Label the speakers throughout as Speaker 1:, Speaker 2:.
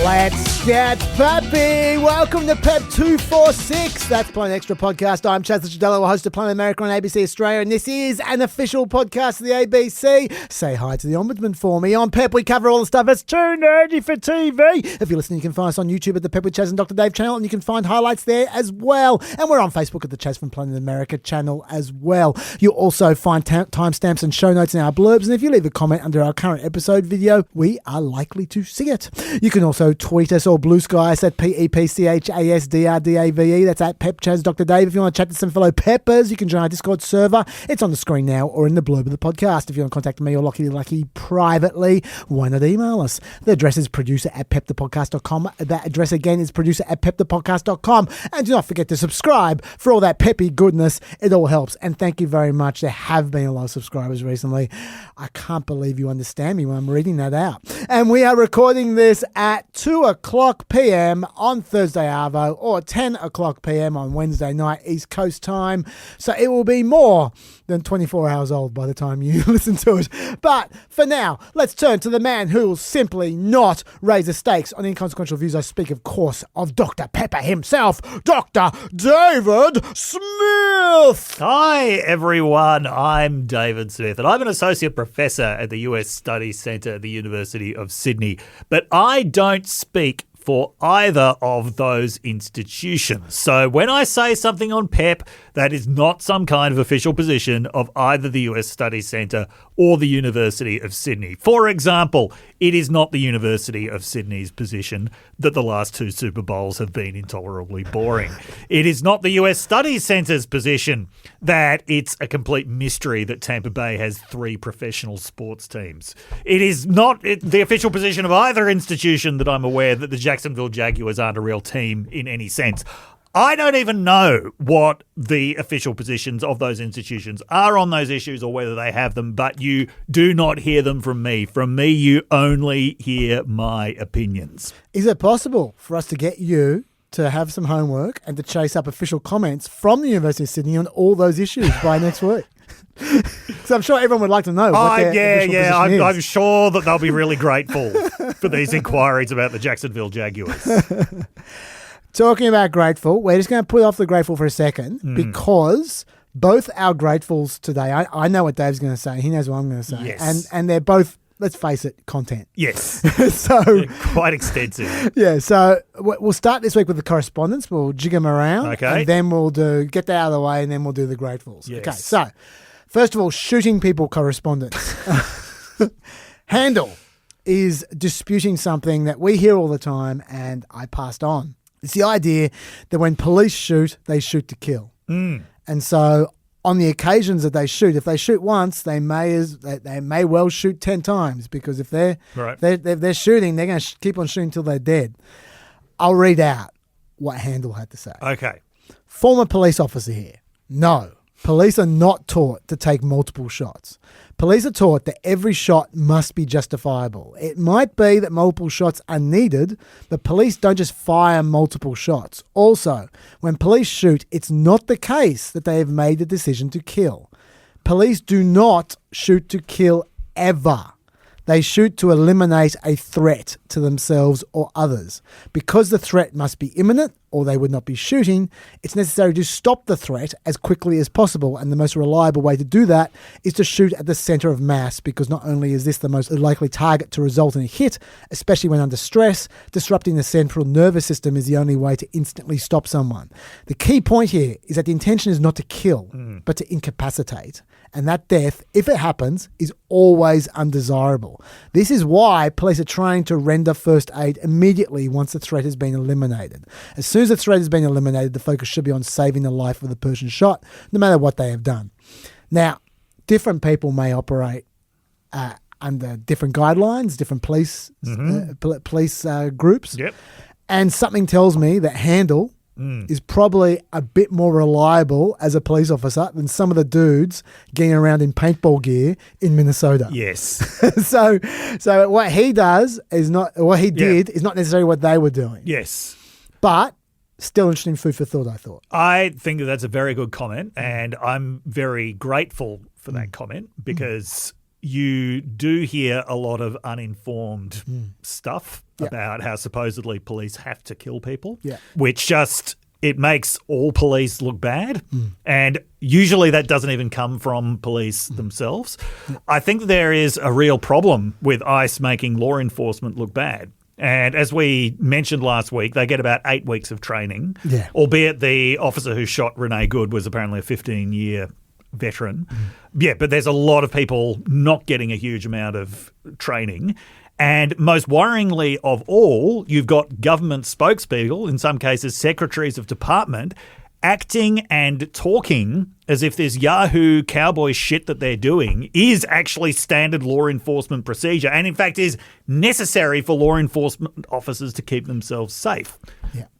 Speaker 1: Let's get peppy. Welcome to PEP 246. That's Planet Extra Podcast. I'm Chaz Lichadello, host of Planet America on ABC Australia, and this is an official podcast of the ABC. Say hi to the Ombudsman for me. On PEP, we cover all the stuff that's too nerdy for TV. If you're listening, you can find us on YouTube at the PEP with Chaz and Dr. Dave channel, and you can find highlights there as well. And we're on Facebook at the Chaz from Planet America channel as well. You'll also find timestamps and show notes in our blurbs, and if you leave a comment under our current episode video, we are likely to see it. You can also tweet us or blue sky us at PEPCHASDRDAVE. That's at PepChaz Dr. Dave. If you want to chat to some fellow peppers, you can join our Discord server. It's on the screen now or in the blurb of the podcast. If you want to contact me or Lucky privately, why not email us? The address is producer@pepthepodcast.com. That address again is producer@pepthepodcast.com. And do not forget to subscribe for all that peppy goodness. It all helps. And thank you very much. There have been a lot of subscribers recently. I can't believe you understand me when I'm reading that out. And we are recording this at 2 o'clock p.m. on Thursday Arvo or 10 o'clock p.m. on Wednesday night East Coast time. So it will be more than 24 hours old by the time you listen to it. But for now, let's turn to the man who will simply not raise the stakes on inconsequential views. I speak, of course, of Dr. Pepper himself, Dr. David Smith.
Speaker 2: Hi, everyone. I'm David Smith, and I'm an associate professor at the US Studies Centre at the University of Sydney. But I don't speak for either of those institutions. So when I say something on PEP, that is not some kind of official position of either the US Studies Centre or the University of Sydney. For example, it is not the University of Sydney's position that the last two Super Bowls have been intolerably boring. It is not the US Studies Centre's position that it's a complete mystery that Tampa Bay has 3 professional sports teams. It is not the official position of either institution that I'm aware that the Jacksonville Jaguars aren't a real team in any sense. I don't even know what the official positions of those institutions are on those issues or whether they have them, but you do not hear them from me. From me, you only hear my opinions. Is
Speaker 1: it possible for us to get you to have some homework and to chase up official comments from the University of Sydney on all those issues by next week? So I'm sure everyone would like to know what their official position is.
Speaker 2: I'm sure that they'll be really grateful for these inquiries about the Jacksonville Jaguars.
Speaker 1: Talking about grateful, we're just going to put off the grateful for a second because both our gratefuls today, I know what Dave's going to say. He knows what I'm going to say.
Speaker 2: Yes.
Speaker 1: And they're both, let's face it, content.
Speaker 2: Yes.
Speaker 1: So
Speaker 2: quite extensive.
Speaker 1: Yeah. So we'll start this week with the correspondence. We'll jig them around.
Speaker 2: Okay.
Speaker 1: And then we'll get that out of the way and then we'll do the gratefuls.
Speaker 2: Yes.
Speaker 1: Okay. So first of all, shooting people correspondence. Handel is disputing something that we hear all the time and I passed on. It's the idea that when police shoot, they shoot to kill. And so on the occasions that they shoot, if they shoot once, they may well shoot 10 times because if they're shooting, they're going to keep on shooting till they're dead. I'll read out what Handel had to say.
Speaker 2: Okay.
Speaker 1: Former police officer here. No, police are not taught to take multiple shots. Police are taught that every shot must be justifiable. It might be that multiple shots are needed, but police don't just fire multiple shots. Also, when police shoot, it's not the case that they have made the decision to kill. Police do not shoot to kill ever. They shoot to eliminate a threat to themselves or others. Because the threat must be imminent, or they would not be shooting, it's necessary to stop the threat as quickly as possible, and the most reliable way to do that is to shoot at the center of mass, because not only is this the most likely target to result in a hit, especially when under stress, disrupting the central nervous system is the only way to instantly stop someone. The key point here is that the intention is not to kill, but to incapacitate. And that death, if it happens, is always undesirable. This is why police are trained to render first aid immediately once the threat has been eliminated. As soon as the threat has been eliminated, the focus should be on saving the life of the person shot, no matter what they have done. Now, different people may operate under different guidelines, different police groups.
Speaker 2: Yep.
Speaker 1: And something tells me that Handel is probably a bit more reliable as a police officer than some of the dudes getting around in paintball gear in Minnesota.
Speaker 2: Yes.
Speaker 1: So what he does is not what he did is not necessarily what they were doing.
Speaker 2: Yes.
Speaker 1: But still interesting food for thought, I thought.
Speaker 2: I think that's a very good comment, and I'm very grateful for that comment because you do hear a lot of uninformed stuff about how supposedly police have to kill people, which just, it makes all police look bad. And usually that doesn't even come from police themselves. I think there is a real problem with ICE making law enforcement look bad. And as we mentioned last week, they get about 8 weeks of training, albeit the officer who shot Renee Good was apparently a 15-year veteran. Yeah, but there's a lot of people not getting a huge amount of training. And most worryingly of all, you've got government spokespeople, in some cases secretaries of department, acting and talking as if this Yahoo cowboy shit that they're doing is actually standard law enforcement procedure and in fact is necessary for law enforcement officers to keep themselves safe,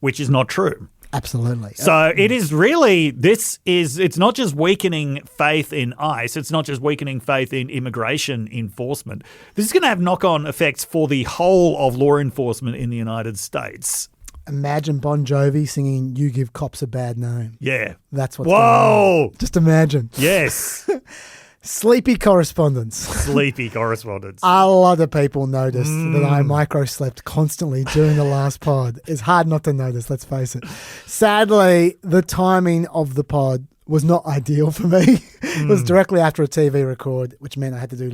Speaker 2: which is not true.
Speaker 1: Absolutely.
Speaker 2: So it is really, it's not just weakening faith in ICE, it's not just weakening faith in immigration enforcement. This is going to have knock-on effects for the whole of law enforcement in the United States.
Speaker 1: Imagine Bon Jovi singing "You Give Cops a Bad Name."
Speaker 2: Yeah.
Speaker 1: That's what's going on. Just imagine.
Speaker 2: Yes.
Speaker 1: Sleepy correspondence.
Speaker 2: Sleepy correspondence.
Speaker 1: A lot of people noticed that I micro-slept constantly during the last pod. It's hard not to notice, let's face it. Sadly, the timing of the pod was not ideal for me. It was directly after a TV record, which meant I had to do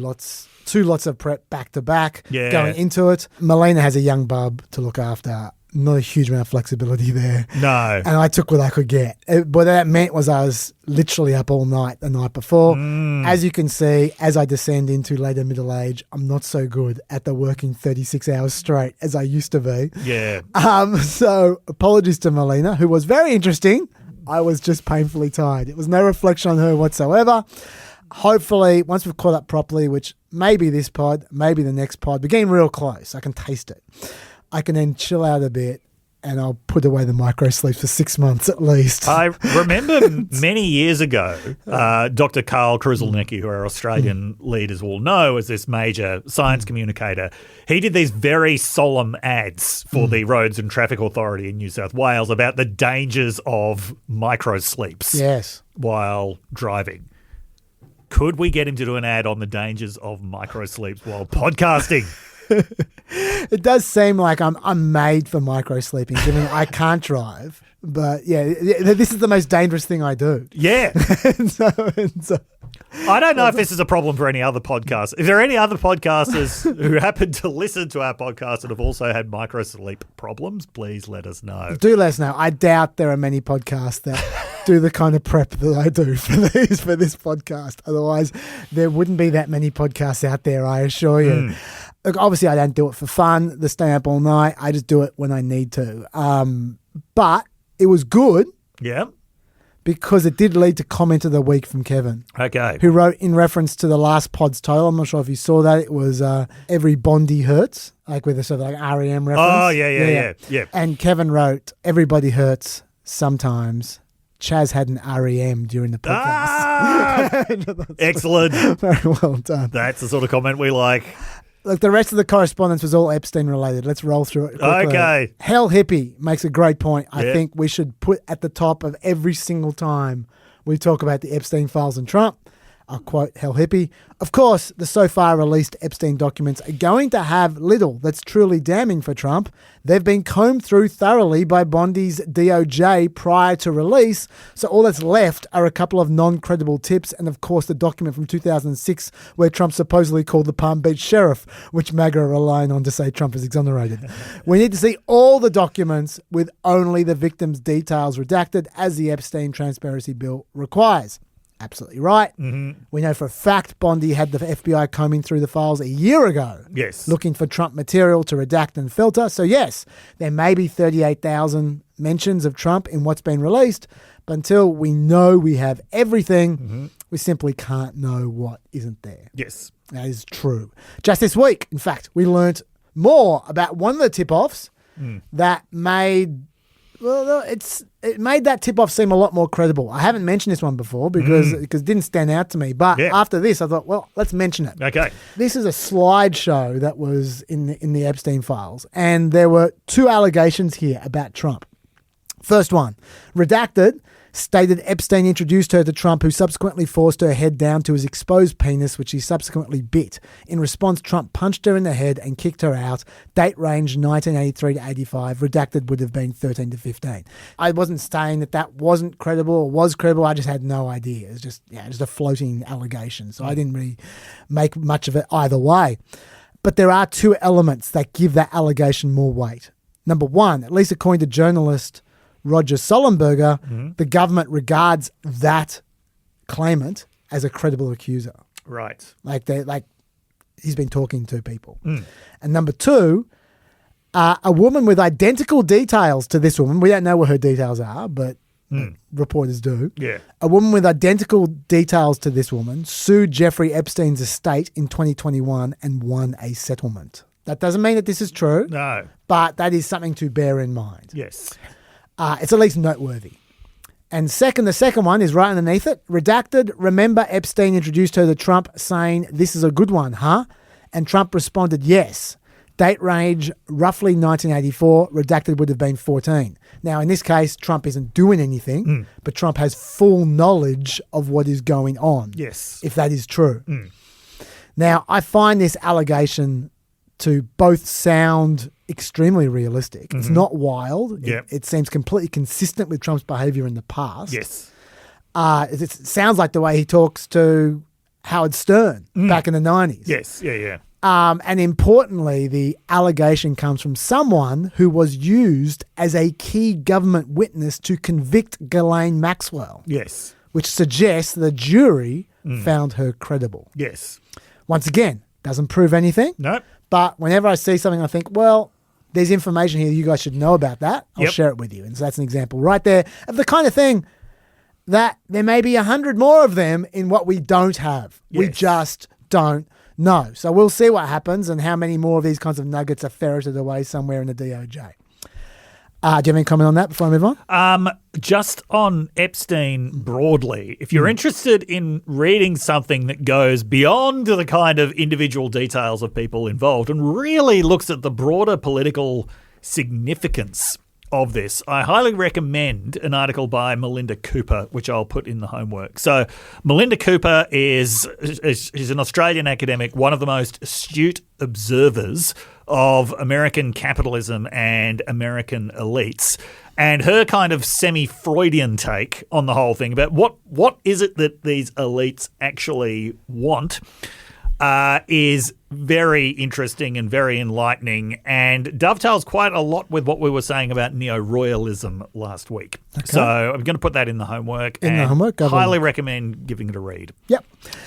Speaker 1: two lots of prep back to back going into it. Melina has a young bub to look after. Not a huge amount of flexibility there.
Speaker 2: No.
Speaker 1: And I took what I could get. What that meant was I was literally up all night the night before. As you can see, as I descend into later middle age, I'm not so good at the working 36 hours straight as I used to be.
Speaker 2: Yeah.
Speaker 1: So apologies to Melina, who was very interesting. I was just painfully tired. It was no reflection on her whatsoever. Hopefully, once we've caught up properly, which maybe this pod, maybe the next pod, we're getting real close. I can taste it. I can then chill out a bit and I'll put away the micro sleeps for 6 months at least.
Speaker 2: I remember many years ago, Dr. Carl Kruzelnicki, who our Australian leaders will know as this major science communicator, he did these very solemn ads for the Roads and Traffic Authority in New South Wales about the dangers of micro sleeps while driving. Could we get him to do an ad on the dangers of micro sleeps while podcasting?
Speaker 1: It does seem like I'm made for micro sleeping, given I can't drive. But yeah, this is the most dangerous thing I do.
Speaker 2: Yeah.
Speaker 1: and so,
Speaker 2: I don't know if this is a problem for any other podcasts. If there are any other podcasters who happen to listen to our podcast and have also had micro sleep problems, please let us know.
Speaker 1: Do let us know. I doubt there are many podcasts that do the kind of prep that I do for this podcast. Otherwise, there wouldn't be that many podcasts out there, I assure you. Look, obviously, I don't do it for fun, the stay up all night. I just do it when I need to. But it was good.
Speaker 2: Yeah.
Speaker 1: Because it did lead to comment of the week from Kevin.
Speaker 2: Okay.
Speaker 1: Who wrote in reference to the last pod's title. I'm not sure if you saw that. It was Every Bondi Hurts, like with a sort of like REM reference.
Speaker 2: Oh, yeah.
Speaker 1: And Kevin wrote, Everybody hurts sometimes. Chaz had an REM during the podcast.
Speaker 2: Excellent.
Speaker 1: Very well done.
Speaker 2: That's the sort of comment we like.
Speaker 1: Look, the rest of the correspondence was all Epstein related. Let's roll through it quickly.
Speaker 2: Okay.
Speaker 1: Hell Hippie makes a great point. I think we should put at the top of every single time we talk about the Epstein files and Trump. I'll quote Hell Hippie. Of course, the so far released Epstein documents are going to have little that's truly damning for Trump. They've been combed through thoroughly by Bondi's DOJ prior to release, so all that's left are a couple of non-credible tips and, of course, the document from 2006 where Trump supposedly called the Palm Beach sheriff, which MAGA are relying on to say Trump is exonerated. We need to see all the documents with only the victim's details redacted, as the Epstein transparency bill requires. Absolutely right. We know for a fact Bondi had the FBI combing through the files a year ago.
Speaker 2: Yes.
Speaker 1: Looking for Trump material to redact and filter. So yes, there may be 38,000 mentions of Trump in what's been released, but until we know we have everything, we simply can't know what isn't there.
Speaker 2: Yes.
Speaker 1: That is true. Just this week, in fact, we learnt more about one of the tip-offs that made... Well, it made that tip-off seem a lot more credible. I haven't mentioned this one before because it didn't stand out to me. But after this, I thought, well, let's mention it.
Speaker 2: Okay.
Speaker 1: This is a slideshow that was in the Epstein files. And there were two allegations here about Trump. First one, redacted, stated Epstein introduced her to Trump, who subsequently forced her head down to his exposed penis, which he subsequently bit. In response, Trump punched her in the head and kicked her out. Date range 1983 to 85. Redacted would have been 13 to 15. I wasn't saying that wasn't credible or was credible. I just had no idea. It was just a floating allegation. So I didn't really make much of it either way. But there are two elements that give that allegation more weight. Number one, at least according to journalist Roger Sollenberger, the government regards that claimant as a credible accuser.
Speaker 2: Right.
Speaker 1: Like he's been talking to people. And number two, a woman with identical details to this woman. We don't know what her details are, but reporters do.
Speaker 2: Yeah.
Speaker 1: A woman with identical details to this woman sued Jeffrey Epstein's estate in 2021 and won a settlement. That doesn't mean that this is true.
Speaker 2: No.
Speaker 1: But that is something to bear in mind.
Speaker 2: Yes.
Speaker 1: It's at least noteworthy. And the second one is right underneath it. Redacted, remember Epstein introduced her to Trump saying, "This is a good one, huh?" And Trump responded, "Yes." Date range, roughly 1984. Redacted would have been 14. Now, in this case, Trump isn't doing anything, but Trump has full knowledge of what is going on.
Speaker 2: Yes.
Speaker 1: If that is true. Now, I find this allegation to both sound extremely realistic. It's not wild.
Speaker 2: Yep.
Speaker 1: It seems completely consistent with Trump's behavior in the past.
Speaker 2: Yes.
Speaker 1: It sounds like the way he talks to Howard Stern back in the 90s.
Speaker 2: Yes. Yeah.
Speaker 1: And importantly, the allegation comes from someone who was used as a key government witness to convict Ghislaine Maxwell.
Speaker 2: Yes.
Speaker 1: Which suggests the jury found her credible.
Speaker 2: Yes.
Speaker 1: Once again, doesn't prove anything.
Speaker 2: Nope.
Speaker 1: But whenever I see something, I think, well, there's information here you guys should know about that. I'll share it with you. And so that's an example right there of the kind of thing that there may be 100 more of them in what we don't have.
Speaker 2: Yes.
Speaker 1: We just don't know. So we'll see what happens and how many more of these kinds of nuggets are ferreted away somewhere in the DOJ. Do you have any comment on that before I move on?
Speaker 2: Just on Epstein broadly, if you're interested in reading something that goes beyond the kind of individual details of people involved and really looks at the broader political significance of this, I highly recommend an article by Melinda Cooper, which I'll put in the homework. So Melinda Cooper is an Australian academic, one of the most astute observers of American capitalism and American elites. And her kind of semi-Freudian take on the whole thing about what is it that these elites actually want is very interesting and very enlightening and dovetails quite a lot with what we were saying about neo-royalism last week. Okay. So I'm going to put that in the homework. Highly recommend giving it a read.
Speaker 1: Yep.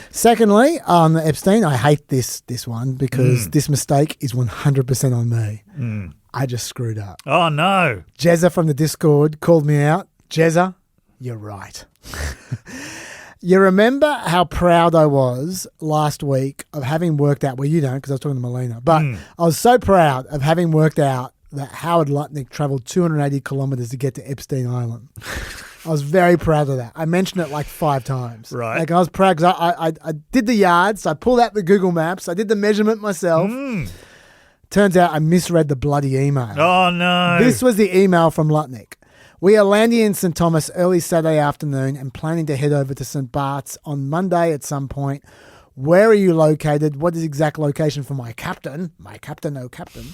Speaker 1: Secondly, on Epstein, I hate this one because this mistake is 100% on me. I just screwed up.
Speaker 2: Oh, no.
Speaker 1: Jezza from the Discord called me out. Jezza, you're right. You remember how proud I was last week of having worked out, well, you don't because I was talking to Melina, but I was so proud of having worked out that Howard Lutnick travelled 280 kilometres to get to Epstein Island. I was very proud of that. I mentioned it like 5 times.
Speaker 2: Right.
Speaker 1: Like I was proud because I did the yards, I pulled out the Google Maps, I did the measurement myself. Turns out I misread the bloody email.
Speaker 2: Oh, no.
Speaker 1: This was the email from Lutnick. We are landing in St Thomas early Saturday afternoon and planning to head over to St Bart's on Monday at some point. Where are you located? What is the exact location for my captain? My captain, oh captain.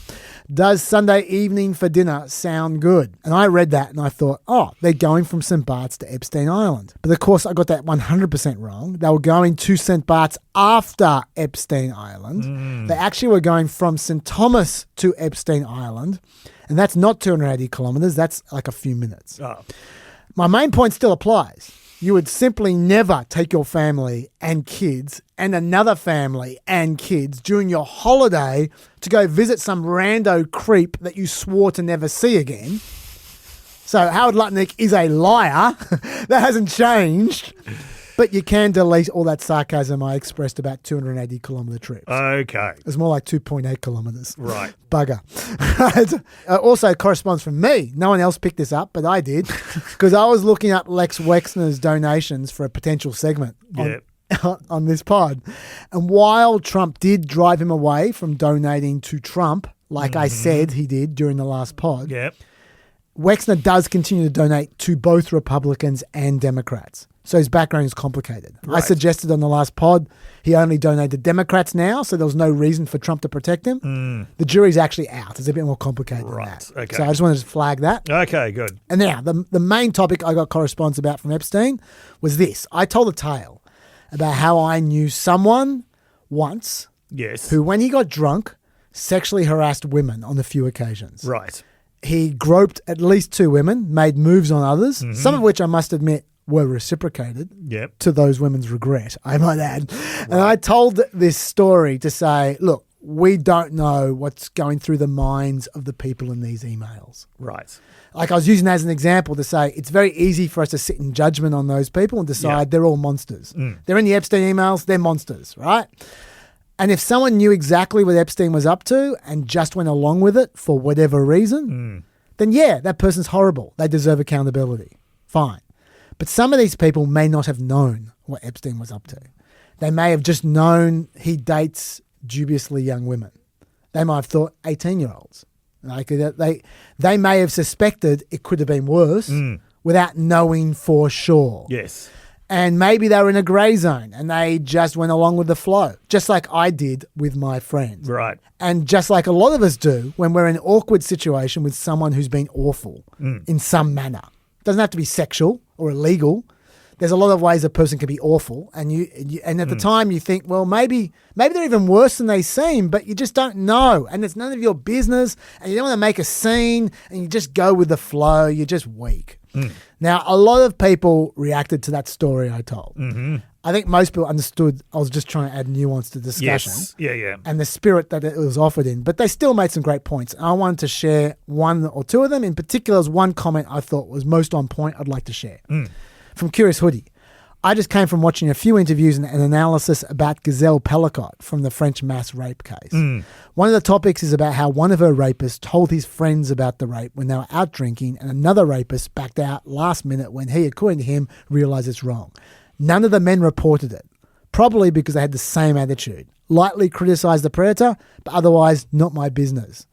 Speaker 1: Does Sunday evening for dinner sound good? And I read that and I thought, oh, they're going from St Bart's to Epstein Island. But of course, I got that 100% wrong. They were going to St Bart's after Epstein Island. They actually were going from St Thomas to Epstein Island. And that's not 280 kilometres. That's like a few minutes.
Speaker 2: Oh.
Speaker 1: My main point still applies. You would simply never take your family and kids and another family and kids during your holiday to go visit some rando creep that you swore to never see again. So Howard Lutnick is a liar. That hasn't changed. But you can delete all that sarcasm I expressed about 280 kilometre trips.
Speaker 2: Okay.
Speaker 1: It's more like 2.8 kilometres.
Speaker 2: Right.
Speaker 1: Bugger. Also, corresponds from me. No one else picked this up, but I did. Because I was looking up Lex Wexner's donations for a potential segment on this pod. And while Trump did drive him away from donating to Trump, like I said he did during the last pod, Wexner does continue to donate to both Republicans and Democrats. So his background is complicated.
Speaker 2: Right.
Speaker 1: I suggested on the last pod he only donated to Democrats now, so there was no reason for Trump to protect him. The jury's actually out. It's a bit more complicated than that.
Speaker 2: Okay.
Speaker 1: So I just wanted to flag that.
Speaker 2: Okay, good.
Speaker 1: And now, the main topic I got correspondence about from Epstein was this. I told a tale about how I knew someone once
Speaker 2: Yes.
Speaker 1: who, when he got drunk, sexually harassed women on a few occasions.
Speaker 2: Right.
Speaker 1: He groped at least 2 women, made moves on others, some of which I must admit were reciprocated
Speaker 2: Yep.
Speaker 1: to those women's regret, I might add. And I told this story to say, look, we don't know what's going through the minds of the people in these emails.
Speaker 2: Right.
Speaker 1: Like I was using that as an example to say it's very easy for us to sit in judgment on those people and decide they're all monsters. They're in the Epstein emails, they're monsters, right? And if someone knew exactly what Epstein was up to and just went along with it for whatever reason, then yeah, that person's horrible. They deserve accountability. Fine. But some of these people may not have known what Epstein was up to. They may have just known he dates dubiously young women. They might have thought 18-year-olds. Like they may have suspected it could have been worse without knowing for sure.
Speaker 2: Yes.
Speaker 1: And maybe they were in a grey zone and they just went along with the flow, just like I did with my friend.
Speaker 2: Right.
Speaker 1: And just like a lot of us do when we're in an awkward situation with someone who's been awful in some manner. It doesn't have to be sexual or illegal. There's a lot of ways a person can be awful, and and at the time you think, well, maybe they're even worse than they seem, but you just don't know, and it's none of your business, and you don't want to make a scene, and you just go with the flow. You're just weak. Now, a lot of people reacted to that story I told. I think most people understood I was just trying to add nuance to discussion.
Speaker 2: Yes. Yeah.
Speaker 1: And the spirit that it was offered in. But they still made some great points. I wanted to share one or two of them. In particular, there's one comment I thought was most on point I'd like to share. From Curious Hoodie. I just came from watching a few interviews and an analysis about Gazelle Pellicot from the French mass rape case. One of the topics is about how one of her rapists told his friends about the rape when they were out drinking, and another rapist backed out last minute when he, according to him, realised it's wrong. None of the men reported it, probably because they had the same attitude. Lightly criticised the predator, but otherwise not my business.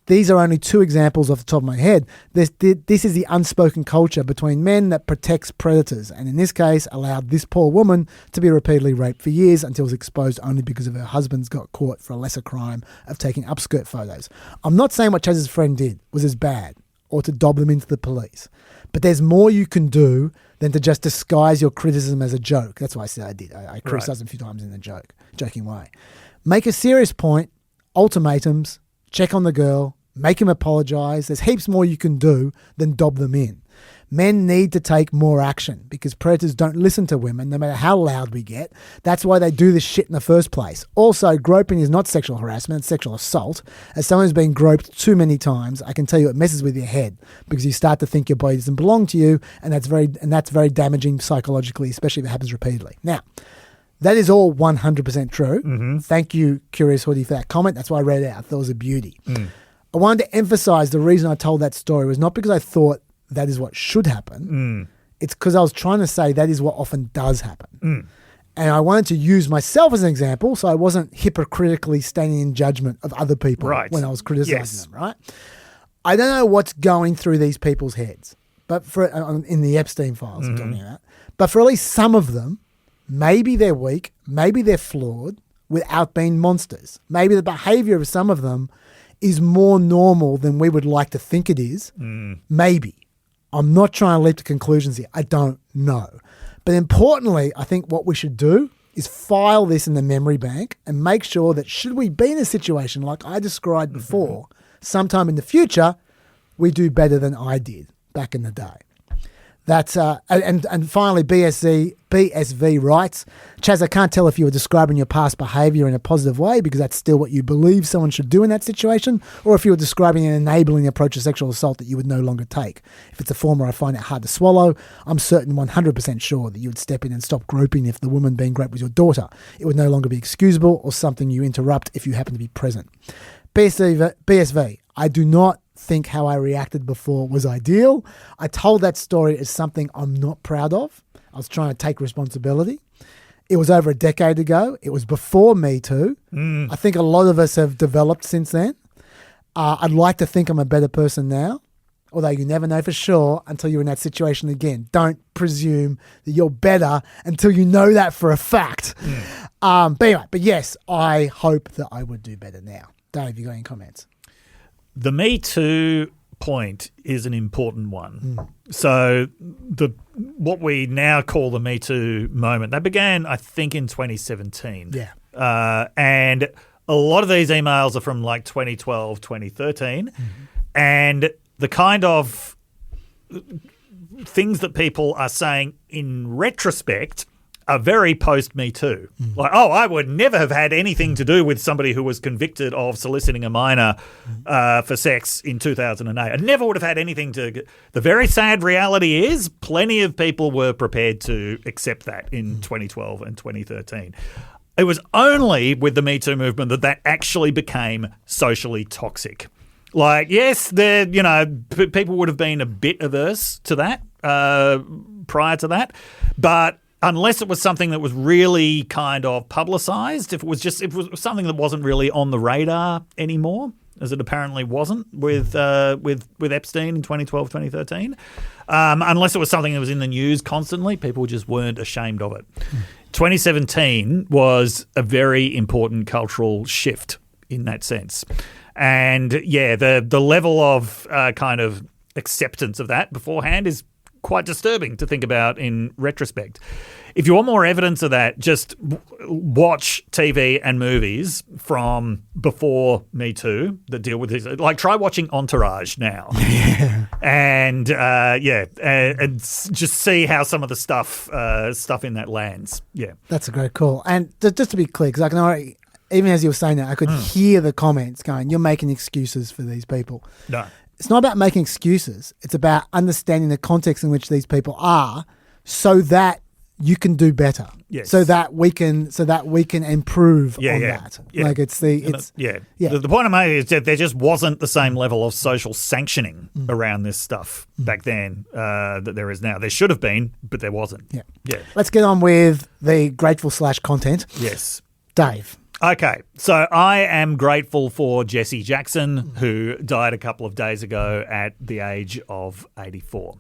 Speaker 1: These are only 2 examples off the top of my head. This is the unspoken culture between men that protects predators, and in this case allowed this poor woman to be repeatedly raped for years until it was exposed only because of her husband's got caught for a lesser crime of taking upskirt photos. I'm not saying what Chaz's friend did was as bad or to dob them into the police, but there's more you can do than to just disguise your criticism as a joke. That's why I said I did. I criticised him a few times in a joking way. Make a serious point, ultimatums, check on the girl, make him apologise. There's heaps more you can do than dob them in. Men need to take more action because predators don't listen to women no matter how loud we get. That's why they do this shit in the first place. Also, groping is not sexual harassment, it's sexual assault. As someone who's been groped too many times, I can tell you it messes with your head because you start to think your body doesn't belong to you, and that's very damaging psychologically, especially if it happens repeatedly. Now, that is all 100% true. Thank you, Curious Hoodie, for that comment. That's why I read it out. I thought it was a beauty. I wanted to emphasise the reason I told that story was not because I thought that is what should happen. It's because I was trying to say that is what often does happen. And I wanted to use myself as an example so I wasn't hypocritically standing in judgment of other people when I was criticising them, right? I don't know what's going through these people's heads, but in the Epstein files I'm talking about. But for at least some of them, maybe they're weak, maybe they're flawed without being monsters. Maybe the behaviour of some of them is more normal than we would like to think it is. Maybe. I'm not trying to leap to conclusions here. I don't know. But importantly, I think what we should do is file this in the memory bank and make sure that should we be in a situation like I described before, sometime in the future, we do better than I did back in the day. That's and finally, BSV writes, Chaz, I can't tell if you were describing your past behaviour in a positive way because that's still what you believe someone should do in that situation, or if you were describing an enabling approach to sexual assault that you would no longer take. If it's the former, I find it hard to swallow. I'm certain 100% sure that you would step in and stop groping if the woman being groped was your daughter. It would no longer be excusable or something you interrupt if you happen to be present. BSV, I do not think how I reacted before was ideal. I told that story as something I'm not proud of. I was trying to take responsibility. It was over a decade ago. It was before Me Too. I think a lot of us have developed since then. I'd like to think I'm a better person now. Although you never know for sure until you're in that situation again. Don't presume that you're better until you know that for a fact. But yes, I hope that I would do better now. Dave, you got any comments?
Speaker 2: The Me Too point is an important one. So what we now call the Me Too moment, that began, I think, in 2017.
Speaker 1: Yeah.
Speaker 2: And a lot of these emails are from like 2012, 2013. And the kind of things that people are saying in retrospect are very post-Me Too. Like, I would never have had anything to do with somebody who was convicted of soliciting a minor for sex in 2008. I never would have had anything to... The very sad reality is plenty of people were prepared to accept that in 2012 and 2013. It was only with the Me Too movement that actually became socially toxic. Like, yes, people would have been a bit averse to that prior to that, but unless it was something that was really kind of publicised, if it was something that wasn't really on the radar anymore, as it apparently wasn't with Epstein in 2012, 2013, unless it was something that was in the news constantly, people just weren't ashamed of it. 2017 was a very important cultural shift in that sense. And yeah, the level of kind of acceptance of that beforehand is quite disturbing to think about in retrospect. If you want more evidence of that, just watch TV and movies from before Me Too that deal with this. Like, try watching Entourage now, and and just see how some of the stuff in that lands. Yeah,
Speaker 1: that's a great call. And just to be clear, because I can already, even as you were saying that, I could hear the comments going, "You're making excuses for these people."
Speaker 2: No.
Speaker 1: It's not about making excuses. It's about understanding the context in which these people are, so that you can do better.
Speaker 2: Yes.
Speaker 1: So that we can improve on that.
Speaker 2: Yeah.
Speaker 1: Like
Speaker 2: The point I'm making is that there just wasn't the same level of social sanctioning around this stuff back then that there is now. There should have been, but there wasn't.
Speaker 1: Yeah.
Speaker 2: Yeah.
Speaker 1: Let's get on with the grateful / content.
Speaker 2: Yes.
Speaker 1: Dave.
Speaker 2: Okay, so I am grateful for Jesse Jackson, who died a couple of days ago at the age of 84.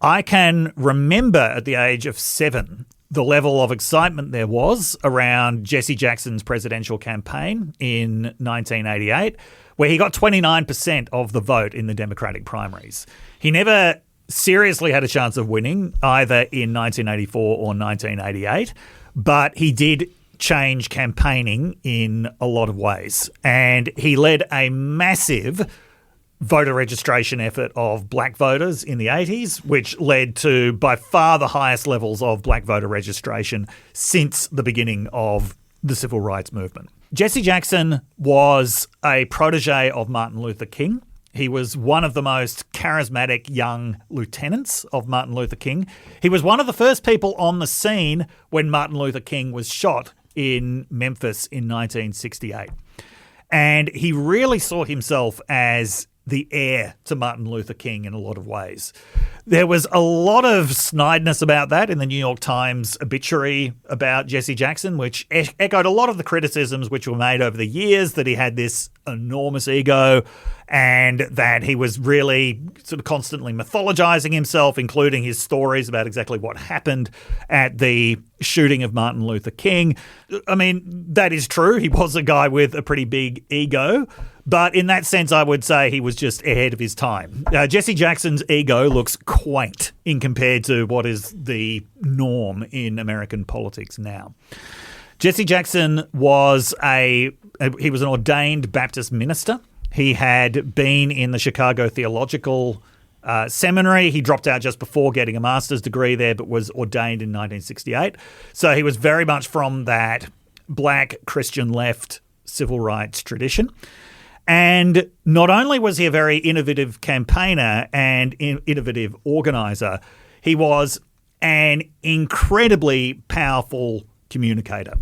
Speaker 2: I can remember at the age of 7 the level of excitement there was around Jesse Jackson's presidential campaign in 1988, where he got 29% of the vote in the Democratic primaries. He never seriously had a chance of winning either in 1984 or 1988, but he did change campaigning in a lot of ways. And he led a massive voter registration effort of black voters in the 80s, which led to by far the highest levels of black voter registration since the beginning of the civil rights movement. Jesse Jackson was a protege of Martin Luther King. He was one of the most charismatic young lieutenants of Martin Luther King. He was one of the first people on the scene when Martin Luther King was shot in Memphis in 1968. And he really saw himself as the heir to Martin Luther King in a lot of ways. There was a lot of snideness about that in the New York Times obituary about Jesse Jackson, which echoed a lot of the criticisms which were made over the years, that he had this enormous ego and that he was really sort of constantly mythologizing himself, including his stories about exactly what happened at the shooting of Martin Luther King. I mean, that is true. He was a guy with a pretty big ego. But in that sense, I would say he was just ahead of his time. Jesse Jackson's ego looks quaint in compared to what is the norm in American politics now. Jesse Jackson was an ordained Baptist minister. He had been in the Chicago Theological Seminary. He dropped out just before getting a master's degree there, but was ordained in 1968. So he was very much from that black Christian left civil rights tradition. And not only was he a very innovative campaigner and innovative organizer, he was an incredibly powerful communicator.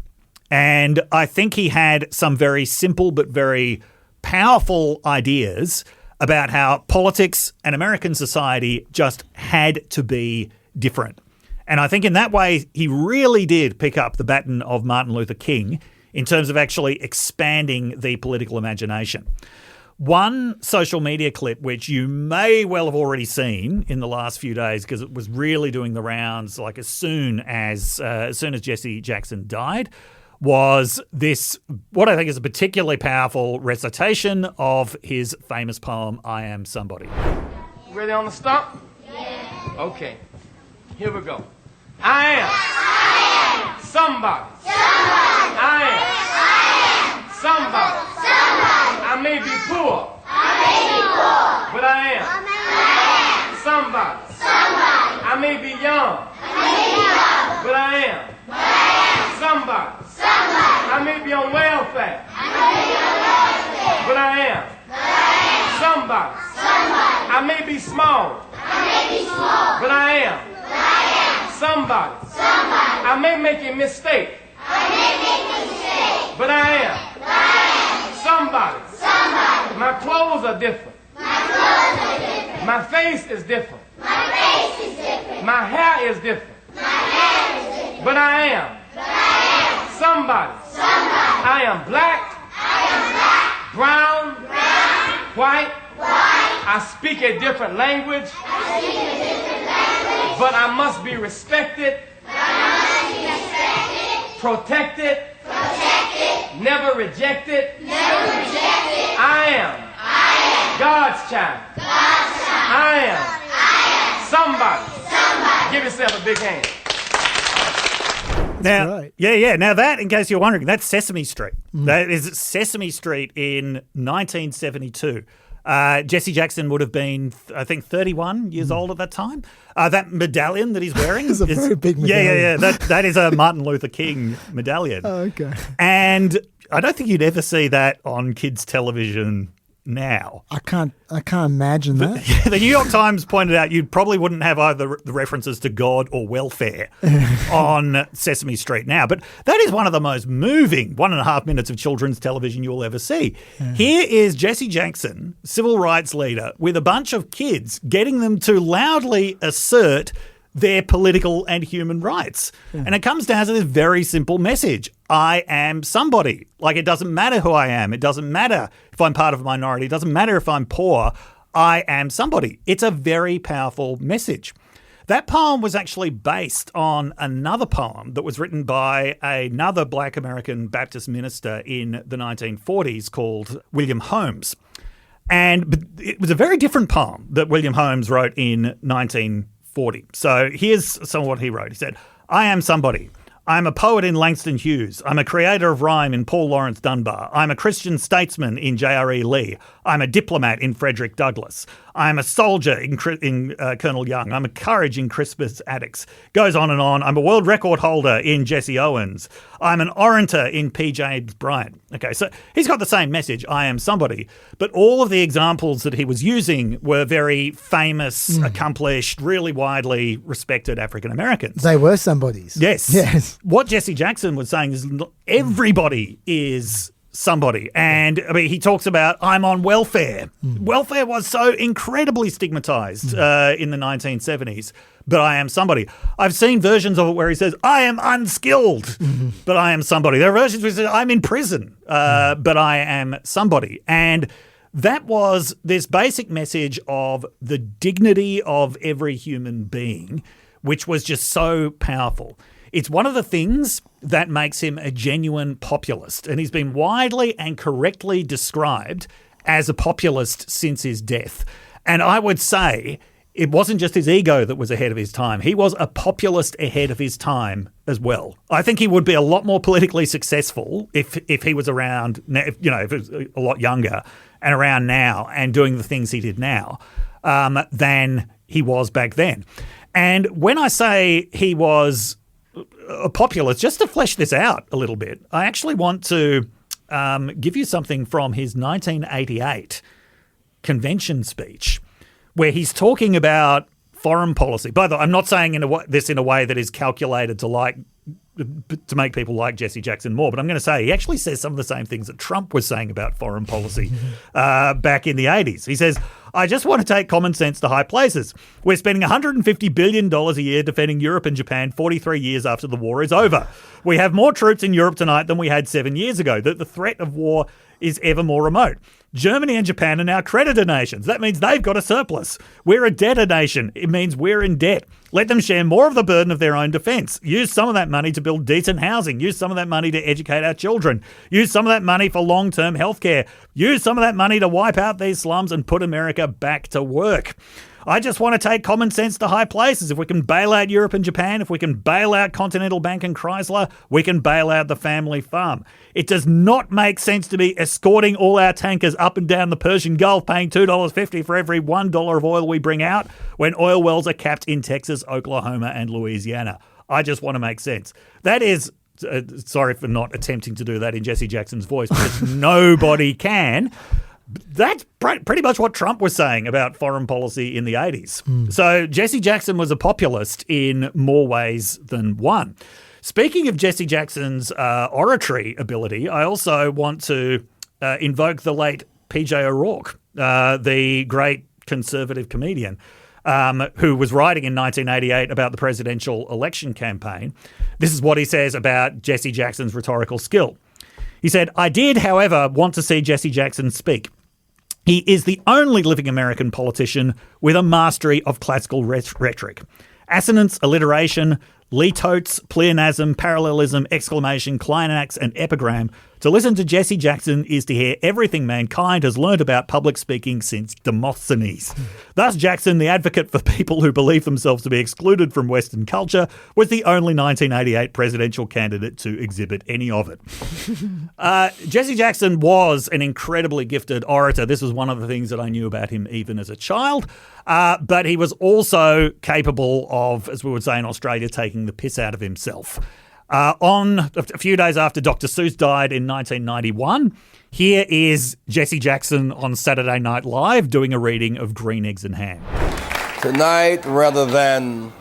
Speaker 2: And I think he had some very simple but very powerful ideas about how politics and American society just had to be different. And I think in that way, he really did pick up the baton of Martin Luther King in terms of actually expanding the political imagination. One social media clip, which you may well have already seen in the last few days because it was really doing the rounds like as soon as Jesse Jackson died, was this, what I think is a particularly powerful recitation of his famous poem, I Am Somebody.
Speaker 3: Ready on the stump? Yeah. Okay. Here we go. I am somebody. I am somebody. I may be poor. But I am somebody. I may be young. But I am somebody. I may be on welfare. But I am somebody. I may be small. But I am somebody. I may make a mistake. But I am somebody. My clothes are different. My face is different. My hair is different. But I am somebody. I am black, brown, white. I speak a different language. But I must be respected, protected, never rejected. I am God's child. I am somebody. Give yourself a big hand.
Speaker 2: Now,
Speaker 1: right.
Speaker 2: yeah. Now that, in case you're wondering, that's Sesame Street. That is Sesame Street in 1972. Jesse Jackson would have been, I think, 31 years old at that time. That medallion that he's wearing
Speaker 1: It's a very big medallion.
Speaker 2: Yeah. That is a Martin Luther King medallion.
Speaker 1: Oh, okay.
Speaker 2: And I don't think you'd ever see that on kids' television now.
Speaker 1: I can't imagine that.
Speaker 2: The New York Times pointed out you probably wouldn't have either the references to God or welfare on Sesame Street now. But that is one of the most moving 1.5 minutes of children's television you'll ever see. Here is Jesse Jackson, civil rights leader, with a bunch of kids, getting them to loudly assert their political and human rights. And it comes down to this very simple message. I am somebody. Like, it doesn't matter who I am. It doesn't matter if I'm part of a minority. It doesn't matter if I'm poor. I am somebody. It's a very powerful message. That poem was actually based on another poem that was written by another Black American Baptist minister in the 1940s called William Holmes. And it was a very different poem that William Holmes wrote in 1940. So here's some of what he wrote. He said, I am somebody. I'm a poet in Langston Hughes. I'm a creator of rhyme in Paul Laurence Dunbar. I'm a Christian statesman in J.R.E. Lee. I'm a diplomat in Frederick Douglass. I'm a soldier in Colonel Young. I'm a courage in Crispus Attucks. Goes on and on. I'm a world record holder in Jesse Owens. I'm an orator in P. James Bryant. Okay, so he's got the same message, I am somebody. But all of the examples that he was using were very famous, accomplished, really widely respected African Americans.
Speaker 1: They were somebodies.
Speaker 2: Yes. What Jesse Jackson was saying is everybody is somebody. And I mean, he talks about, I'm on welfare. Welfare was so incredibly stigmatized in the 1970s, but I am somebody. I've seen versions of it where he says, I am unskilled, but I am somebody. There are versions where he says, I'm in prison, but I am somebody. And that was this basic message of the dignity of every human being, which was just so powerful. It's one of the things that makes him a genuine populist, and he's been widely and correctly described as a populist since his death. And I would say it wasn't just his ego that was ahead of his time. He was a populist ahead of his time as well. I think he would be a lot more politically successful if he was around, if he was a lot younger and around now and doing the things he did now than he was back then. And when I say he was a populist, just to flesh this out a little bit, I actually want to give you something from his 1988 convention speech where he's talking about foreign policy. By the way, I'm not saying this in a way that is calculated to make people like Jesse Jackson more, but I'm going to say he actually says some of the same things that Trump was saying about foreign policy back in the 80s. He says, I just want to take common sense to high places. We're spending $150 billion a year defending Europe and Japan 43 years after the war is over. We have more troops in Europe tonight than we had 7 years ago. The threat of war is ever more remote. Germany and Japan are now creditor nations. That means they've got a surplus. We're a debtor nation. It means we're in debt. Let them share more of the burden of their own defence. Use some of that money to build decent housing. Use some of that money to educate our children. Use some of that money for long-term healthcare. Use some of that money to wipe out these slums and put America back to work. I just want to take common sense to high places. If we can bail out Europe and Japan, if we can bail out Continental Bank and Chrysler, we can bail out the family farm. It does not make sense to be escorting all our tankers up and down the Persian Gulf, paying $2.50 for every $1 of oil we bring out when oil wells are capped in Texas, Oklahoma, and Louisiana. I just want to make sense. That is, sorry for not attempting to do that in Jesse Jackson's voice, because nobody can. That's pretty much what Trump was saying about foreign policy in the 80s. So Jesse Jackson was a populist in more ways than one. Speaking of Jesse Jackson's oratory ability, I also want to invoke the late PJ O'Rourke, the great conservative comedian who was writing in 1988 about the presidential election campaign. This is what he says about Jesse Jackson's rhetorical skill. He said, "I did, however, want to see Jesse Jackson speak. He is the only living American politician with a mastery of classical rhetoric. Assonance, alliteration, litotes, pleonasm, parallelism, exclamation, climax, and epigram. To listen to Jesse Jackson is to hear everything mankind has learned about public speaking since Demosthenes. Thus, Jackson, the advocate for people who believe themselves to be excluded from Western culture, was the only 1988 presidential candidate to exhibit any of it." Jesse Jackson was an incredibly gifted orator. This was one of the things that I knew about him even as a child. But he was also capable of, as we would say in Australia, taking the piss out of himself. On a few days after Dr. Seuss died in 1991, here is Jesse Jackson on Saturday Night Live doing a reading of Green Eggs and Ham.
Speaker 4: Tonight, rather than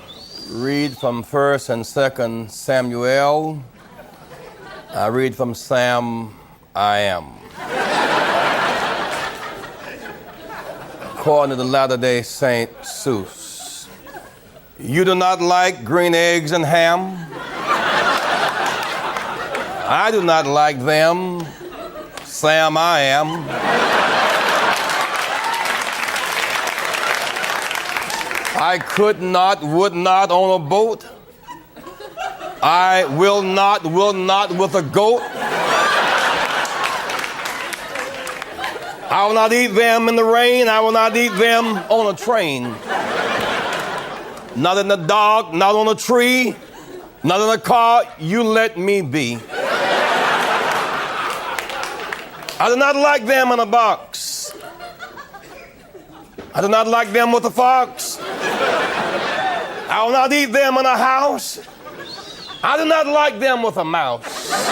Speaker 4: read from 1st and 2nd Samuel, I read from Sam I Am. According to the Latter-day Saint Seuss, you do not like green eggs and ham? I do not like them. Sam I Am. I could not, would not on a boat. I will not with a goat. I will not eat them in the rain. I will not eat them on a train. Not in the dark, not on a tree, not in a car. You let me be. I do not like them in a box. I do not like them with a fox. I will not eat them in a house. I do not like them with a mouse.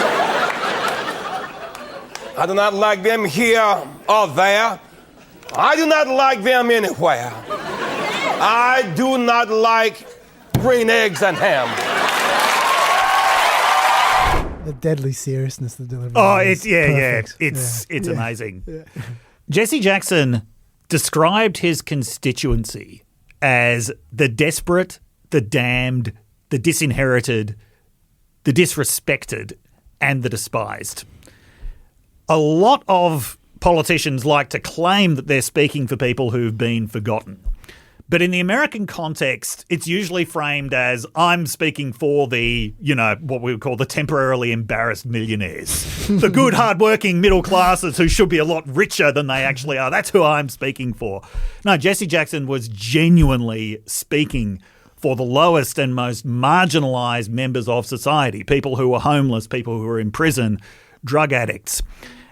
Speaker 4: I do not like them here or there. I do not like them anywhere. I do not like green eggs and ham.
Speaker 1: The deadly seriousness of the delivery.
Speaker 2: Oh,
Speaker 1: is perfect.
Speaker 2: It's amazing. Yeah. Jesse Jackson described his constituency as the desperate, the damned, the disinherited, the disrespected, and the despised. A lot of politicians like to claim that they're speaking for people who've been forgotten. But in the American context, it's usually framed as I'm speaking for the, what we would call the temporarily embarrassed millionaires. The good, hardworking middle classes who should be a lot richer than they actually are. That's who I'm speaking for. No, Jesse Jackson was genuinely speaking for the lowest and most marginalized members of society, people who were homeless, people who were in prison, drug addicts.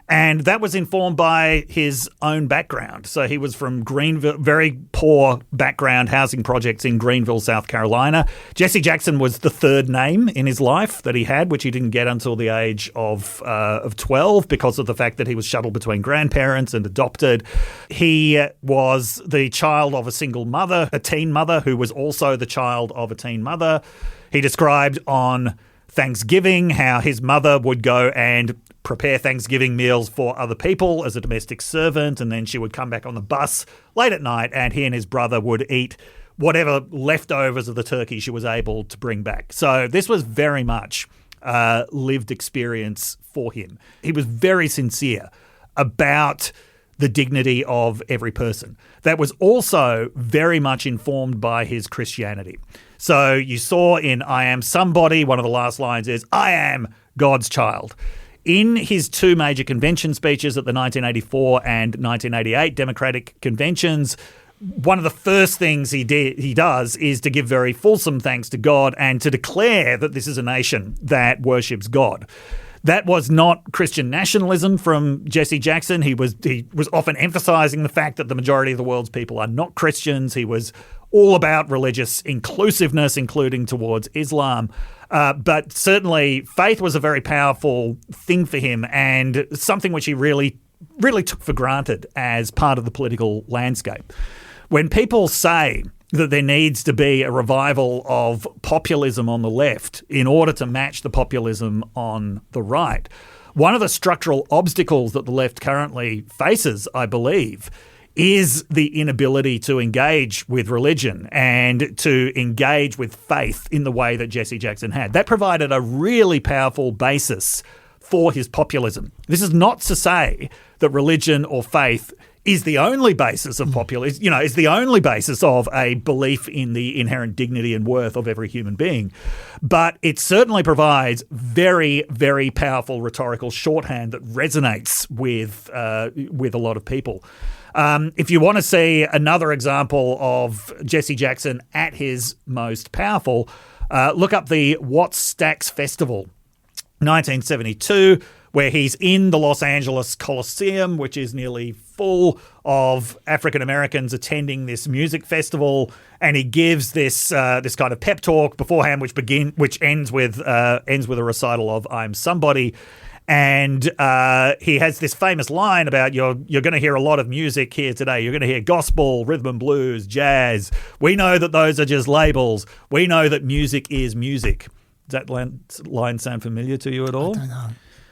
Speaker 2: And that was informed by his own background. So he was from Greenville, very poor background housing projects in Greenville, South Carolina. Jesse Jackson was the third name in his life that he had, which he didn't get until the age of 12 because of the fact that he was shuttled between grandparents and adopted. He was the child of a single mother, a teen mother, who was also the child of a teen mother. He described on Thanksgiving how his mother would go and prepare Thanksgiving meals for other people as a domestic servant, and then she would come back on the bus late at night and he and his brother would eat whatever leftovers of the turkey she was able to bring back. So this was very much lived experience for him. He was very sincere about the dignity of every person. That was also very much informed by his Christianity. So you saw in I Am Somebody, one of the last lines is, I am God's child. In his two major convention speeches at the 1984 and 1988 Democratic conventions, one of the first things he does is to give very fulsome thanks to God and to declare that this is a nation that worships God. That was not Christian nationalism from Jesse Jackson. He was often emphasizing the fact that the majority of the world's people are not Christians. He was all about religious inclusiveness, including towards Islam. But certainly faith was a very powerful thing for him and something which he really took for granted as part of the political landscape. When people say that there needs to be a revival of populism on the left in order to match the populism on the right, one of the structural obstacles that the left currently faces, I believe, is the inability to engage with religion and to engage with faith in the way that Jesse Jackson had. That provided a really powerful basis for his populism. This is not to say that religion or faith is the only basis of populism, is the only basis of a belief in the inherent dignity and worth of every human being. But it certainly provides very, very powerful rhetorical shorthand that resonates with a lot of people. If you want to see another example of Jesse Jackson at his most powerful, look up the What Stacks Festival, 1972, where he's in the Los Angeles Coliseum, which is nearly full of African Americans attending this music festival, and he gives this kind of pep talk beforehand, which ends with a recital of "I'm Somebody." And he has this famous line about you're going to hear a lot of music here today. You're going to hear gospel, rhythm and blues, jazz. We know that those are just labels. We know that music is music. Does that line sound familiar to you at all?
Speaker 1: I don't know.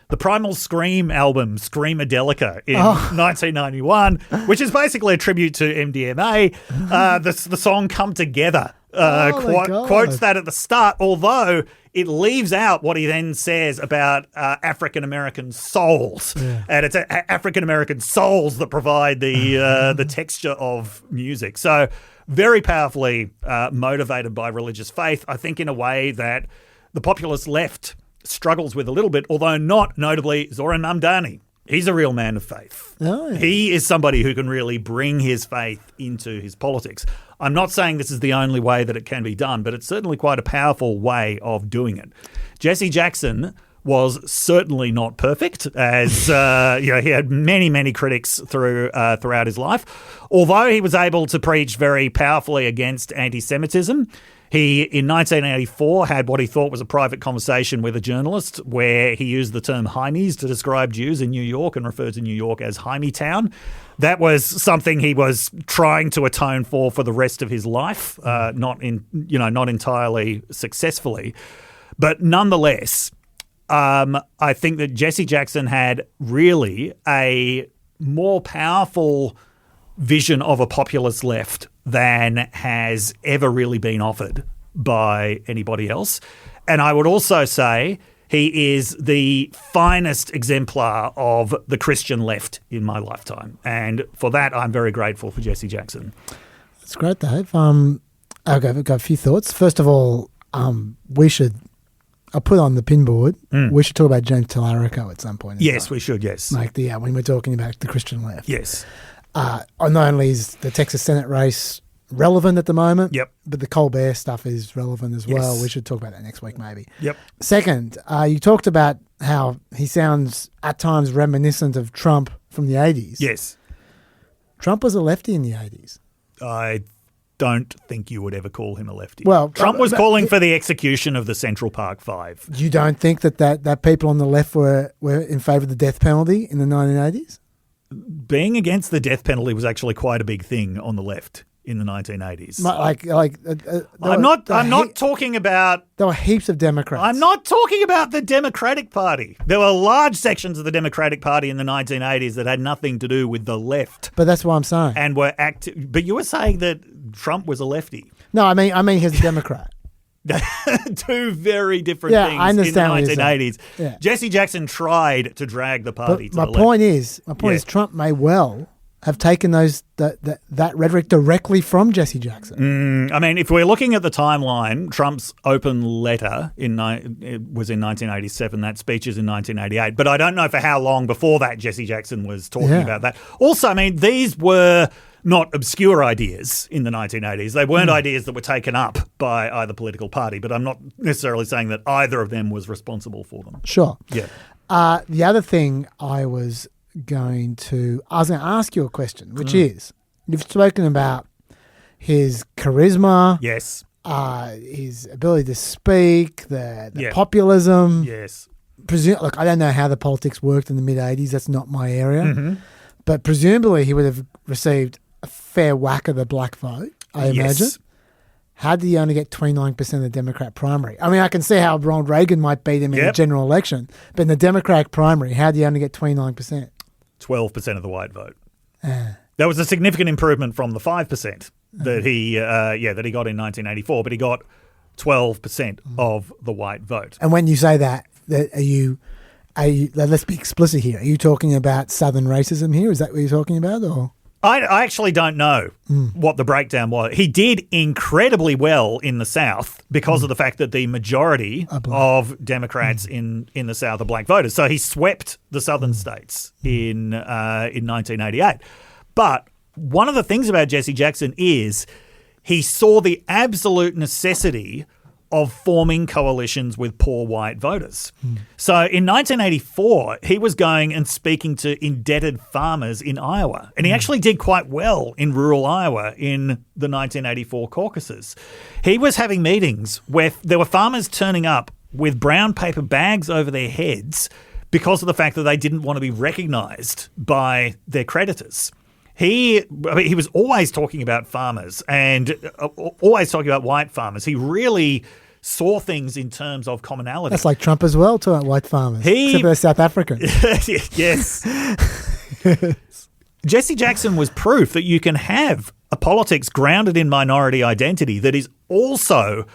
Speaker 2: The Primal Scream album, Screamadelica, in 1991, which is basically a tribute to MDMA. The song Come Together quotes that at the start, although it leaves out what he then says about African-American souls. Yeah. And it's African-American souls that provide the texture of music. So very powerfully motivated by religious faith, I think in a way that the populist left struggles with a little bit, although not notably Zoran Mamdani. He's a real man of faith. Oh, yeah. He is somebody who can really bring his faith into his politics. I'm not saying this is the only way that it can be done, but it's certainly quite a powerful way of doing it. Jesse Jackson was certainly not perfect, as he had many, many critics throughout his life. Although he was able to preach very powerfully against anti-Semitism, he, in 1984, had what he thought was a private conversation with a journalist where he used the term Heimies to describe Jews in New York and referred to New York as Heimie-town. That was something he was trying to atone for the rest of his life, not entirely successfully. But nonetheless, I think that Jesse Jackson had really a more powerful vision of a populist left than has ever really been offered by anybody else. And I would also say he is the finest exemplar of the Christian left in my lifetime. And for that, I'm very grateful for Jesse Jackson.
Speaker 1: That's great, Dave. I've got a few thoughts. First of all, I'll put on the pinboard. We should talk about James Tallarico at some point.
Speaker 2: Yes, we should, yes.
Speaker 1: Like when we're talking about the Christian left.
Speaker 2: Yes.
Speaker 1: Not only is the Texas Senate race relevant at the moment, but the Colbert stuff is relevant as well. We should talk about that next week maybe.
Speaker 2: Yep.
Speaker 1: Second, you talked about how he sounds at times reminiscent of Trump from the 80s.
Speaker 2: Yes.
Speaker 1: Trump was a lefty in the 80s.
Speaker 2: I don't think you would ever call him a lefty.
Speaker 1: Well,
Speaker 2: Trump was calling for the execution of the Central Park Five.
Speaker 1: You don't think that people on the left were in favour of the death penalty in the 1980s?
Speaker 2: Being against the death penalty was actually quite a big thing on the left in the 1980s.
Speaker 1: I'm
Speaker 2: not talking about.
Speaker 1: There were heaps of Democrats.
Speaker 2: I'm not talking about the Democratic Party. There were large sections of the Democratic Party in the 1980s that had nothing to do with the left.
Speaker 1: But that's what I'm saying.
Speaker 2: And were active. But you were saying that Trump was a lefty.
Speaker 1: No, I mean he's a Democrat.
Speaker 2: Two very different
Speaker 1: Yeah,
Speaker 2: things
Speaker 1: I understand what
Speaker 2: in
Speaker 1: you're
Speaker 2: the 1980s.
Speaker 1: Yeah.
Speaker 2: Jesse Jackson tried to drag the party
Speaker 1: But
Speaker 2: to
Speaker 1: my
Speaker 2: the left.
Speaker 1: point is, Trump may well have taken that rhetoric directly from Jesse Jackson.
Speaker 2: I mean, if we're looking at the timeline, Trump's open letter it was in 1987. That speech is in 1988. But I don't know for how long before that Jesse Jackson was talking about that. Also, I mean, these were not obscure ideas in the 1980s. They weren't ideas that were taken up by either political party, but I'm not necessarily saying that either of them was responsible for them.
Speaker 1: Sure.
Speaker 2: Yeah.
Speaker 1: The other thing I was going to ask you a question, which is, you've spoken about his charisma,
Speaker 2: Yes.
Speaker 1: his ability to speak, the
Speaker 2: Yeah.
Speaker 1: populism.
Speaker 2: Yes.
Speaker 1: Look, I don't know how the politics worked in the mid-'80s. That's not my area.
Speaker 2: Mm-hmm.
Speaker 1: But presumably he would have received a fair whack of the black vote, I imagine. How did he only get 29% of the Democrat primary? I mean, I can see how Ronald Reagan might beat him in the general election, but in the Democratic primary, how did he only get 29%?
Speaker 2: 12% of the white vote. That was a significant improvement from the 5% that he got in 1984, but he got 12% of the white vote.
Speaker 1: And when you say that are you, let's be explicit here. Are you talking about Southern racism here? Is that what you're talking about, or?
Speaker 2: I actually don't know what the breakdown was. He did incredibly well in the South because of the fact that the majority of Democrats in the South are black voters. So he swept the Southern states in 1988. But one of the things about Jesse Jackson is he saw the absolute necessity of forming coalitions with poor white voters. So in 1984, he was going and speaking to indebted farmers in Iowa. And he actually did quite well in rural Iowa in the 1984 caucuses. He was having meetings where there were farmers turning up with brown paper bags over their heads because of the fact that they didn't want to be recognized by their creditors. He was always talking about farmers and always talking about white farmers. He really saw things in terms of commonality.
Speaker 1: That's like Trump as well, talking about white farmers, except they're South African.
Speaker 2: Yes. Jesse Jackson was proof that you can have a politics grounded in minority identity that is also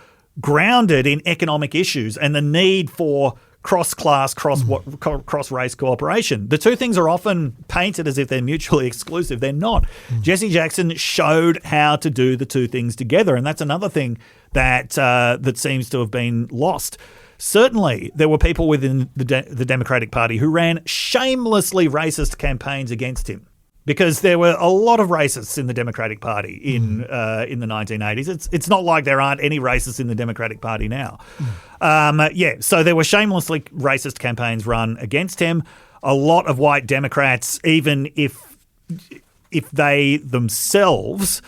Speaker 2: grounded in economic issues and the need for cross-class, cross-race cooperation. The two things are often painted as if they're mutually exclusive. They're not. Jesse Jackson showed how to do the two things together, and that's another thing that seems to have been lost. Certainly, there were people within the Democratic Party who ran shamelessly racist campaigns against him, because there were a lot of racists in the Democratic Party in the 1980s. It's not like there aren't any racists in the Democratic Party now. So there were shamelessly racist campaigns run against him. A lot of white Democrats, even if they themselves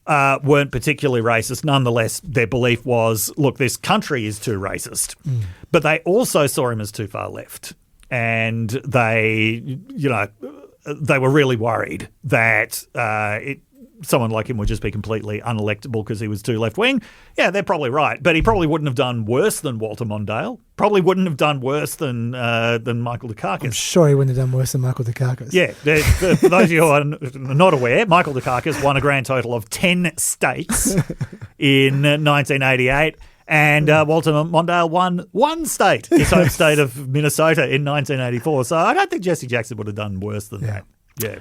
Speaker 2: weren't particularly racist, nonetheless, their belief was, look, this country is too racist. But they also saw him as too far left. And they were really worried that someone like him would just be completely unelectable because he was too left-wing. Yeah, they're probably right. But he probably wouldn't have done worse than Walter Mondale. Probably wouldn't have done worse than Michael Dukakis.
Speaker 1: I'm sure he wouldn't have done worse than Michael Dukakis.
Speaker 2: Yeah. For those of you who are not aware, Michael Dukakis won a grand total of 10 states in 1988. And Walter Mondale won one state, his home state of Minnesota, in 1984. So I don't think Jesse Jackson would have done worse than that. Yeah.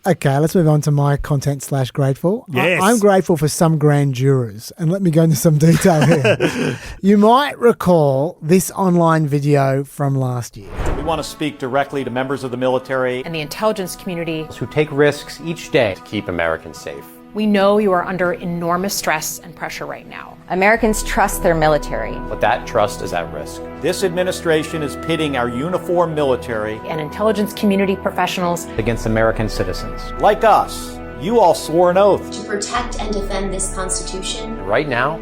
Speaker 1: Okay, let's move on to my content / grateful.
Speaker 2: Yes.
Speaker 1: I'm grateful for some grand jurors, and let me go into some detail here. You might recall this online video from last year.
Speaker 5: We want to speak directly to members of the military
Speaker 6: and the intelligence community
Speaker 5: who take risks each day to keep Americans safe.
Speaker 6: We know you are under enormous stress and pressure right now.
Speaker 7: Americans trust their military.
Speaker 5: But that trust is at risk. This administration is pitting our uniformed military
Speaker 6: And intelligence community professionals
Speaker 5: against American citizens. Like us, you all swore an oath.
Speaker 8: To protect and defend this Constitution.
Speaker 5: And right now,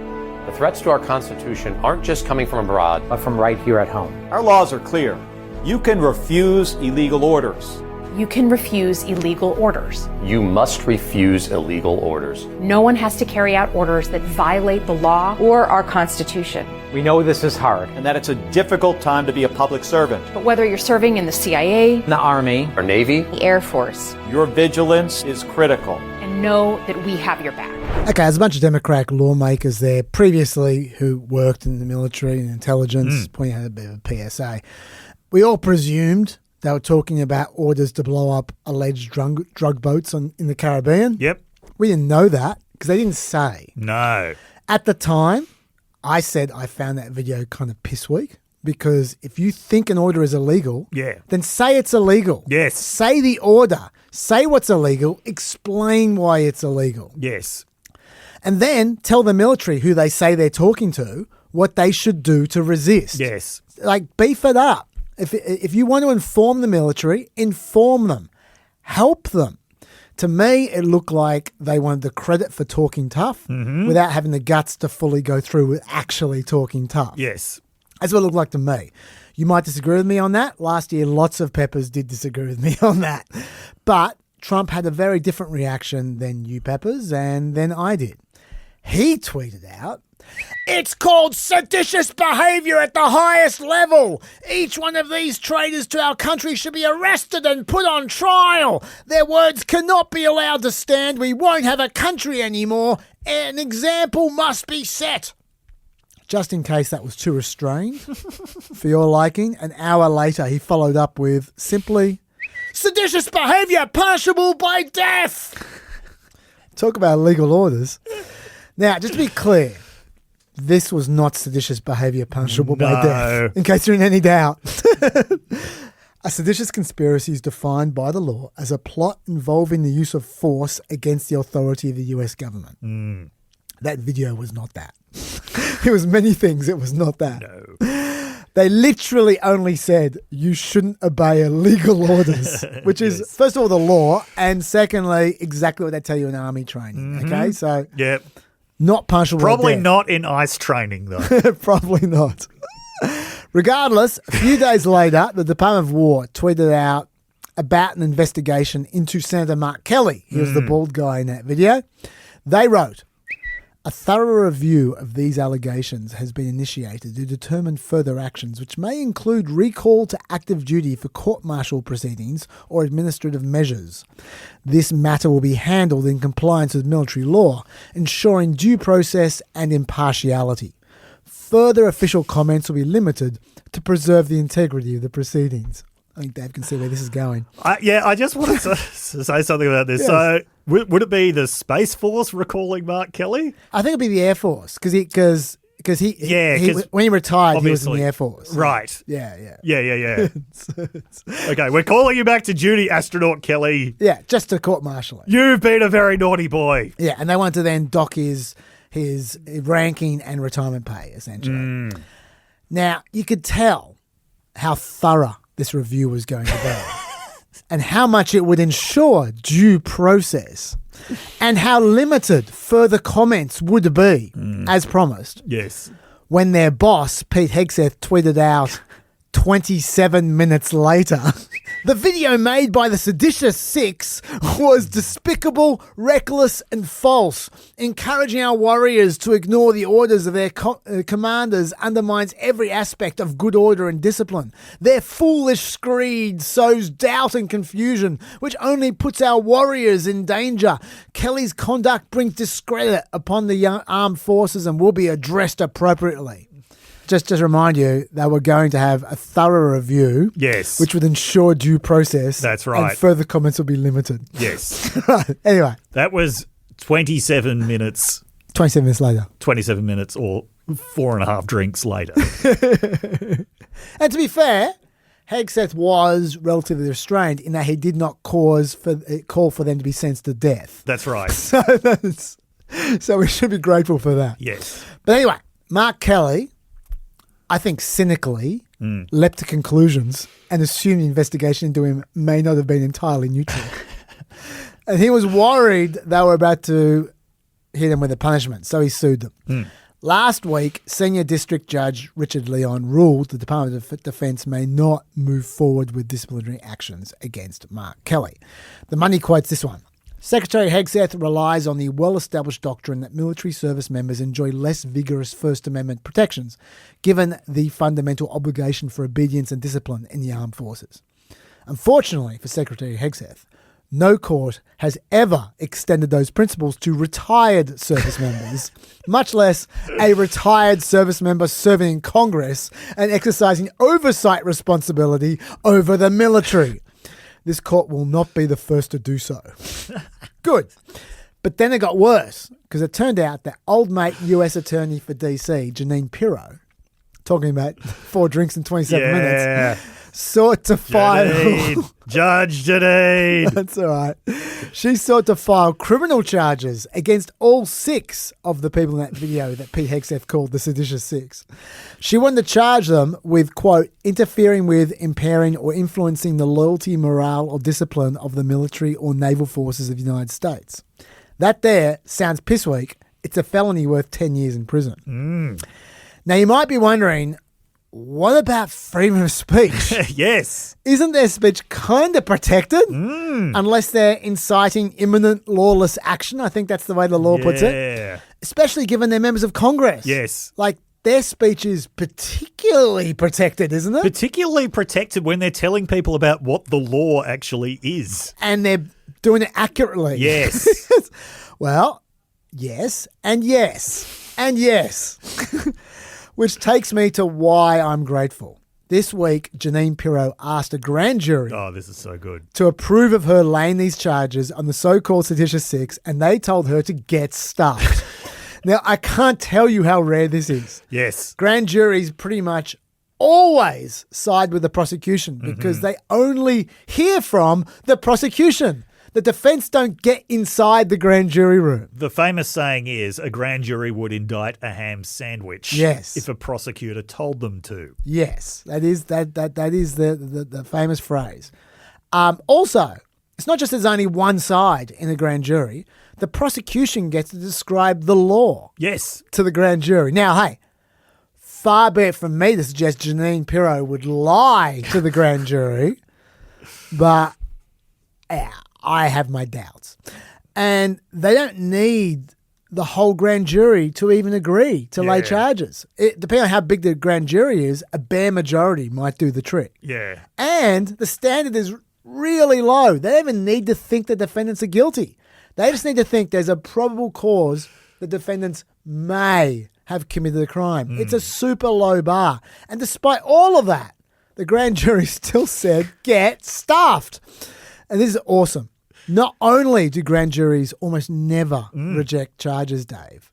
Speaker 5: the threats to our Constitution aren't just coming from abroad, but from right here at home. Our laws are clear. You can refuse illegal orders.
Speaker 6: You can refuse illegal orders.
Speaker 9: You must refuse illegal orders.
Speaker 6: No one has to carry out orders that violate the law
Speaker 7: or our Constitution.
Speaker 5: We know this is hard and that it's a difficult time to be a public servant.
Speaker 6: But whether you're serving in the CIA,
Speaker 5: the Army,
Speaker 9: or Navy,
Speaker 7: the Air Force,
Speaker 5: your vigilance is critical.
Speaker 6: and know that we have your back.
Speaker 1: Okay, there's a bunch of Democratic lawmakers there previously who worked in the military and intelligence, pointing out a bit of a PSA. We all presumed they were talking about orders to blow up alleged drug boats in the Caribbean.
Speaker 2: Yep.
Speaker 1: We didn't know that because they didn't say.
Speaker 2: No.
Speaker 1: At the time, I said I found that video kind of piss weak because if you think an order is illegal, then say it's illegal.
Speaker 2: Yes.
Speaker 1: Say the order. Say what's illegal. Explain why it's illegal.
Speaker 2: Yes.
Speaker 1: And then tell the military who they say they're talking to what they should do to resist.
Speaker 2: Yes.
Speaker 1: Like, beef it up. If you want to inform the military, inform them. Help them. To me, it looked like they wanted the credit for talking tough without having the guts to fully go through with actually talking tough.
Speaker 2: Yes.
Speaker 1: That's what it looked like to me. You might disagree with me on that. Last year, lots of peppers did disagree with me on that. But Trump had a very different reaction than you peppers and than I did. He tweeted out, "It's called seditious behaviour at the highest level. Each one of these traitors to our country should be arrested and put on trial. Their words cannot be allowed to stand. We won't have a country anymore. An example must be set." Just in case that was too restrained for your liking, an hour later he followed up with simply, "Seditious behaviour punishable by death." Talk about illegal orders. Now, just to be clear, this was not seditious behaviour punishable by death, in case you're in any doubt. A seditious conspiracy is defined by the law as a plot involving the use of force against the authority of the US government. That video was not that. It was many things. It was not that.
Speaker 2: No.
Speaker 1: They literally only said you shouldn't obey illegal orders, which is, first of all, the law, and secondly, exactly what they tell you in army training. Okay, so
Speaker 2: Yep.
Speaker 1: not punishable.
Speaker 2: Probably
Speaker 1: by death.
Speaker 2: not in ICE training, though.
Speaker 1: Probably not. Regardless, a few days later, the Department of War tweeted out about an investigation into Senator Mark Kelly. He was the bald guy in that video. They wrote, "A thorough review of these allegations has been initiated to determine further actions, which may include recall to active duty for court-martial proceedings or administrative measures. This matter will be handled in compliance with military law, ensuring due process and impartiality. Further official comments will be limited to preserve the integrity of the proceedings." I think Dave can see where this is going.
Speaker 2: I just wanted to say something about this.
Speaker 1: Yes.
Speaker 2: So, would it be the Space Force recalling Mark Kelly?
Speaker 1: I think it'd be the Air Force because when he retired, he was in the Air Force.
Speaker 2: Right.
Speaker 1: Yeah.
Speaker 2: Yeah. Okay, we're calling you back to duty, astronaut Kelly.
Speaker 1: Yeah, just to court-martial him.
Speaker 2: You've been a very naughty boy.
Speaker 1: Yeah, and they wanted to then dock his ranking and retirement pay, essentially. Now, you could tell how thorough this review was going to be and how much it would ensure due process and how limited further comments would be, as promised.
Speaker 2: Yes.
Speaker 1: When their boss, Pete Hegseth, tweeted out 27 minutes later, "The video made by the Seditious Six was despicable, reckless and false. Encouraging our warriors to ignore the orders of their commanders undermines every aspect of good order and discipline. Their foolish screed sows doubt and confusion, which only puts our warriors in danger. Kelly's conduct brings discredit upon the armed forces and will be addressed appropriately." Just to remind you, they were going to have a thorough review.
Speaker 2: Yes.
Speaker 1: Which would ensure due process.
Speaker 2: That's right.
Speaker 1: And further comments will be limited.
Speaker 2: Yes.
Speaker 1: Right. Anyway.
Speaker 2: That was 27 minutes.
Speaker 1: 27 minutes later.
Speaker 2: 27 minutes or 4.5 drinks later.
Speaker 1: And to be fair, Hegseth was relatively restrained in that he did not call for them to be sentenced to death.
Speaker 2: That's right.
Speaker 1: So we should be grateful for that.
Speaker 2: Yes.
Speaker 1: But anyway, Mark Kelly, I think cynically, leapt to conclusions and assumed the investigation into him may not have been entirely neutral. And he was worried they were about to hit him with a punishment, so he sued them. Last week, Senior District Judge Richard Leon ruled the Department of Defense may not move forward with disciplinary actions against Mark Kelly. The Money quotes this one. Secretary Hegseth relies on the well-established doctrine that military service members enjoy less vigorous First Amendment protections, given the fundamental obligation for obedience and discipline in the armed forces. Unfortunately for Secretary Hegseth, No court has ever extended those principles to retired service members, much less a retired service member serving in Congress and exercising oversight responsibility over the military. This court will not be the first to do so. Good. But then it got worse, because it turned out that old mate US Attorney for DC, Jeanine Pirro, talking about 4 drinks in 27 minutes, sought to file...
Speaker 2: Judge Jeanine.
Speaker 1: That's all right. She sought to file criminal charges against all 6 of the people in that video that Pete Hegseth called the Seditious 6. She wanted to charge them with, quote, interfering with, impairing or influencing the loyalty, morale or discipline of the military or naval forces of the United States. That there sounds piss weak. It's a felony worth 10 years in prison. Now, you might be wondering, what about freedom of speech?
Speaker 2: Yes.
Speaker 1: Isn't their speech kind of protected? Unless they're inciting imminent lawless action. I think that's the way the law puts it. Especially given they're members of Congress.
Speaker 2: Yes.
Speaker 1: Like, their speech is particularly protected, isn't it?
Speaker 2: Particularly protected when they're telling people about what the law actually is.
Speaker 1: And they're doing it accurately.
Speaker 2: Yes.
Speaker 1: Well, yes, and yes, and yes. Which takes me to why I'm grateful. This week, Jeanine Pirro asked a grand jury
Speaker 2: this is so good.
Speaker 1: to approve of her laying these charges on the so-called Seditious 6, and they told her to get stuffed. Now, I can't tell you how rare this is.
Speaker 2: Yes.
Speaker 1: Grand juries pretty much always side with the prosecution because they only hear from the prosecution. The defense don't get inside the grand jury room.
Speaker 2: The famous saying is a grand jury would indict a ham sandwich.
Speaker 1: Yes.
Speaker 2: If a prosecutor told them to.
Speaker 1: Yes, that is the famous phrase. Also, it's not just there's only one side in a grand jury. The prosecution gets to describe the law.
Speaker 2: Yes.
Speaker 1: To the grand jury. Now, hey, far be it from me to suggest Jeanine Pirro would lie to the grand jury, but I have my doubts. And they don't need the whole grand jury to even agree to lay charges. Depending on how big the grand jury is, a bare majority might do the trick.
Speaker 2: Yeah.
Speaker 1: And the standard is really low. They don't even need to think the defendants are guilty. They just need to think there's a probable cause the defendants may have committed a crime. It's a super low bar. And despite all of that, the grand jury still said, get stuffed. And this is awesome. Not only do grand juries almost never reject charges, Dave,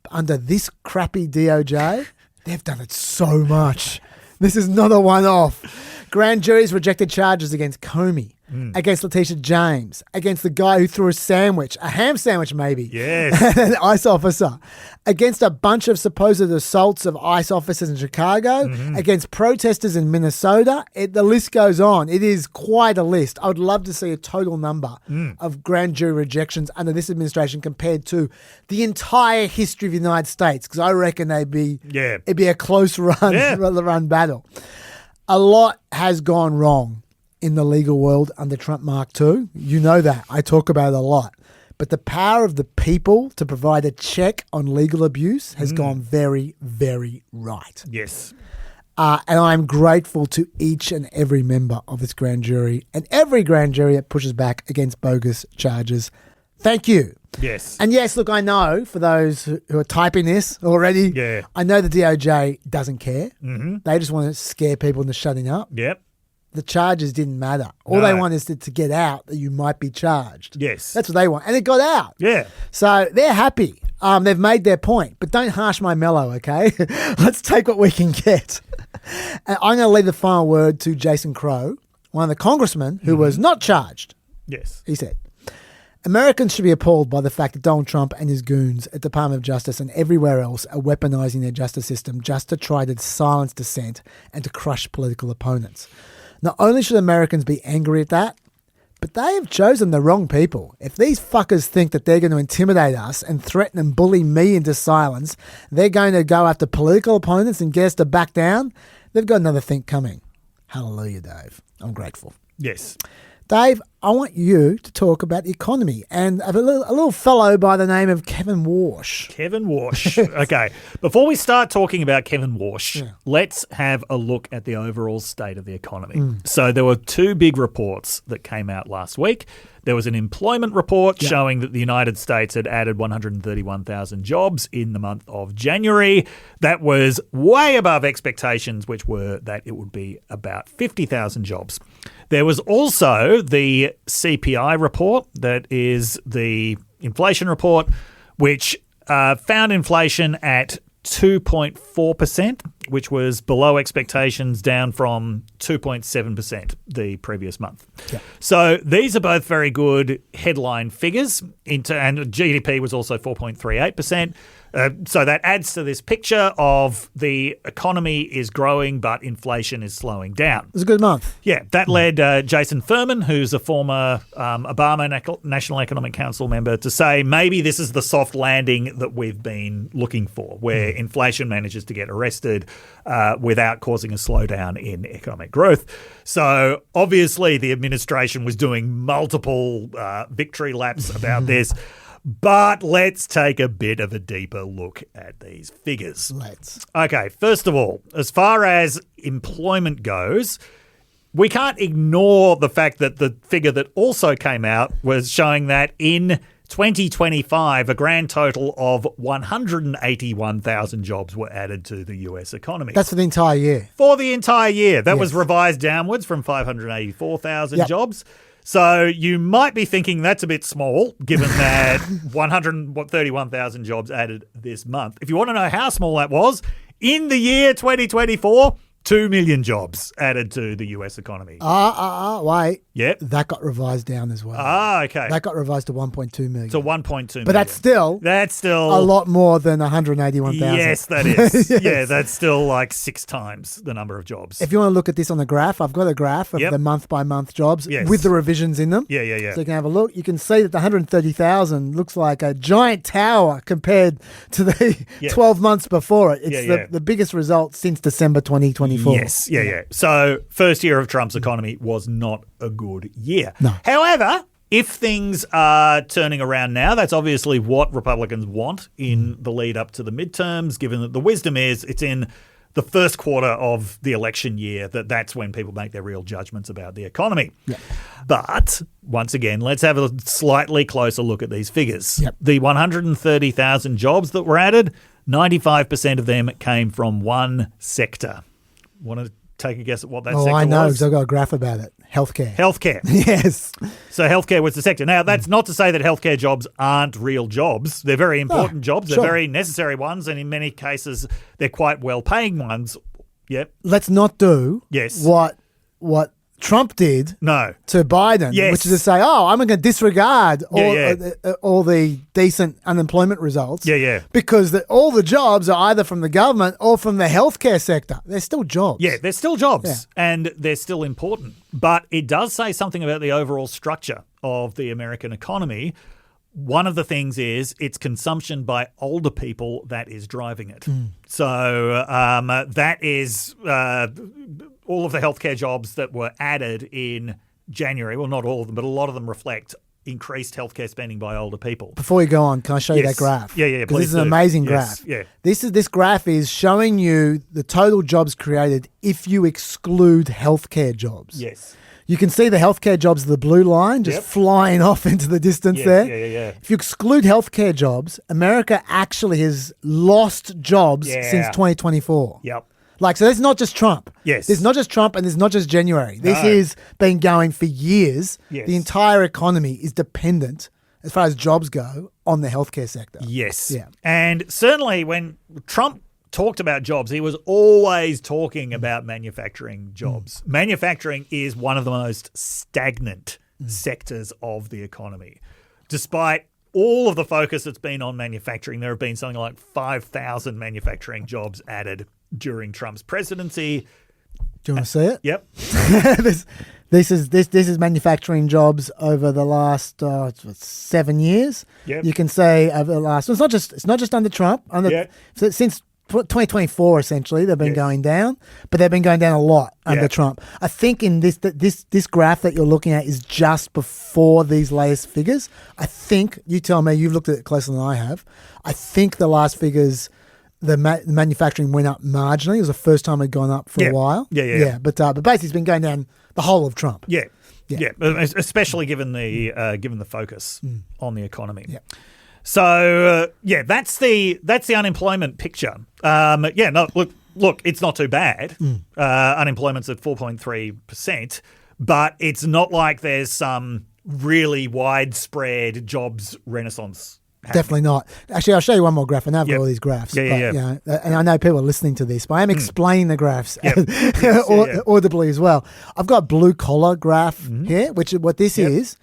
Speaker 1: but under this crappy DOJ, they've done it so much. This is not a one-off. Grand juries rejected charges against Comey, against Letitia James, against the guy who threw a ham sandwich maybe.
Speaker 2: Yes.
Speaker 1: An ICE officer, against a bunch of supposed assaults of ICE officers in Chicago, against protesters in Minnesota. The list goes on. It is quite a list. I would love to see a total number of grand jury rejections under this administration compared to the entire history of the United States, because I reckon it'd be a close run battle. A lot has gone wrong in the legal world under Trump Mark II. You know that. I talk about it a lot. But the power of the people to provide a check on legal abuse has gone very, very right.
Speaker 2: Yes.
Speaker 1: And I'm grateful to each and every member of this grand jury and every grand jury that pushes back against bogus charges. Thank you.
Speaker 2: Yes.
Speaker 1: And yes, look, I know for those who are typing this already, I know the DOJ doesn't care. They just want to scare people into shutting up.
Speaker 2: Yep.
Speaker 1: The charges didn't matter. All they want is to get out that you might be charged.
Speaker 2: Yes.
Speaker 1: That's what they want. And it got out.
Speaker 2: Yeah.
Speaker 1: So they're happy. They've made their point. But don't harsh my mellow, okay? Let's take what we can get. And I'm going to leave the final word to Jason Crow, one of the congressmen who was not charged.
Speaker 2: Yes.
Speaker 1: He said, Americans should be appalled by the fact that Donald Trump and his goons at the Department of Justice and everywhere else are weaponizing their justice system just to try to silence dissent and to crush political opponents. Not only should Americans be angry at that, but they have chosen the wrong people. If these fuckers think that they're going to intimidate us and threaten and bully me into silence, they're going to go after political opponents and get us to back down, they've got another thing coming. Hallelujah, Dave. I'm grateful.
Speaker 2: Yes.
Speaker 1: Dave, I want you to talk about the economy and a little fellow by the name of Kevin Warsh.
Speaker 2: Kevin Warsh. Okay. Before we start talking about Kevin Warsh, let's have a look at the overall state of the economy. So there were two big reports that came out last week. There was an employment report showing that the United States had added 131,000 jobs in the month of January. That was way above expectations, which were that it would be about 50,000 jobs. There was also the CPI report, that is the inflation report, which found inflation at 2.4%, which was below expectations, down from 2.7% the previous month. Yeah. So these are both very good headline figures. And GDP was also 4.38%. So that adds to this picture of the economy is growing, but inflation is slowing down.
Speaker 1: It was a good month.
Speaker 2: Yeah, that led Jason Furman, who's a former Obama National Economic Council member, to say maybe this is the soft landing that we've been looking for, where inflation manages to get arrested without causing a slowdown in economic growth. So obviously the administration was doing multiple victory laps about this. But let's take a bit of a deeper look at these figures.
Speaker 1: Let's.
Speaker 2: Okay, first of all, as far as employment goes, we can't ignore the fact that the figure that also came out was showing that in 2025, a grand total of 181,000 jobs were added to the US economy.
Speaker 1: That's for the entire year.
Speaker 2: For the entire year. That was revised downwards from 584,000 jobs. So you might be thinking that's a bit small, given that 131,000 jobs added this month. If you want to know how small that was, in the year 2024, 2 million jobs added to the US economy.
Speaker 1: Wait.
Speaker 2: Yep.
Speaker 1: That got revised down as well.
Speaker 2: Okay.
Speaker 1: That got revised to 1.2 million.
Speaker 2: So 1.2 million.
Speaker 1: But that's still a lot more than 181,000.
Speaker 2: Yes, that is.
Speaker 1: Yes.
Speaker 2: Yeah, that's still like 6 times the number of jobs.
Speaker 1: If you want to look at this on the graph, I've got a graph of the month-by-month jobs with the revisions in them.
Speaker 2: Yeah.
Speaker 1: So you can have a look. You can see that the 130,000 looks like a giant tower compared to the 12 months before it. It's the biggest result since December 2024.
Speaker 2: Yes, yeah. So first year of Trump's economy was not a good year.
Speaker 1: No.
Speaker 2: However, if things are turning around now, that's obviously what Republicans want in the lead up to the midterms, given that the wisdom is it's in the first quarter of the election year that's when people make their real judgments about the economy.
Speaker 1: Yep.
Speaker 2: But once again, let's have a slightly closer look at these figures.
Speaker 1: Yep.
Speaker 2: The 130,000 jobs that were added, 95% of them came from one sector. Want to take a guess at what that sector was?
Speaker 1: Oh, I know, because I've got a graph about it. Healthcare.
Speaker 2: Yes. So healthcare was the sector. Now, that's not to say that healthcare jobs aren't real jobs. They're very important jobs. They're very necessary ones, and in many cases, they're quite well-paying ones. Yep.
Speaker 1: Let's not do what Trump did to Biden, which is to say, I'm going to disregard all the decent unemployment results because all the jobs are either from the government or from the healthcare sector. They're still jobs.
Speaker 2: Yeah, they're still jobs and they're still important. But it does say something about the overall structure of the American economy. One of the things is it's consumption by older people that is driving it. So that is all of the healthcare jobs that were added in January. Well, not all of them, but a lot of them reflect increased healthcare spending by older people.
Speaker 1: Before you go on, can I show you that graph?
Speaker 2: Yeah,
Speaker 1: because this is an amazing graph.
Speaker 2: Yeah.
Speaker 1: This graph is showing you the total jobs created if you exclude healthcare jobs.
Speaker 2: Yes.
Speaker 1: You can see the healthcare jobs, the blue line, just flying off into the distance there.
Speaker 2: Yeah.
Speaker 1: If you exclude healthcare jobs, America actually has lost jobs since 2024.
Speaker 2: Yep.
Speaker 1: So that's not just Trump.
Speaker 2: Yes.
Speaker 1: There's not just Trump and there's not just January. This has been going for years.
Speaker 2: Yes.
Speaker 1: The entire economy is dependent, as far as jobs go, on the healthcare sector.
Speaker 2: Yes.
Speaker 1: Yeah.
Speaker 2: And certainly when Trump talked about jobs, he was always talking about manufacturing jobs. Manufacturing is one of the most stagnant sectors of the economy. Despite all of the focus that's been on manufacturing, there have been something like 5,000 manufacturing jobs added during Trump's presidency.
Speaker 1: Do you want to see it?
Speaker 2: Yep.
Speaker 1: This is manufacturing jobs over the last 7 years.
Speaker 2: Yep.
Speaker 1: You can say over the last. It's not just under Trump. Since 2024 essentially they've been going down, but they've been going down a lot under Trump. I think in this graph that you're looking at is just before these latest figures. I think, you tell me, you've looked at it closer than I have. I think the last figures, the manufacturing went up marginally. It was the first time it had gone up for a while. Yeah. But basically it's been going down the whole of Trump.
Speaker 2: Yeah, especially given the focus on the economy. Yeah. So that's the unemployment picture. Look, it's not too bad. Unemployment's at 4.3%, but it's not like there's some really widespread jobs renaissance happening.
Speaker 1: Definitely not. Actually, I'll show you one more graph. I know I've got all these graphs. You know, and I know people are listening to this, but I am explaining the graphs audibly as well. I've got blue collar graph here, which what this is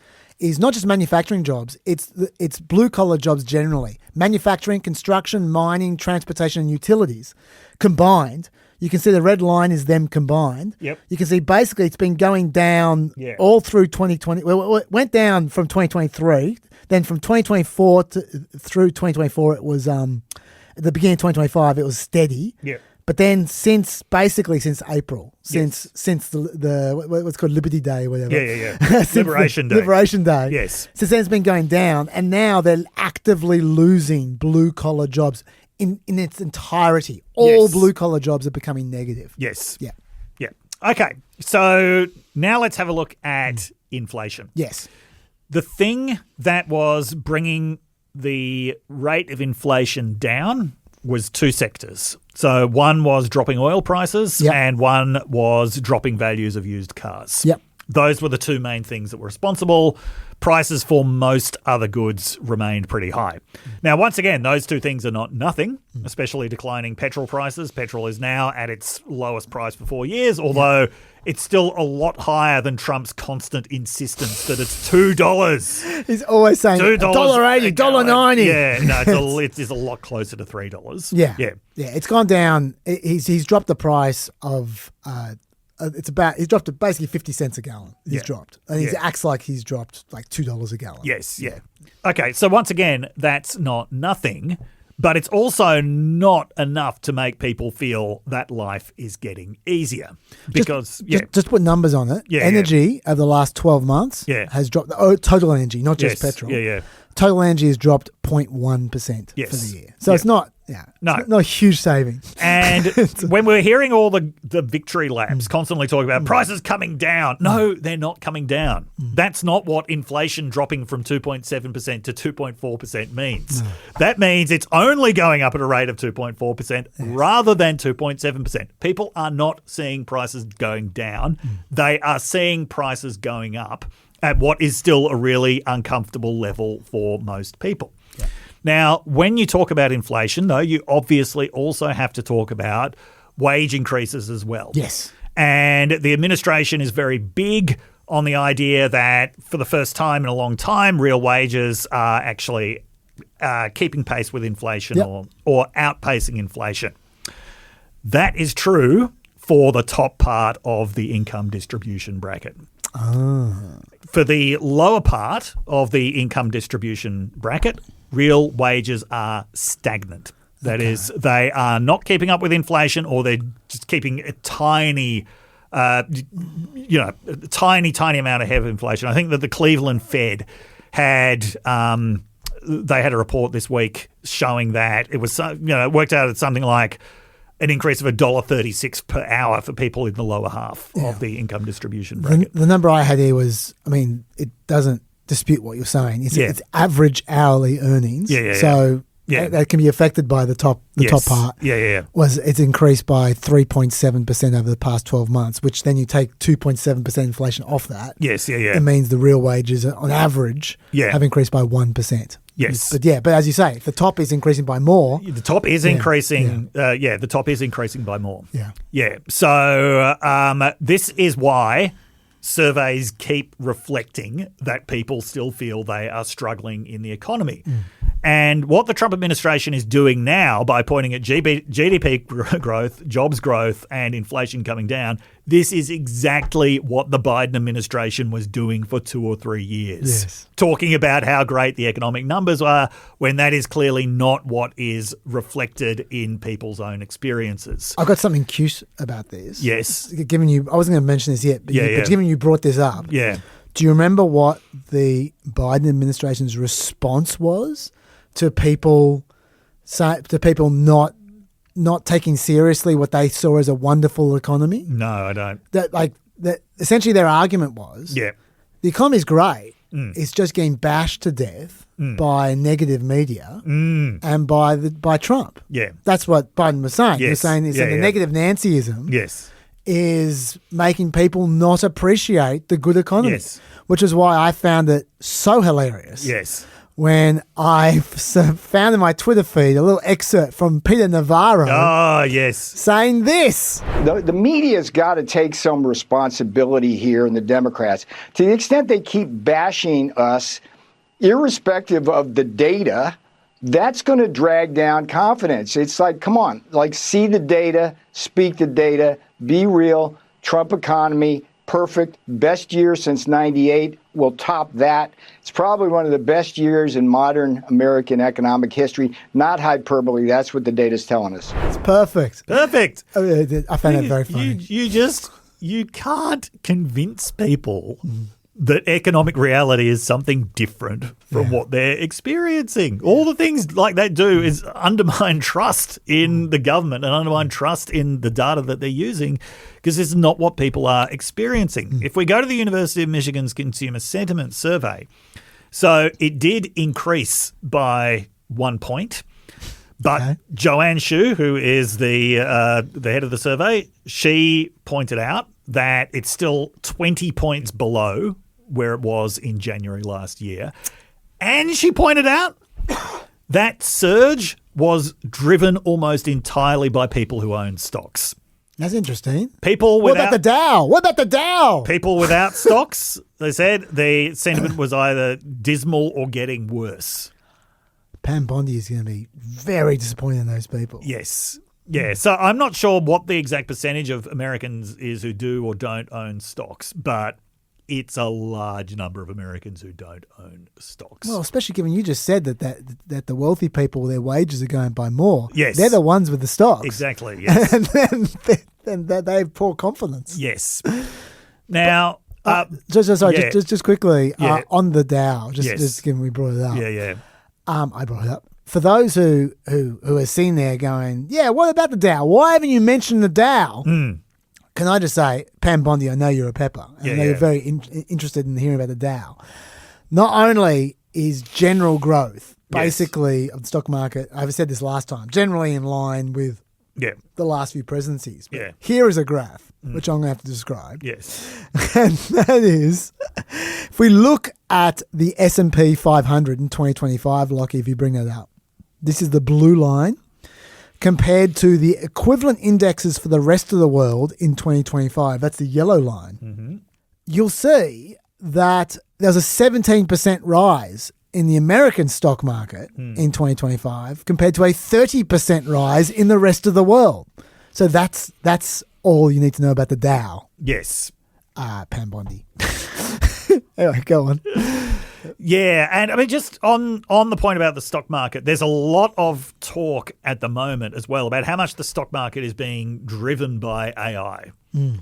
Speaker 1: not just manufacturing jobs. It's blue collar jobs generally. Manufacturing, construction, mining, transportation, and utilities combined. You can see the red line is them combined. Yep. You can see basically it's been going down all through 2020. Well, it went down from 2023. Then from 2024 through 2024, it was at the beginning of 2025, it was steady. Yeah. But then since April, since the what's called Liberty Day or whatever.
Speaker 2: Liberation Day.
Speaker 1: Liberation Day.
Speaker 2: Yes.
Speaker 1: Since then it's been going down, and now they're actively losing blue collar jobs in its entirety. All blue collar jobs are becoming negative.
Speaker 2: Yes. Yeah. Yeah. Okay. So now let's have a look at inflation.
Speaker 1: Yes.
Speaker 2: The thing that was bringing the rate of inflation down was two sectors. So one was dropping oil prices and one was dropping values of used cars. Yep. Those were the two main things that were responsible. Prices for most other goods remained pretty high. Now, once again, those two things are not nothing, especially declining petrol prices. Petrol is now at its lowest price for 4 years, although it's still a lot higher than Trump's constant insistence that it's $2.
Speaker 1: He's always saying $1.80, $1.90.
Speaker 2: Yeah, no, it is a lot closer to $3.
Speaker 1: Yeah, it's gone down. He's dropped the price of. He's dropped it basically 50 cents a gallon. He's dropped, and he acts like he's dropped like $2 a gallon.
Speaker 2: Yes, yeah. Okay, so once again, that's not nothing, but it's also not enough to make people feel that life is getting easier. Because
Speaker 1: just put numbers on it. Energy over the last 12 months has dropped. Total energy, not just petrol. Total energy has dropped 0.1% for the year. So it's not. Yeah, no, not a huge savings.
Speaker 2: And when we're hearing all the victory laps constantly talking about prices coming down, no, they're not coming down. That's not what inflation dropping from 2.7% to 2.4% means. No. That means it's only going up at a rate of 2.4% rather than 2.7%. People are not seeing prices going down. They are seeing prices going up at what is still a really uncomfortable level for most people. Yeah. Now, when you talk about inflation, though, you obviously also have to talk about wage increases as well.
Speaker 1: Yes.
Speaker 2: And the administration is very big on the idea that for the first time in a long time, real wages are actually keeping pace with inflation or outpacing inflation. That is true for the top part of the income distribution bracket. For the lower part of the income distribution bracket, real wages are stagnant. That is, they are not keeping up with inflation, or they're just keeping a tiny, tiny amount ahead of inflation. I think that the Cleveland Fed had they had a report this week showing that it was it worked out at something like an increase of $1.36 per hour for people in the lower half of the income distribution bracket.
Speaker 1: The number I had here was, it doesn't dispute what you're saying. It's average hourly earnings. So that can be affected by the top part. It's increased by 3.7% over the past 12 months, which then you take 2.7% inflation off that. It means the real wages on average have increased by 1%.
Speaker 2: Yes.
Speaker 1: But as you say, if the top is increasing by more.
Speaker 2: The top is increasing. The top is increasing by more.
Speaker 1: Yeah.
Speaker 2: So this is why surveys keep reflecting that people still feel they are struggling in the economy. And what the Trump administration is doing now by pointing at GDP growth, jobs growth, and inflation coming down, this is exactly what the Biden administration was doing for 2 or 3 years.
Speaker 1: Yes.
Speaker 2: Talking about how great the economic numbers are when that is clearly not what is reflected in people's own experiences.
Speaker 1: I've got something cute about this.
Speaker 2: Yes.
Speaker 1: Given you, I wasn't going to mention this yet, but, but given you brought this up,
Speaker 2: Yeah.
Speaker 1: do you remember what the Biden administration's response was to people not taking seriously what they saw as a wonderful economy?
Speaker 2: No, I don't.
Speaker 1: That essentially their argument was,
Speaker 2: Yeah.
Speaker 1: the economy's great. It's just getting bashed to death by negative media and by Trump.
Speaker 2: Yeah.
Speaker 1: That's what Biden was saying. He was
Speaker 2: Yes.
Speaker 1: saying the negative Nancyism
Speaker 2: Yes.
Speaker 1: is making people not appreciate the good economy,
Speaker 2: Yes.
Speaker 1: which is why I found it so hilarious.
Speaker 2: Yes.
Speaker 1: When I found in my Twitter feed a little excerpt from Peter Navarro
Speaker 2: Oh, yes.
Speaker 1: saying this.
Speaker 10: The media's got to take some responsibility here, and the Democrats. To the extent they keep bashing us, irrespective of the data, that's going to drag down confidence. It's like, come on, like see the data, speak the data, be real. Trump economy, perfect, best year since '98. Will top that. It's probably one of the best years in modern American economic history. Not hyperbole. That's what the data's telling us.
Speaker 1: It's perfect.
Speaker 2: Perfect.
Speaker 1: I found that very funny.
Speaker 2: You can't convince people that economic reality is something different from what they're experiencing. All the things like that do is undermine trust in the government and undermine trust in the data that they're using, because this is not what people are experiencing. If we go to the University of Michigan's Consumer Sentiment Survey, so it did increase by 1 point. But Joanne Shu, who is the head of the survey, she pointed out that it's still 20 points below where it was in January last year. And she pointed out that surge was driven almost entirely by people who own stocks.
Speaker 1: That's interesting.
Speaker 2: What
Speaker 1: about the Dow? What about the Dow?
Speaker 2: People without stocks, they said the sentiment was either dismal or getting worse.
Speaker 1: Pam Bondi is going to be very disappointed in those people.
Speaker 2: Yes. Yeah. So I'm not sure what the exact percentage of Americans is who do or don't own stocks, but it's a large number of Americans who don't own stocks.
Speaker 1: Well, especially given you just said that the wealthy people, their wages are going by more.
Speaker 2: Yes.
Speaker 1: They're the ones with the stocks.
Speaker 2: Exactly, yes.
Speaker 1: And then they have poor confidence.
Speaker 2: Yes. Now,
Speaker 1: just quickly,
Speaker 2: Yeah.
Speaker 1: on the Dow,
Speaker 2: Yes.
Speaker 1: just given we brought it up.
Speaker 2: yeah.
Speaker 1: I brought it up. For those who are sitting there going, yeah, what about the Dow? Why haven't you mentioned the Dow? Can I just say, Pam Bondi, I know you're a pepper. And I know you're very interested in hearing about the Dow. Not only is general growth, basically, of the stock market, I've said this last time, generally in line with the last few presidencies. But here is a graph, which I'm going to have to describe.
Speaker 2: Yes.
Speaker 1: And that is, if we look at the S&P 500 in 2025, Lockie, if you bring that up, this is the blue line, compared to the equivalent indexes for the rest of the world in 2025. That's the yellow line. You'll see that there's a 17% rise in the American stock market in 2025 compared to a 30% rise in the rest of the world. So that's all you need to know about the Dow.
Speaker 2: Yes.
Speaker 1: Pam Bondi. Anyway, go on.
Speaker 2: Yeah, and I mean, just on the point about the stock market, there's a lot of talk at the moment as well about how much the stock market is being driven by AI.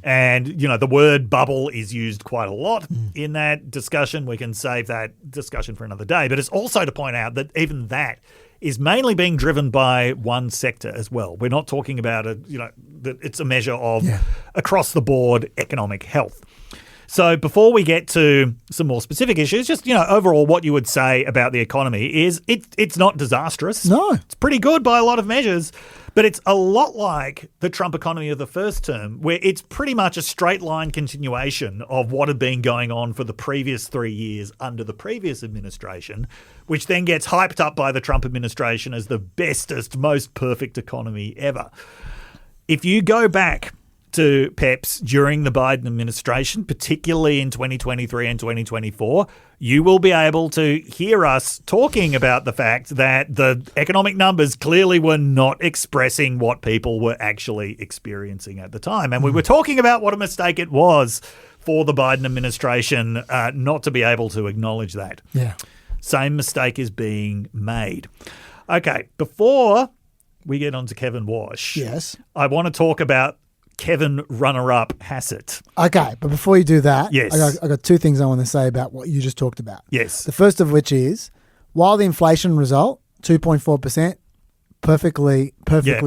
Speaker 2: And, the word bubble is used quite a lot in that discussion. We can save that discussion for another day. But it's also to point out that even that is mainly being driven by one sector as well. We're not talking about that it's a measure of across the board economic health. So before we get to some more specific issues, just, overall what you would say about the economy is it's not disastrous.
Speaker 1: No.
Speaker 2: It's pretty good by a lot of measures, but it's a lot like the Trump economy of the first term, where it's pretty much a straight line continuation of what had been going on for the previous 3 years under the previous administration, which then gets hyped up by the Trump administration as the bestest, most perfect economy ever. If you go back to PEPs during the Biden administration, particularly in 2023 and 2024, you will be able to hear us talking about the fact that the economic numbers clearly were not expressing what people were actually experiencing at the time. And we were talking about what a mistake it was for the Biden administration not to be able to acknowledge that.
Speaker 1: Yeah.
Speaker 2: Same mistake is being made. Okay, before we get on to Kevin Warsh,
Speaker 1: Yes.
Speaker 2: I want to talk about Kevin runner-up Hassett.
Speaker 1: Okay, but before you do that,
Speaker 2: Yes.
Speaker 1: I got two things I want to say about what you just talked about.
Speaker 2: Yes.
Speaker 1: The first of which is, while the inflation result, 2.4%, perfectly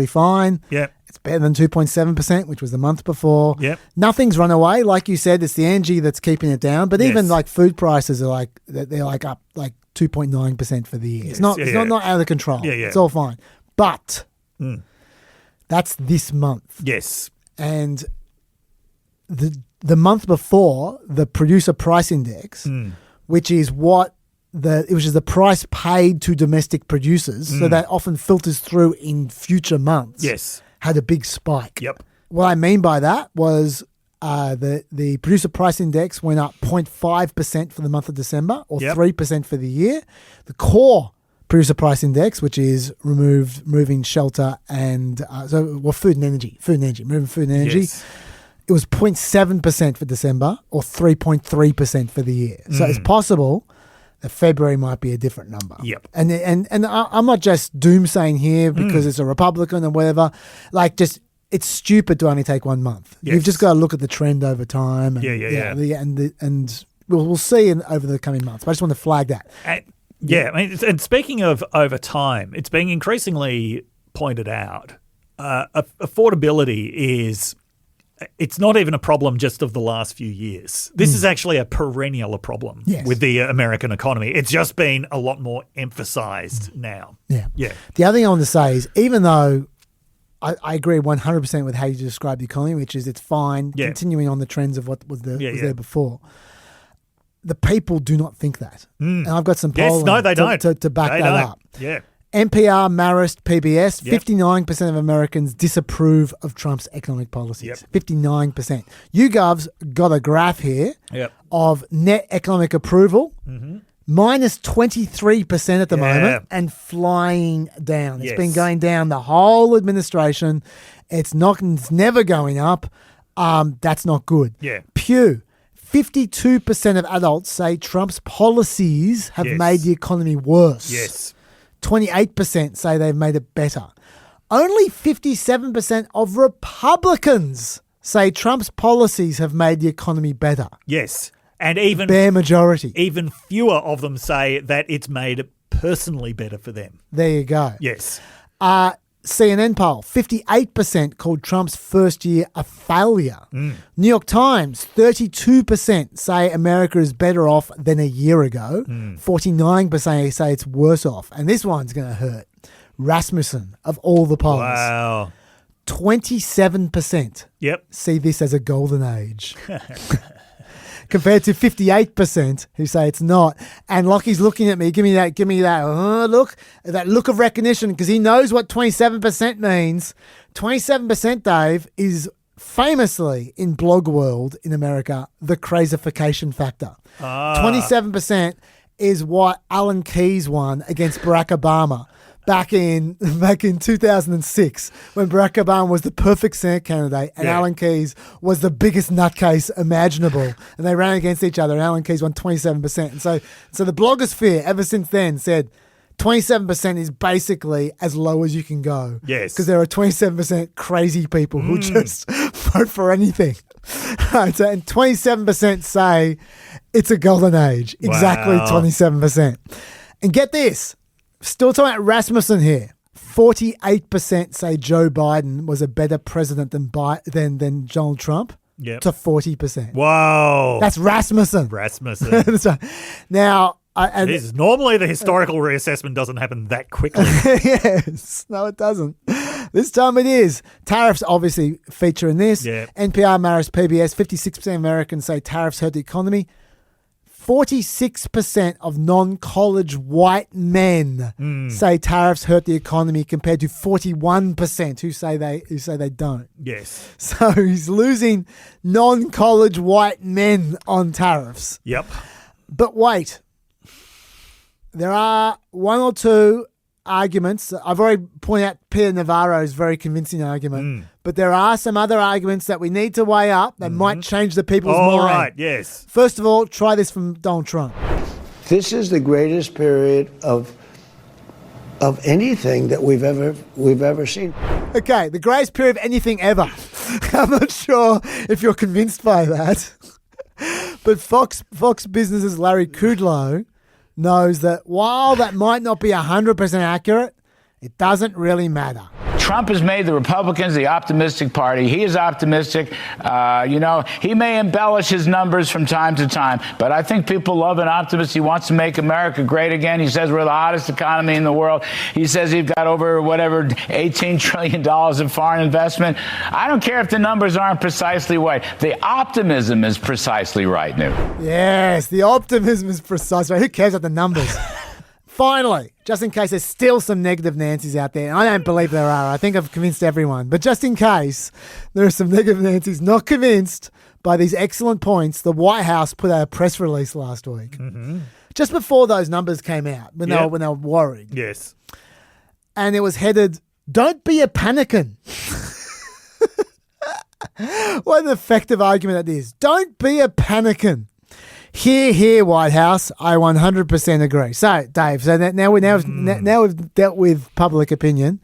Speaker 1: fine.
Speaker 2: Yep.
Speaker 1: It's better than 2.7%, which was the month before.
Speaker 2: Yep.
Speaker 1: Nothing's run away. Like you said, it's the Angie that's keeping it down. But even
Speaker 2: Yes.
Speaker 1: like food prices are like, they're like up like 2.9% for the year. It's not not out of control.
Speaker 2: Yeah, yeah.
Speaker 1: It's all fine. But that's this month.
Speaker 2: Yes.
Speaker 1: And the month before, the producer price index, which is the price paid to domestic producers, so that often filters through in future months.
Speaker 2: Yes.
Speaker 1: Had a big spike.
Speaker 2: Yep.
Speaker 1: What I mean by that was the producer price index went up 0.5% for the month of December, or 3% for the year. The core producer price index, which is removing shelter and food and energy, moving food and energy.
Speaker 2: Yes.
Speaker 1: It was 0.7% for December, or 3.3% for the year. So it's possible that February might be a different number.
Speaker 2: Yep.
Speaker 1: And I'm not just doomsaying here because it's a Republican or whatever. Like, just it's stupid to only take 1 month.
Speaker 2: Yes.
Speaker 1: You've just got to look at the trend over time. And, and we'll see over the coming months. But I just want to flag that.
Speaker 2: And speaking of over time, it's being increasingly pointed out, affordability is... It's not even a problem just of the last few years. This is actually a perennial problem with the American economy. It's just been a lot more emphasized now.
Speaker 1: Yeah.
Speaker 2: Yeah.
Speaker 1: The other thing I want to say is, even though I agree 100% with how you describe the economy, which is it's fine, continuing on the trends of what was there before, the people do not think that. And I've got some polling to back that up.
Speaker 2: Yeah.
Speaker 1: NPR, Marist, PBS, 59% of Americans disapprove of Trump's economic policies. 59%. YouGov's got a graph here of net economic approval, minus 23% at the moment, and flying down. It's been going down the whole administration. It's never going up. That's not good.
Speaker 2: Yeah.
Speaker 1: Pew. 52% of adults say Trump's policies have made the economy worse.
Speaker 2: Yes.
Speaker 1: 28% say they've made it better. Only 57% of Republicans say Trump's policies have made the economy better.
Speaker 2: Yes. And even
Speaker 1: bare majority.
Speaker 2: Even fewer of them say that it's made it personally better for them.
Speaker 1: There you go.
Speaker 2: Yes.
Speaker 1: CNN poll, 58% called Trump's first year a failure. New York Times, 32% say America is better off than a year ago. 49% say it's worse off. And this one's going to hurt. Rasmussen, of all the polls.
Speaker 2: Wow.
Speaker 1: 27% see this as a golden age. Compared to 58% who say it's not. And Lockie's looking at me, give me that look of recognition, because he knows what 27% means. 27%, Dave, is famously in blog world in America, the crazification factor. 27% is what Alan Keyes won against Barack Obama back in 2006, when Barack Obama was the perfect Senate candidate and Alan Keyes was the biggest nutcase imaginable, and they ran against each other, and Alan Keyes won 27%. And so the blogosphere ever since then said 27% is basically as low as you can go.
Speaker 2: Yes.
Speaker 1: Because there are 27% crazy people who just vote for anything. And 27% say it's a golden age. Exactly 27%. And get this. Still talking about Rasmussen here. 48% say Joe Biden was a better president than Donald Trump. To 40%.
Speaker 2: Whoa.
Speaker 1: That's Rasmussen. So, now,
Speaker 2: normally the historical reassessment doesn't happen that quickly.
Speaker 1: Yes. No, it doesn't. This time it is. Tariffs obviously feature in this.
Speaker 2: Yeah.
Speaker 1: NPR, Marist, PBS, 56% of Americans say tariffs hurt the economy. 46% of non-college white men say tariffs hurt the economy, compared to 41% who say they don't.
Speaker 2: Yes.
Speaker 1: So he's losing non-college white men on tariffs.
Speaker 2: Yep.
Speaker 1: But wait, there are one or two arguments. I've already pointed out Peter Navarro's very convincing argument, but there are some other arguments that we need to weigh up that might change the people's mind.
Speaker 2: All right, yes.
Speaker 1: First of all, try this from Donald Trump.
Speaker 11: This is the greatest period of anything that we've ever seen.
Speaker 1: Okay, the greatest period of anything ever. I'm not sure if you're convinced by that, but Fox Business's Larry Kudlow knows that while that might not be 100% accurate, it doesn't really matter.
Speaker 12: Trump has made the Republicans the optimistic party. He is optimistic. He may embellish his numbers from time to time, but I think people love an optimist. He wants to make America great again. He says we're the hottest economy in the world. He says he's got over $18 trillion in foreign investment. I don't care if the numbers aren't precisely right. The optimism is precisely right, Newt.
Speaker 1: Yes, the optimism is precise. Who cares about the numbers? Finally, just in case there's still some negative Nancys out there, and I don't believe there are. I think I've convinced everyone. But just in case there are some negative Nancys not convinced by these excellent points, the White House put out a press release last week, just before those numbers came out, when they were worried.
Speaker 2: Yes.
Speaker 1: And it was headed, "Don't be a panickin'." What an effective argument that is. Don't be a panickin'. Here, White House. I 100% agree. So, Dave, now we've dealt with public opinion.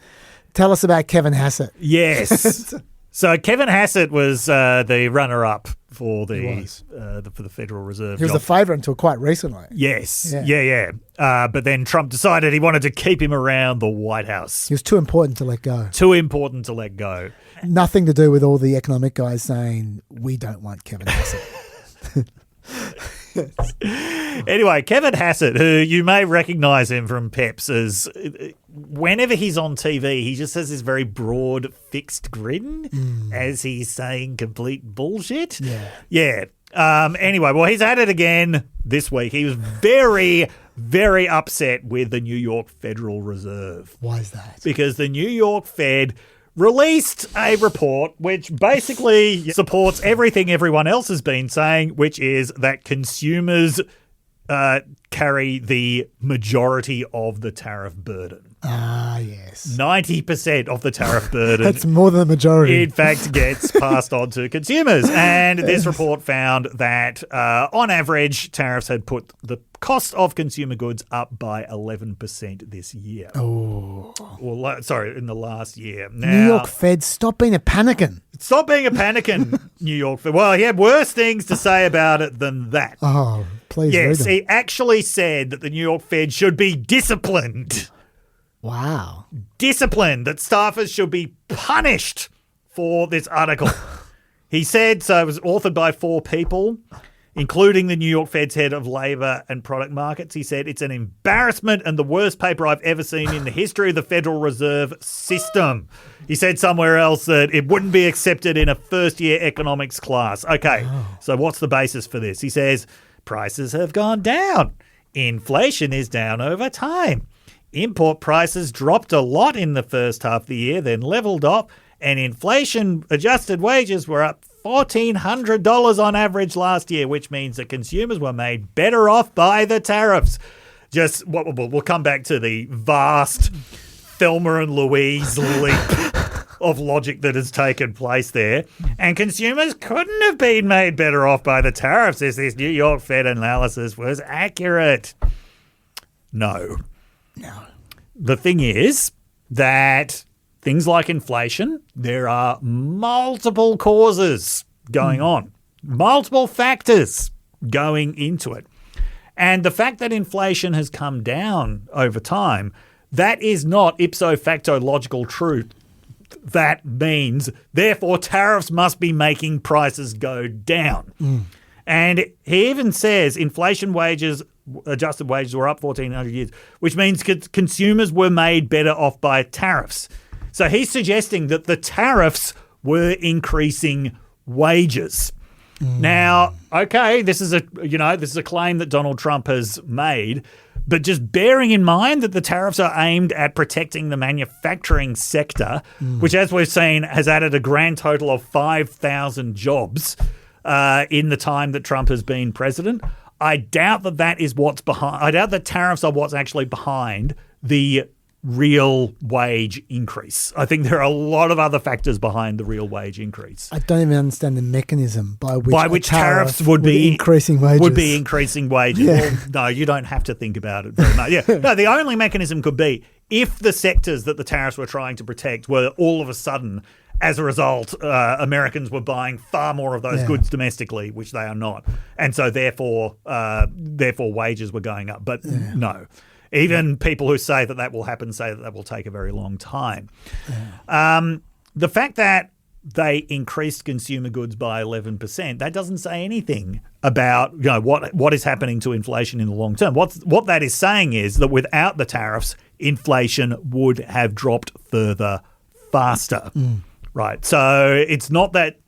Speaker 1: Tell us about Kevin Hassett.
Speaker 2: Yes. So Kevin Hassett was the runner-up for the Federal Reserve.
Speaker 1: He was the favourite until quite recently.
Speaker 2: Yes. Yeah. But then Trump decided he wanted to keep him around the White House.
Speaker 1: He was too important to let go. Nothing to do with all the economic guys saying, we don't want Kevin Hassett.
Speaker 2: Anyway, Kevin Hassett, who you may recognise him from PEPs, as whenever he's on TV, he just has this very broad, fixed grin as he's saying complete bullshit. Yeah. Anyway, well, he's at it again this week. He was very, very upset with the New York Federal Reserve.
Speaker 1: Why is that?
Speaker 2: Because the New York Fed released a report which basically supports everything everyone else has been saying, which is that consumers carry the majority of the tariff burden.
Speaker 1: Ah, yes.
Speaker 2: 90% of the tariff burden.
Speaker 1: That's more than the majority.
Speaker 2: In fact, gets passed on to consumers. And this report found that on average, tariffs had put the cost of consumer goods up by 11% this year.
Speaker 1: Oh.
Speaker 2: In the last year. Now,
Speaker 1: New York Fed, stop being a panickin'.
Speaker 2: Stop being a panickin', New York Fed. Well, he had worse things to say about it than that.
Speaker 1: Oh, please read them.
Speaker 2: He actually said that the New York Fed should be disciplined.
Speaker 1: Wow.
Speaker 2: Disciplined, that staffers should be punished for this article. He said, so it was authored by 4 people, including the New York Fed's head of labor and product markets. He said, it's an embarrassment and the worst paper I've ever seen in the history of the Federal Reserve System. He said somewhere else that it wouldn't be accepted in a first-year economics class. Okay, So what's the basis for this? He says, prices have gone down. Inflation is down over time. Import prices dropped a lot in the first half of the year, then leveled off, and inflation-adjusted wages were up $1,400 on average last year, which means that consumers were made better off by the tariffs. We'll come back to the vast Thelma and Louise leap of logic that has taken place there. And consumers couldn't have been made better off by the tariffs if this New York Fed analysis was accurate. No. The thing is that things like inflation, there are multiple causes going on, multiple factors going into it. And the fact that inflation has come down over time, that is not ipso facto logical truth. That means, therefore, tariffs must be making prices go down. And he even says inflation wages, adjusted wages were up 1,400 years, which means consumers were made better off by tariffs. So he's suggesting that the tariffs were increasing wages. Now, okay, this is a claim that Donald Trump has made, but just bearing in mind that the tariffs are aimed at protecting the manufacturing sector, which, as we've seen, has added a grand total of 5,000 jobs in the time that Trump has been president. I doubt that is what's behind. I doubt that tariffs are what's actually behind the real wage increase. I think there are a lot of other factors behind the real wage increase.
Speaker 1: I don't even understand the mechanism by which
Speaker 2: tariffs would be
Speaker 1: increasing wages.
Speaker 2: Would be increasing wages.
Speaker 1: Yeah.
Speaker 2: Well, no, you don't have to think about it very much. Yeah. No, the only mechanism could be if the sectors that the tariffs were trying to protect were all of a sudden, as a result, Americans were buying far more of those goods domestically, which they are not. And so therefore wages were going up. But no. Even people who say that will happen say that will take a very long time. Yeah. The fact that they increased consumer goods by 11%, that doesn't say anything about what is happening to inflation in the long term. What that is saying is that without the tariffs, inflation would have dropped further faster. Right. So it's not that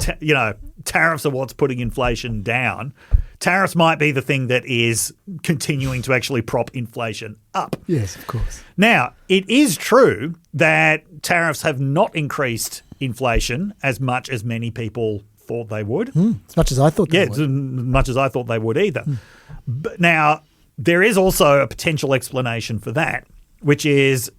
Speaker 2: tariffs are what's putting inflation down. Tariffs might be the thing that is continuing to actually prop inflation up.
Speaker 1: Yes, of course.
Speaker 2: Now, it is true that tariffs have not increased inflation as much as many people thought they would.
Speaker 1: As much as I thought they would.
Speaker 2: Yeah, as much as I thought they would either. But now, there is also a potential explanation for that, which is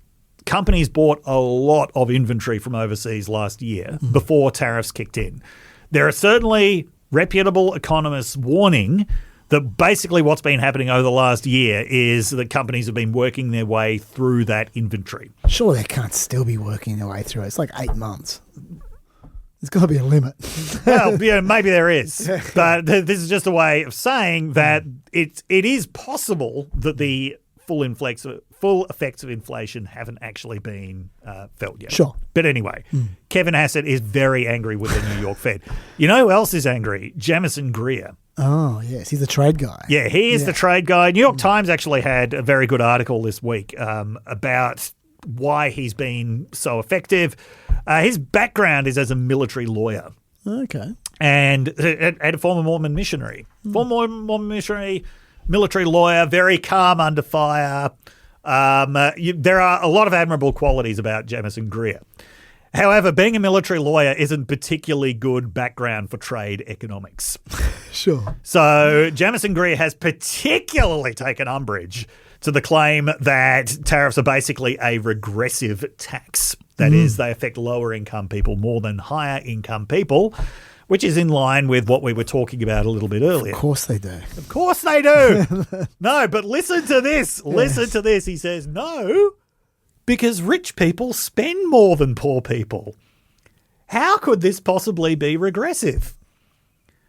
Speaker 2: companies bought a lot of inventory from overseas last year before tariffs kicked in. There are certainly reputable economists warning that basically what's been happening over the last year is that companies have been working their way through that inventory.
Speaker 1: Sure, they can't still be working their way through it. It's like 8 months. There's got to be a limit.
Speaker 2: Well, maybe there is. But this is just a way of saying that it is possible that the full effects of inflation haven't actually been felt yet.
Speaker 1: Sure.
Speaker 2: But anyway, Kevin Hassett is very angry with the New York Fed. You know who else is angry? Jamison Greer.
Speaker 1: Oh, yes. He's the trade guy.
Speaker 2: Yeah, he is the trade guy. New York Times actually had a very good article this week about why he's been so effective. His background is as a military lawyer.
Speaker 1: Okay.
Speaker 2: And a former Mormon missionary. Former Mormon missionary, military lawyer, very calm under fire. There are a lot of admirable qualities about Jamison Greer. However, being a military lawyer isn't particularly good background for trade economics.
Speaker 1: Sure.
Speaker 2: So Jamison Greer has particularly taken umbrage to the claim that tariffs are basically a regressive tax. That is, they affect lower income people more than higher income people, which is in line with what we were talking about a little bit earlier.
Speaker 1: Of course they do.
Speaker 2: Of course they do. No, but listen to this. Yes. Listen to this. He says, no, because rich people spend more than poor people. How could this possibly be regressive?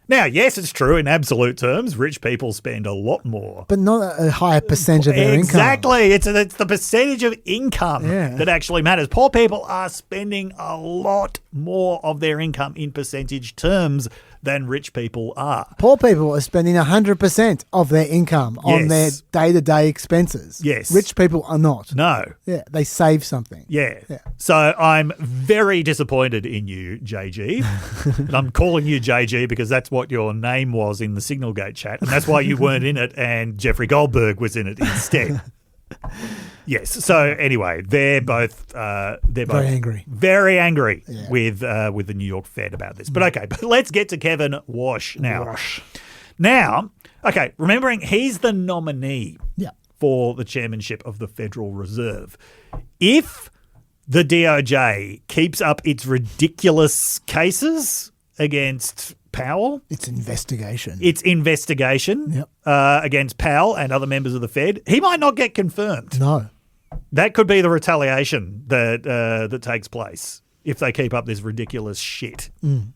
Speaker 2: Now, yes, it's true in absolute terms. Rich people spend a lot more.
Speaker 1: But not a higher percentage of their income.
Speaker 2: Exactly. It's the percentage of income that actually matters. Poor people are spending a lot more of their income in percentage terms than rich people are.
Speaker 1: Poor people are spending 100% of their income on their day-to-day expenses.
Speaker 2: Yes.
Speaker 1: Rich people are not.
Speaker 2: No.
Speaker 1: Yeah, they save something.
Speaker 2: Yeah. So I'm very disappointed in you, JG. And I'm calling you JG because that's what your name was in the Signalgate chat, and that's why you weren't in it and Jeffrey Goldberg was in it instead. Yes. So anyway, they're both
Speaker 1: very angry.
Speaker 2: Very angry with the New York Fed about this. But okay, but let's get to Kevin Warsh now. Now, okay, remembering he's the nominee for the chairmanship of the Federal Reserve. If the DOJ keeps up its ridiculous cases against Powell.
Speaker 1: It's investigation
Speaker 2: against Powell and other members of the Fed. He might not get confirmed.
Speaker 1: No.
Speaker 2: That could be the retaliation that takes place if they keep up this ridiculous shit.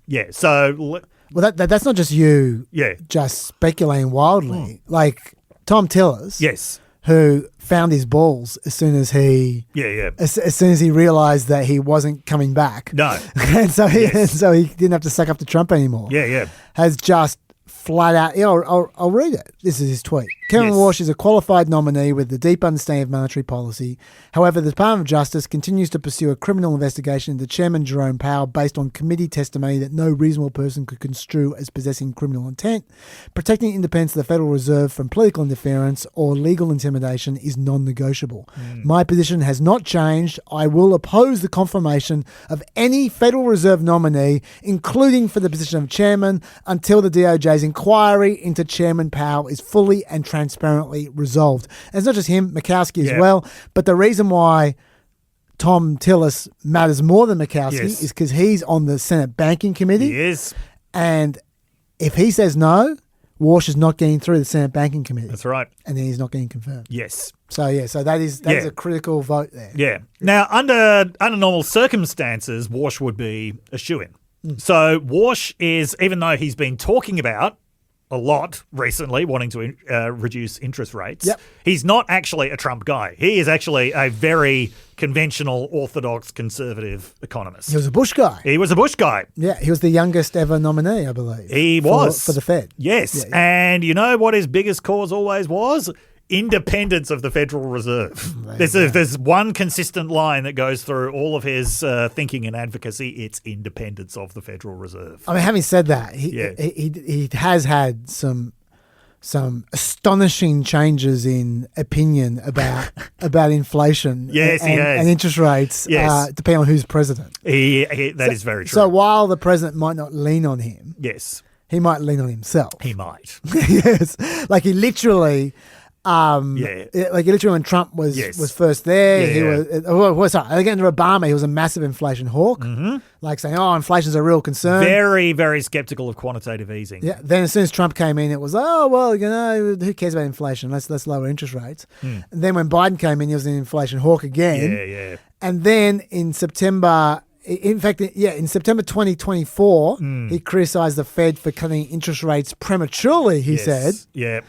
Speaker 2: Yeah, so...
Speaker 1: Well, that's not just you just speculating wildly. Like Tom Tillers...
Speaker 2: Yes.
Speaker 1: Who found his balls as soon as he as soon as he realized that he wasn't coming back.
Speaker 2: No.
Speaker 1: and so he didn't have to suck up to Trump anymore.
Speaker 2: Yeah.
Speaker 1: Has just flat out, I'll read it. This is his tweet. Kevin
Speaker 2: Yes.
Speaker 1: Warsh is a qualified nominee with a deep understanding of monetary policy. However, the Department of Justice continues to pursue a criminal investigation into Chairman Jerome Powell based on committee testimony that no reasonable person could construe as possessing criminal intent. Protecting independence of the Federal Reserve from political interference or legal intimidation is non-negotiable. My position has not changed. I will oppose the confirmation of any Federal Reserve nominee, including for the position of chairman, until the DOJ's inquiry into Chairman Powell is fully and transparently resolved. And it's not just him, Murkowski as well, but the reason why Tom Tillis matters more than Murkowski is because he's on the Senate Banking Committee.
Speaker 2: He is.
Speaker 1: And if he says no, Warsh is not getting through the Senate Banking Committee.
Speaker 2: That's right.
Speaker 1: And then he's not getting confirmed.
Speaker 2: Yes.
Speaker 1: So that is a critical vote there.
Speaker 2: Yeah. Now, under normal circumstances, Warsh would be a shoo-in. So Warsh is, even though he's been talking about a lot recently, wanting to reduce interest rates, he's not actually a Trump guy. He is actually a very conventional, orthodox, conservative economist.
Speaker 1: He was a Bush guy.
Speaker 2: He was a Bush guy.
Speaker 1: Yeah, he was the youngest ever nominee, I believe.
Speaker 2: He was.
Speaker 1: For the Fed.
Speaker 2: Yes. And you know what his biggest cause always was? Independence of the Federal Reserve. There's one consistent line that goes through all of his thinking and advocacy. It's independence of the Federal Reserve.
Speaker 1: I mean, having said that, he has had some astonishing changes in opinion about inflation and interest rates, depending on who's president.
Speaker 2: That is very true.
Speaker 1: So while the president might not lean on him, he might lean on himself.
Speaker 2: He might.
Speaker 1: Yes. Like he literally... literally when Trump was first there, he was. I think under Obama, he was a massive inflation hawk, like saying, "Oh, inflation's a real concern."
Speaker 2: Very, very skeptical of quantitative easing.
Speaker 1: Yeah. Then as soon as Trump came in, it was, "Oh, well, who cares about inflation? Let's lower interest rates." And then when Biden came in, he was an inflation hawk again.
Speaker 2: Yeah.
Speaker 1: And then in September. In fact, in September 2024, he criticised the Fed for cutting interest rates prematurely. He said,
Speaker 2: "Yeah."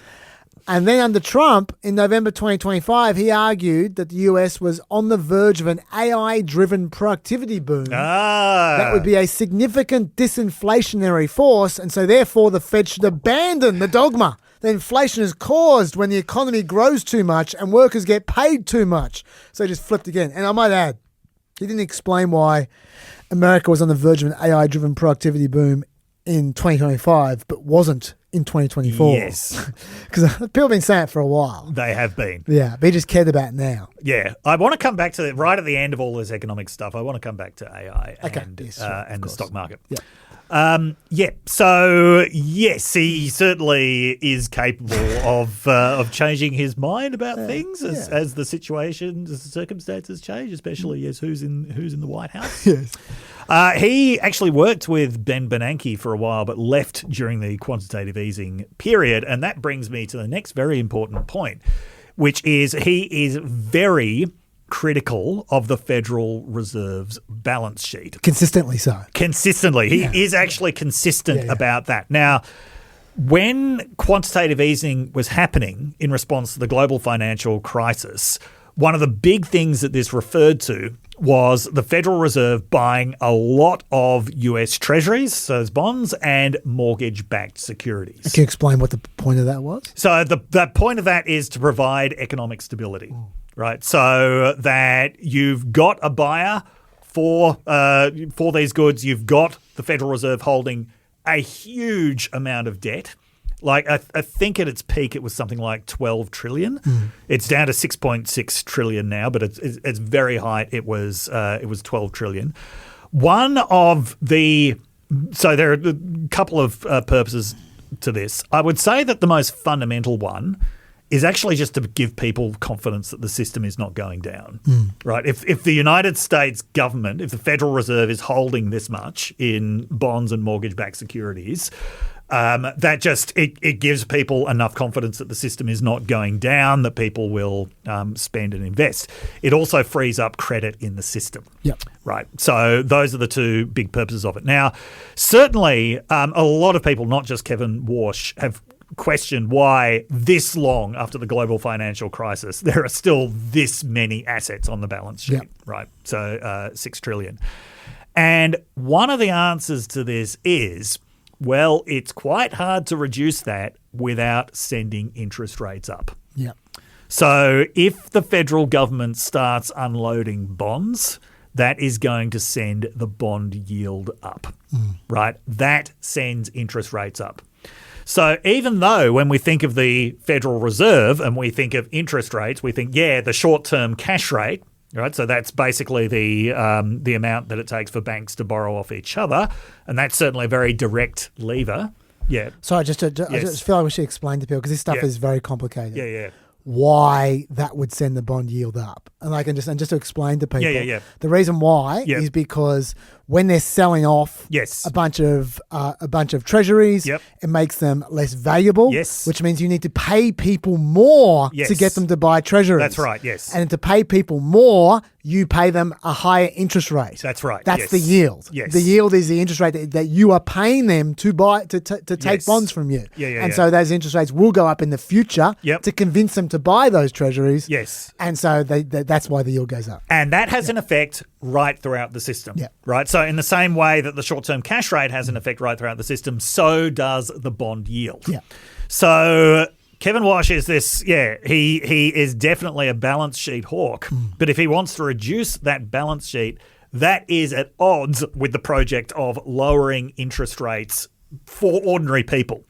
Speaker 1: And then under Trump, in November 2025, he argued that the US was on the verge of an AI-driven productivity boom. That would be a significant disinflationary force, and so therefore the Fed should abandon the dogma that inflation is caused when the economy grows too much and workers get paid too much. So he just flipped again. And I might add, he didn't explain why America was on the verge of an AI-driven productivity boom in 2025, but wasn't in 2024.
Speaker 2: Yes.
Speaker 1: Because people have been saying it for a while.
Speaker 2: They have been.
Speaker 1: Yeah, but he just cared about it now.
Speaker 2: Yeah. I want to come back to right at the end of all this economic stuff. I want to come back to AI and the stock market.
Speaker 1: Yeah.
Speaker 2: So, yes, he certainly is capable of changing his mind about things as the circumstances change, especially who's in the White House.
Speaker 1: Yes.
Speaker 2: He actually worked with Ben Bernanke for a while, but left during the quantitative easing period. And that brings me to the next very important point, which is he is very critical of the Federal Reserve's balance sheet.
Speaker 1: Consistently so.
Speaker 2: Consistently. He is actually consistent about that. Now, when quantitative easing was happening in response to the global financial crisis, one of the big things that this referred to was the Federal Reserve buying a lot of US Treasuries, so those bonds, and mortgage-backed securities.
Speaker 1: Can you explain what the point of that was?
Speaker 2: So the point of that is to provide economic stability, right? So that you've got a buyer for these goods, you've got the Federal Reserve holding a huge amount of debt. Like I think at its peak it was something like 12 trillion. It's down to 6.6 trillion now, but it's very high. It was 12 trillion. So there are a couple of purposes to this. I would say that the most fundamental one is actually just to give people confidence that the system is not going down, right? If the United States government, if the Federal Reserve is holding this much in bonds and mortgage-backed securities, that just it gives people enough confidence that the system is not going down, that people will spend and invest. It also frees up credit in the system.
Speaker 1: Yep.
Speaker 2: Right. So those are the two big purposes of it. Now, certainly a lot of people, not just Kevin Warsh, have questioned why this long after the global financial crisis there are still this many assets on the balance sheet. Right. So 6 trillion. And one of the answers to this is Well, it's quite hard to reduce that without sending interest rates up.
Speaker 1: Yeah.
Speaker 2: So if the federal government starts unloading bonds, that is going to send the bond yield up, right? That sends interest rates up. So even though when we think of the Federal Reserve and we think of interest rates, we think, the short-term cash rate, right? So that's basically the amount that it takes for banks to borrow off each other, and that's certainly a very direct lever. Yeah.
Speaker 1: Sorry, I just feel like we should explain to people because this stuff is very complicated.
Speaker 2: Yeah.
Speaker 1: Why that would send the bond yield up, and just to explain to people, the reason why is because when they're selling off a bunch of treasuries, it makes them less valuable, which means you need to pay people more to get them to buy treasuries.
Speaker 2: That's right, yes.
Speaker 1: And to pay people more, you pay them a higher interest rate.
Speaker 2: That's right.
Speaker 1: That's the yield.
Speaker 2: Yes.
Speaker 1: The yield is the interest rate that you are paying them to buy to take bonds from you. So those interest rates will go up in the future to convince them to buy those treasuries.
Speaker 2: Yes.
Speaker 1: And so that's why the yield goes up.
Speaker 2: And that has an effect right throughout the system. Right. So in the same way that the short-term cash rate has an effect right throughout the system, so does the bond yield. So Kevin Warsh is this, he is definitely a balance sheet hawk. But if he wants to reduce that balance sheet, that is at odds with the project of lowering interest rates for ordinary people.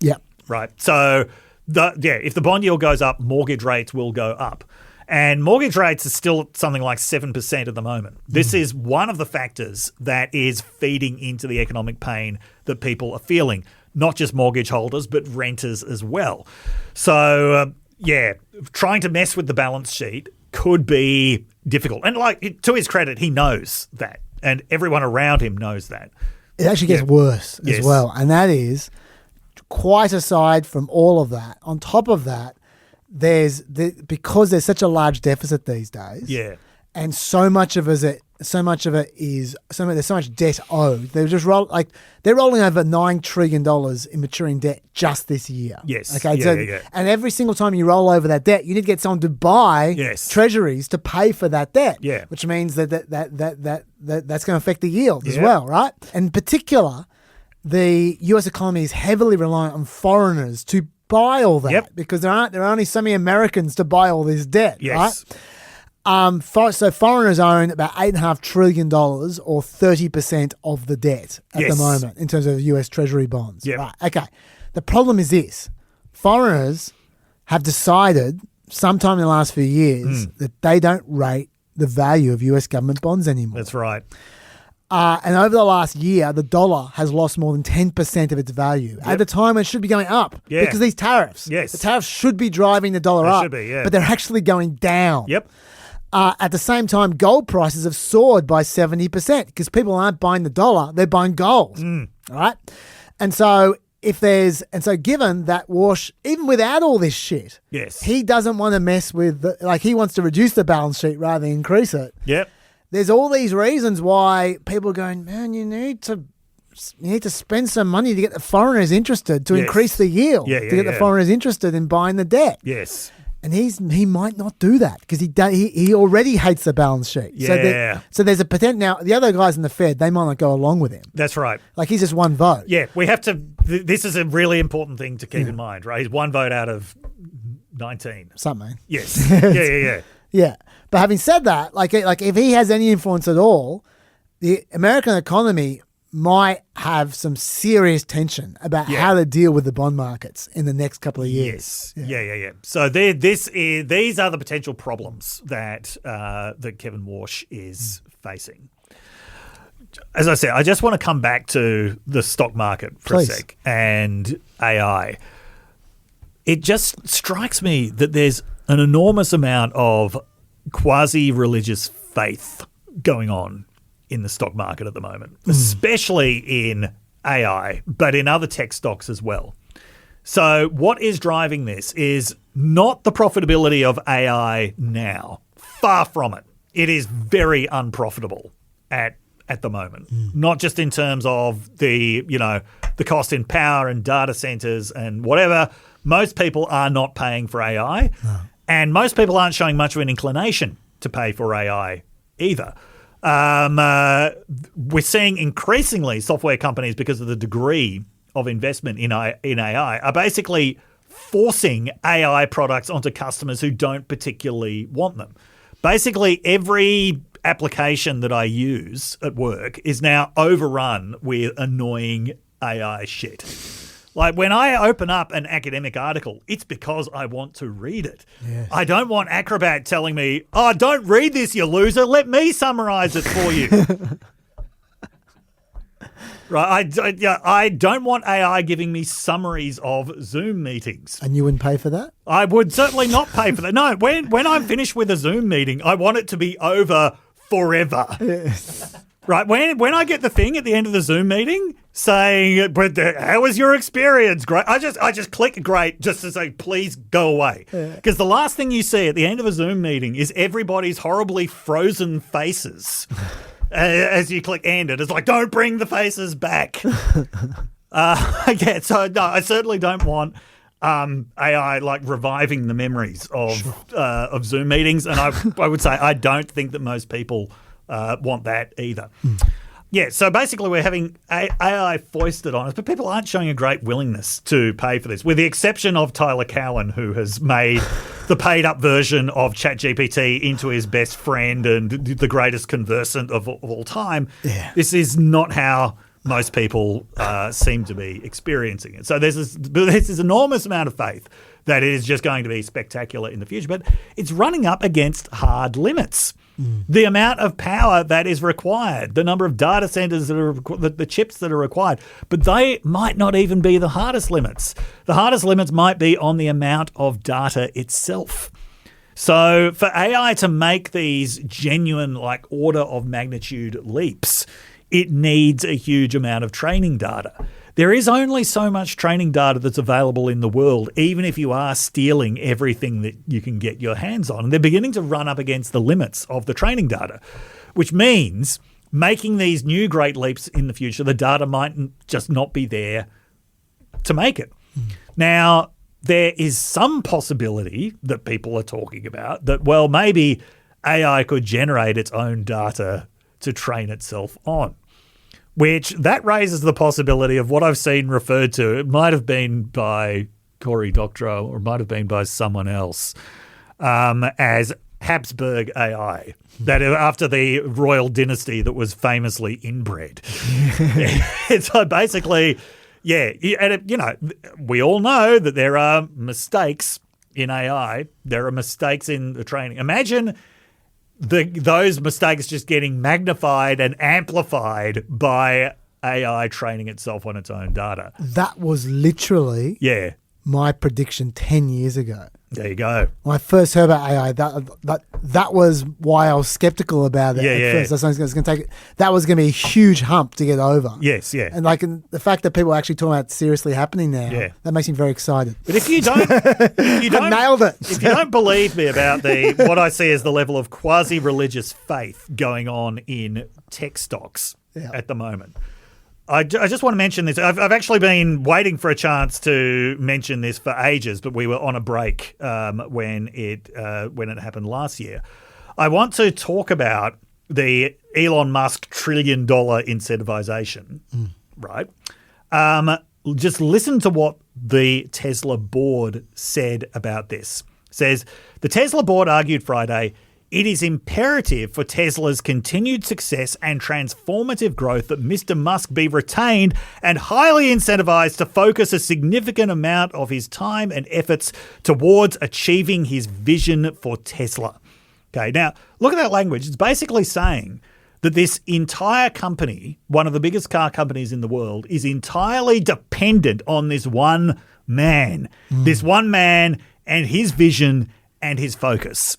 Speaker 2: Right. So if the bond yield goes up, mortgage rates will go up. And mortgage rates are still at something like 7% at the moment. This is one of the factors that is feeding into the economic pain that people are feeling, not just mortgage holders, but renters as well. So, trying to mess with the balance sheet could be difficult. And to his credit, he knows that. And everyone around him knows that.
Speaker 1: It actually gets worse as well. And that is, quite aside from all of that, on top of that, because there's such a large deficit these days, and there's so much debt owed. They're rolling over $9 trillion in maturing debt just this year. And every single time you roll over that debt, you need to get someone to buy treasuries to pay for that debt. Which means that's going to affect the yield as well, right? In particular, the US economy is heavily reliant on foreigners to buy all that because there are only so many Americans to buy all this debt, right? So foreigners own about $8.5 trillion or 30% of the debt at the moment in terms of US Treasury bonds. Right. Okay. The problem is this. Foreigners have decided sometime in the last few years that they don't rate the value of US government bonds anymore.
Speaker 2: That's right.
Speaker 1: And over the last year, the dollar has lost more than 10% of its value at a time when it should be going up because of these tariffs. The tariffs should be driving the dollar up, but they're actually going down. At the same time, gold prices have soared by 70% because people aren't buying the dollar, they're buying gold. All right? And so given that Warsh, even without all this shit, he doesn't want to mess with, he wants to reduce the balance sheet rather than increase it. There's all these reasons why people are going, man, you need to spend some money to get the foreigners interested, to increase the yield, to get the foreigners interested in buying the debt. And he might not do that because he already hates the balance sheet. So there's a potential. Now, the other guys in the Fed, they might not go along with him.
Speaker 2: That's right.
Speaker 1: He's just one vote.
Speaker 2: We have to. This is a really important thing to keep in mind, right? He's one vote out of 19.
Speaker 1: Something.
Speaker 2: Yes.
Speaker 1: Yeah. But having said that, if he has any influence at all, the American economy might have some serious tension about how to deal with the bond markets in the next couple of years.
Speaker 2: So these are the potential problems that Kevin Warsh is facing. As I said, I just want to come back to the stock market for a sec and AI. It just strikes me that there's an enormous amount of quasi-religious faith going on in the stock market at the moment, especially in AI, but in other tech stocks as well. So what is driving this is not the profitability of AI now. Far from it. It is very unprofitable at the moment, not just in terms of the cost in power and data centers and whatever. Most people are not paying for AI. No. And most people aren't showing much of an inclination to pay for AI either. We're seeing increasingly software companies, because of the degree of investment in AI are basically forcing AI products onto customers who don't particularly want them. Basically, every application that I use at work is now overrun with annoying AI shit. Like when I open up an academic article, it's because I want to read it. Yes. I don't want Acrobat telling me, "Oh, don't read this, you loser. Let me summarize it for you." Right? I don't want AI giving me summaries of Zoom meetings.
Speaker 1: And you wouldn't pay for that?
Speaker 2: I would certainly not pay for that. No, when I'm finished with a Zoom meeting, I want it to be over forever. Yes. Right? When I get the thing at the end of the Zoom meeting saying, "But how was your experience?" Great. I just click great just to say, "Please go away." Because the last thing you see at the end of a Zoom meeting is everybody's horribly frozen faces. As you click end, it's like, don't bring the faces back. So no, I certainly don't want AI like reviving the memories of Zoom meetings, and I would say I don't think that most people want that either. Yeah, so basically we're having AI foisted on us, but people aren't showing a great willingness to pay for this, with the exception of Tyler Cowen, who has made the paid-up version of ChatGPT into his best friend and the greatest conversant of all time. Yeah. This is not how most people seem to be experiencing it. So there's this enormous amount of faith that it is just going to be spectacular in the future, but it's running up against hard limits. The amount of power that is required, the number of data centers that are the chips that are required, but they might not even be the hardest limits. The hardest limits might be on the amount of data itself. So for AI to make these genuine, like order of magnitude leaps, it needs a huge amount of training data. There is only so much training data that's available in the world, even if you are stealing everything that you can get your hands on. And they're beginning to run up against the limits of the training data, which means making these new great leaps in the future, the data might just not be there to make it. Now, there is some possibility that people are talking about that, well, maybe AI could generate its own data to train itself on. Which that raises the possibility of what I've seen referred to. It might have been by Cory Doctorow or it might have been by someone else as Habsburg AI. That after the royal dynasty that was famously inbred. So basically, yeah, and we all know that there are mistakes in AI. There are mistakes in the training. Imagine those mistakes just getting magnified and amplified by AI training itself on its own data.
Speaker 1: That was literally my prediction 10 years ago.
Speaker 2: There you go.
Speaker 1: When I first heard about AI, that was why I was skeptical about it at first. That's going to take. That was going to be a huge hump to get over.
Speaker 2: Yes, yeah.
Speaker 1: And the fact that people are actually talking about it seriously happening now, that makes me very excited.
Speaker 2: But if you don't,
Speaker 1: I nailed it.
Speaker 2: If you don't believe me about what I see as the level of quasi-religious faith going on in tech stocks at the moment. I just want to mention this. I've actually been waiting for a chance to mention this for ages, but we were on a break when it happened last year. I want to talk about the Elon Musk $1 trillion incentivization, right? Just listen to what the Tesla board said about this. It says, the Tesla board argued Friday, it is imperative for Tesla's continued success and transformative growth that Mr. Musk be retained and highly incentivized to focus a significant amount of his time and efforts towards achieving his vision for Tesla. Okay, now look at that language. It's basically saying that this entire company, one of the biggest car companies in the world, is entirely dependent on this one man. This one man and his vision and his focus.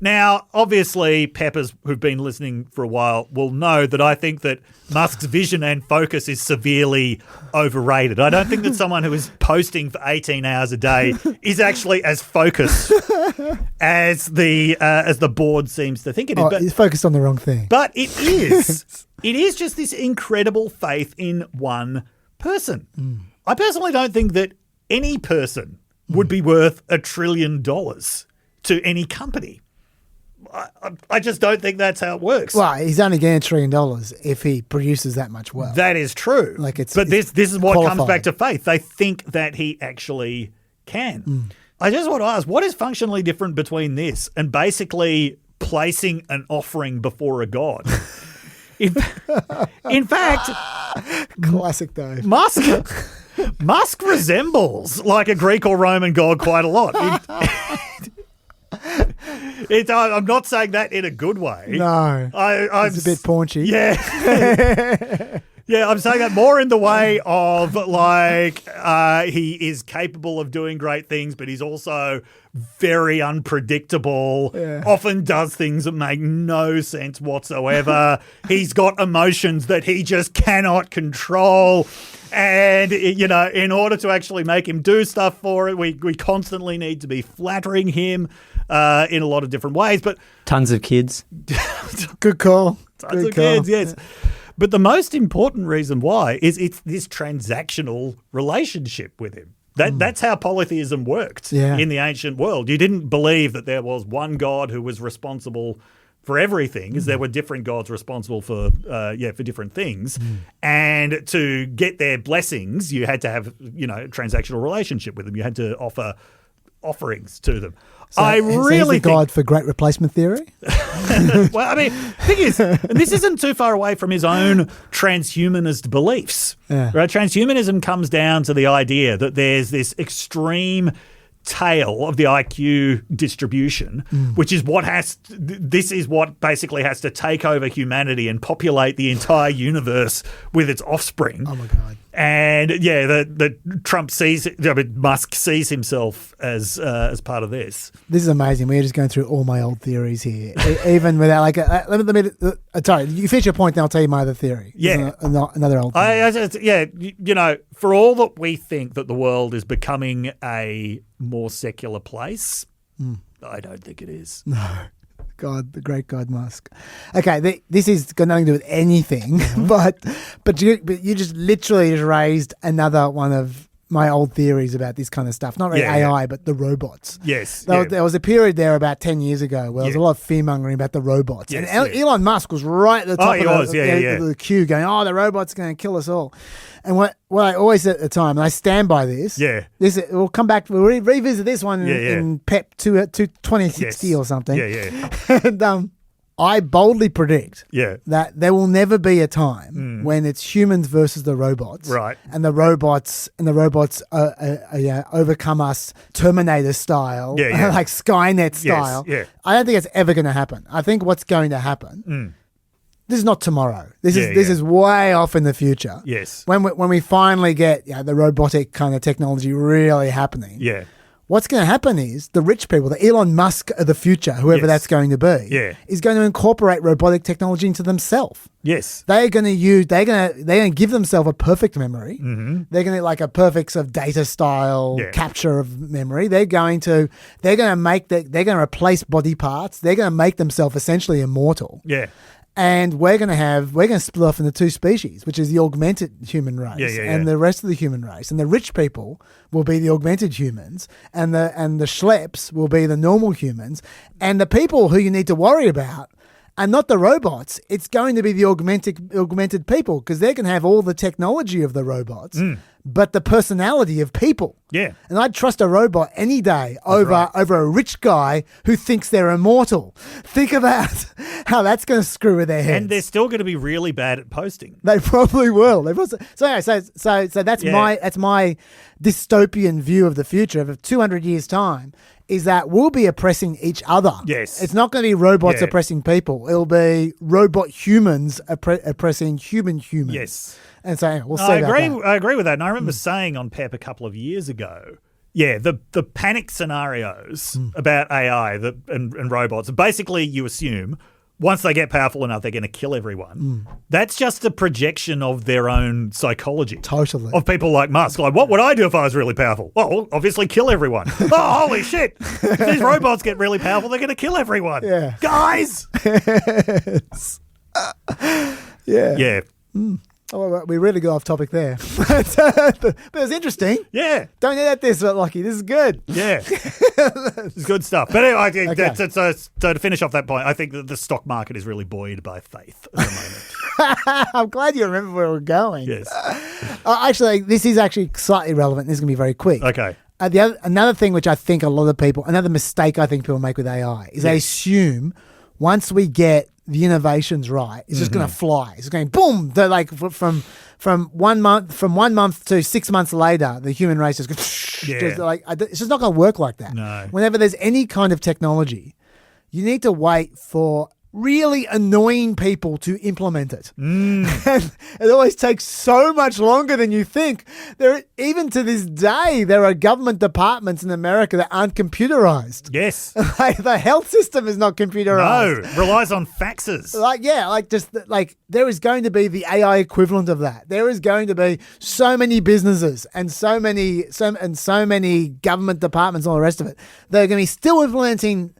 Speaker 2: Now, obviously, peppers who've been listening for a while will know that I think that Musk's vision and focus is severely overrated. I don't think that someone who is posting for 18 hours a day is actually as focused as the board seems to think it is.
Speaker 1: But he's focused on the wrong thing.
Speaker 2: But it is. It is just this incredible faith in one person. I personally don't think that any person would be worth $1 trillion to any company. I just don't think that's how it works.
Speaker 1: Well, he's only getting $1 trillion if he produces that much wealth.
Speaker 2: That is true. This is what
Speaker 1: qualified.
Speaker 2: comes back to faith. They think that he actually can. I just want to ask, what is functionally different between this and basically placing an offering before a god? In fact,
Speaker 1: classic Dave.
Speaker 2: Musk resembles like a Greek or Roman god quite a lot. I'm not saying that in a good way.
Speaker 1: No, it's a bit paunchy.
Speaker 2: Yeah. Yeah, I'm saying that more in the way of he is capable of doing great things, but he's also very unpredictable, often does things that make no sense whatsoever. He's got emotions that he just cannot control. And, in order to actually make him do stuff for it, we constantly need to be flattering him in a lot of different ways. But
Speaker 13: tons of kids.
Speaker 1: Good call.
Speaker 2: Tons of kids, yes. But the most important reason why is it's this transactional relationship with him. That's how polytheism worked in the ancient world. You didn't believe that there was one God who was responsible for everything, as there were different gods responsible for different things. And to get their blessings, you had to have, a transactional relationship with them. You had to offer offerings to them.
Speaker 1: So,
Speaker 2: I really
Speaker 1: think God for great replacement theory.
Speaker 2: Well, I mean, the thing is, and this isn't too far away from his own transhumanist beliefs.
Speaker 1: Yeah.
Speaker 2: Right? Transhumanism comes down to the idea that there's this extreme tail of the IQ distribution, which is this is what basically has to take over humanity and populate the entire universe with its offspring.
Speaker 1: Oh my God.
Speaker 2: And Musk sees himself as part of this.
Speaker 1: This is amazing. We're just going through all my old theories here, even without sorry, you finish your point, then I'll tell you my other theory.
Speaker 2: Yeah,
Speaker 1: another old theory.
Speaker 2: For all that we think that the world is becoming a more secular place, I don't think it is.
Speaker 1: No. God, the great God Musk. Okay, this is got nothing to do with anything, but you just literally raised another one of my old theories about this kind of stuff. Not really AI, but the robots.
Speaker 2: Yes.
Speaker 1: There was a period there about 10 years ago where there was a lot of fear-mongering about the robots.
Speaker 2: Yes,
Speaker 1: and Elon Musk was right at the top of the queue going, the robot's going to kill us all. And what I always said at the time, and I stand by this, we'll come back, we'll revisit this one in PEP 2060 or something.
Speaker 2: Yeah.
Speaker 1: And I boldly predict that there will never be a time when it's humans versus the robots,
Speaker 2: right?
Speaker 1: And the robots overcome us Terminator style, like Skynet style.
Speaker 2: Yes,
Speaker 1: I don't think it's ever going to happen. I think what's going to happen. This is not tomorrow. This is way off in the future.
Speaker 2: Yes,
Speaker 1: when we finally get the robotic kind of technology really happening.
Speaker 2: Yeah.
Speaker 1: What's going to happen is the rich people, the Elon Musk of the future, whoever that's going to be, is going to incorporate robotic technology into themselves.
Speaker 2: Yes,
Speaker 1: they're going to give themselves a perfect memory. They're going to like a perfect sort of data style capture of memory. They're going to replace body parts. They're going to make themselves essentially immortal.
Speaker 2: Yeah.
Speaker 1: And we're going to split off into two species, which is the augmented human race and the rest of the human race. And the rich people will be the augmented humans, and the schleps will be the normal humans. And the people who you need to worry about are not the robots. It's going to be the augmented people, because they can have all the technology of the robots, but the personality of people.
Speaker 2: Yeah.
Speaker 1: And I'd trust a robot any day over a rich guy who thinks they're immortal. Think about how that's going to screw with their heads.
Speaker 2: And they're still going to be really bad at posting.
Speaker 1: They probably will. So that's my dystopian view of the future of 200 years' time, is that we'll be oppressing each other.
Speaker 2: Yes.
Speaker 1: It's not going to be robots oppressing people. It'll be robot humans oppressing human humans.
Speaker 2: Yes.
Speaker 1: And so we'll see.
Speaker 2: I agree with that. And I remember saying on PEP a couple of years ago, the panic scenarios about AI and robots, basically you assume once they get powerful enough, they're going to kill everyone. That's just a projection of their own psychology.
Speaker 1: Totally.
Speaker 2: Of people like Musk. Like, what would I do if I was really powerful? Well, obviously kill everyone. Oh, holy shit. If these robots get really powerful, they're going to kill everyone.
Speaker 1: Yeah.
Speaker 2: Guys!
Speaker 1: Yeah.
Speaker 2: Yeah.
Speaker 1: Oh, we really got off topic there. But it was interesting.
Speaker 2: Yeah.
Speaker 1: Don't edit this, Lockie. This is good.
Speaker 2: Yeah. It's good stuff. But anyway, I think
Speaker 1: Okay.
Speaker 2: so to finish off that point, I think that the stock market is really buoyed by faith at the moment.
Speaker 1: I'm glad you remember where we're going.
Speaker 2: Yes.
Speaker 1: Actually, this is actually slightly relevant. This is going to be very quick.
Speaker 2: Okay.
Speaker 1: Another thing which I think a lot of people, another mistake I think people make with AI is they assume once we get the innovations right, it's just going to fly. It's going boom. They're like from 1 month to 6 months later, the human race is going. It's just not going to work like that.
Speaker 2: No.
Speaker 1: Whenever there's any kind of technology, you need to wait for really annoying people to implement it. And it always takes so much longer than you think. Even to this day, there are government departments in America that aren't computerized.
Speaker 2: Yes.
Speaker 1: The health system is not computerized.
Speaker 2: No, relies on faxes.
Speaker 1: There is going to be the AI equivalent of that. There is going to be so many businesses and so many government departments and all the rest of it. They're going to be still implementing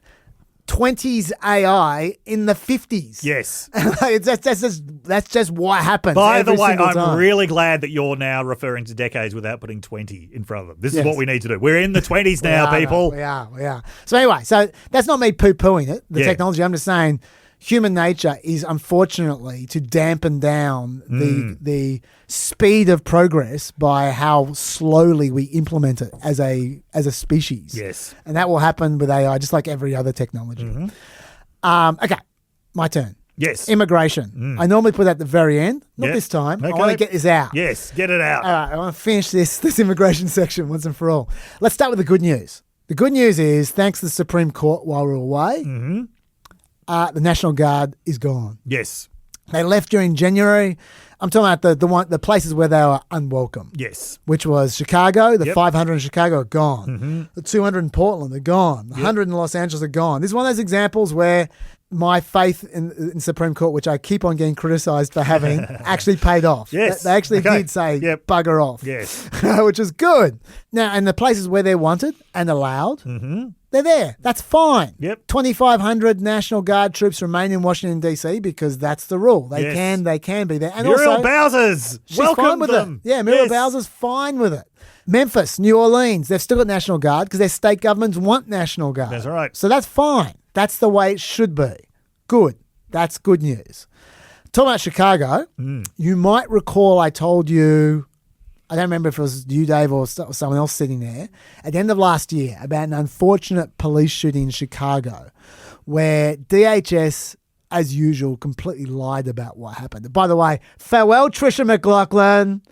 Speaker 1: 20s AI in the 50s.
Speaker 2: Yes.
Speaker 1: That's just what happens.
Speaker 2: By the
Speaker 1: every
Speaker 2: way,
Speaker 1: single
Speaker 2: I'm
Speaker 1: time.
Speaker 2: really glad that you're now referring to decades without putting 20 in front of them. This is
Speaker 1: Yes.
Speaker 2: what we need to do. We're in the 20s now, people.
Speaker 1: We are. So anyway, that's not me poo-pooing it, the technology. I'm just saying human nature is unfortunately to dampen down the speed of progress by how slowly we implement it as a species.
Speaker 2: Yes.
Speaker 1: And that will happen with AI just like every other technology. Okay, my turn.
Speaker 2: Yes.
Speaker 1: Immigration. I normally put that at the very end. Not this time.
Speaker 2: Okay.
Speaker 1: I want to get this out.
Speaker 2: Yes, get it out.
Speaker 1: All right, I want to finish this immigration section once and for all. Let's start with the good news. The good news is, thanks to the Supreme Court while we were away, the National Guard is gone.
Speaker 2: Yes.
Speaker 1: They left during January. I'm talking about the places where they were unwelcome.
Speaker 2: Yes.
Speaker 1: Which was Chicago. The 500 in Chicago are gone. The 200 in Portland are gone. The 100 in Los Angeles are gone. This is one of those examples where my faith in Supreme Court, which I keep on getting criticised for having, actually paid off.
Speaker 2: Yes.
Speaker 1: They actually did say, bugger off.
Speaker 2: Yes.
Speaker 1: Which is good. Now, and the places where they're wanted and allowed, they're there. That's fine.
Speaker 2: Yep.
Speaker 1: 2,500 National Guard troops remain in Washington, D.C. because that's the rule. They can be there. And
Speaker 2: Muriel
Speaker 1: also,
Speaker 2: Bowser's
Speaker 1: she's
Speaker 2: welcome
Speaker 1: fine with
Speaker 2: them.
Speaker 1: it. Yeah, Muriel Bowser's fine with it. Memphis, New Orleans, they've still got National Guard because their state governments want National Guard.
Speaker 2: That's right.
Speaker 1: So that's fine. That's the way it should be. Good. That's good news. Talking about Chicago, you might recall I told you, I don't remember if it was you, Dave, or someone else sitting there, at the end of last year about an unfortunate police shooting in Chicago where DHS, as usual, completely lied about what happened. By the way, farewell, Tricia McLoughlin.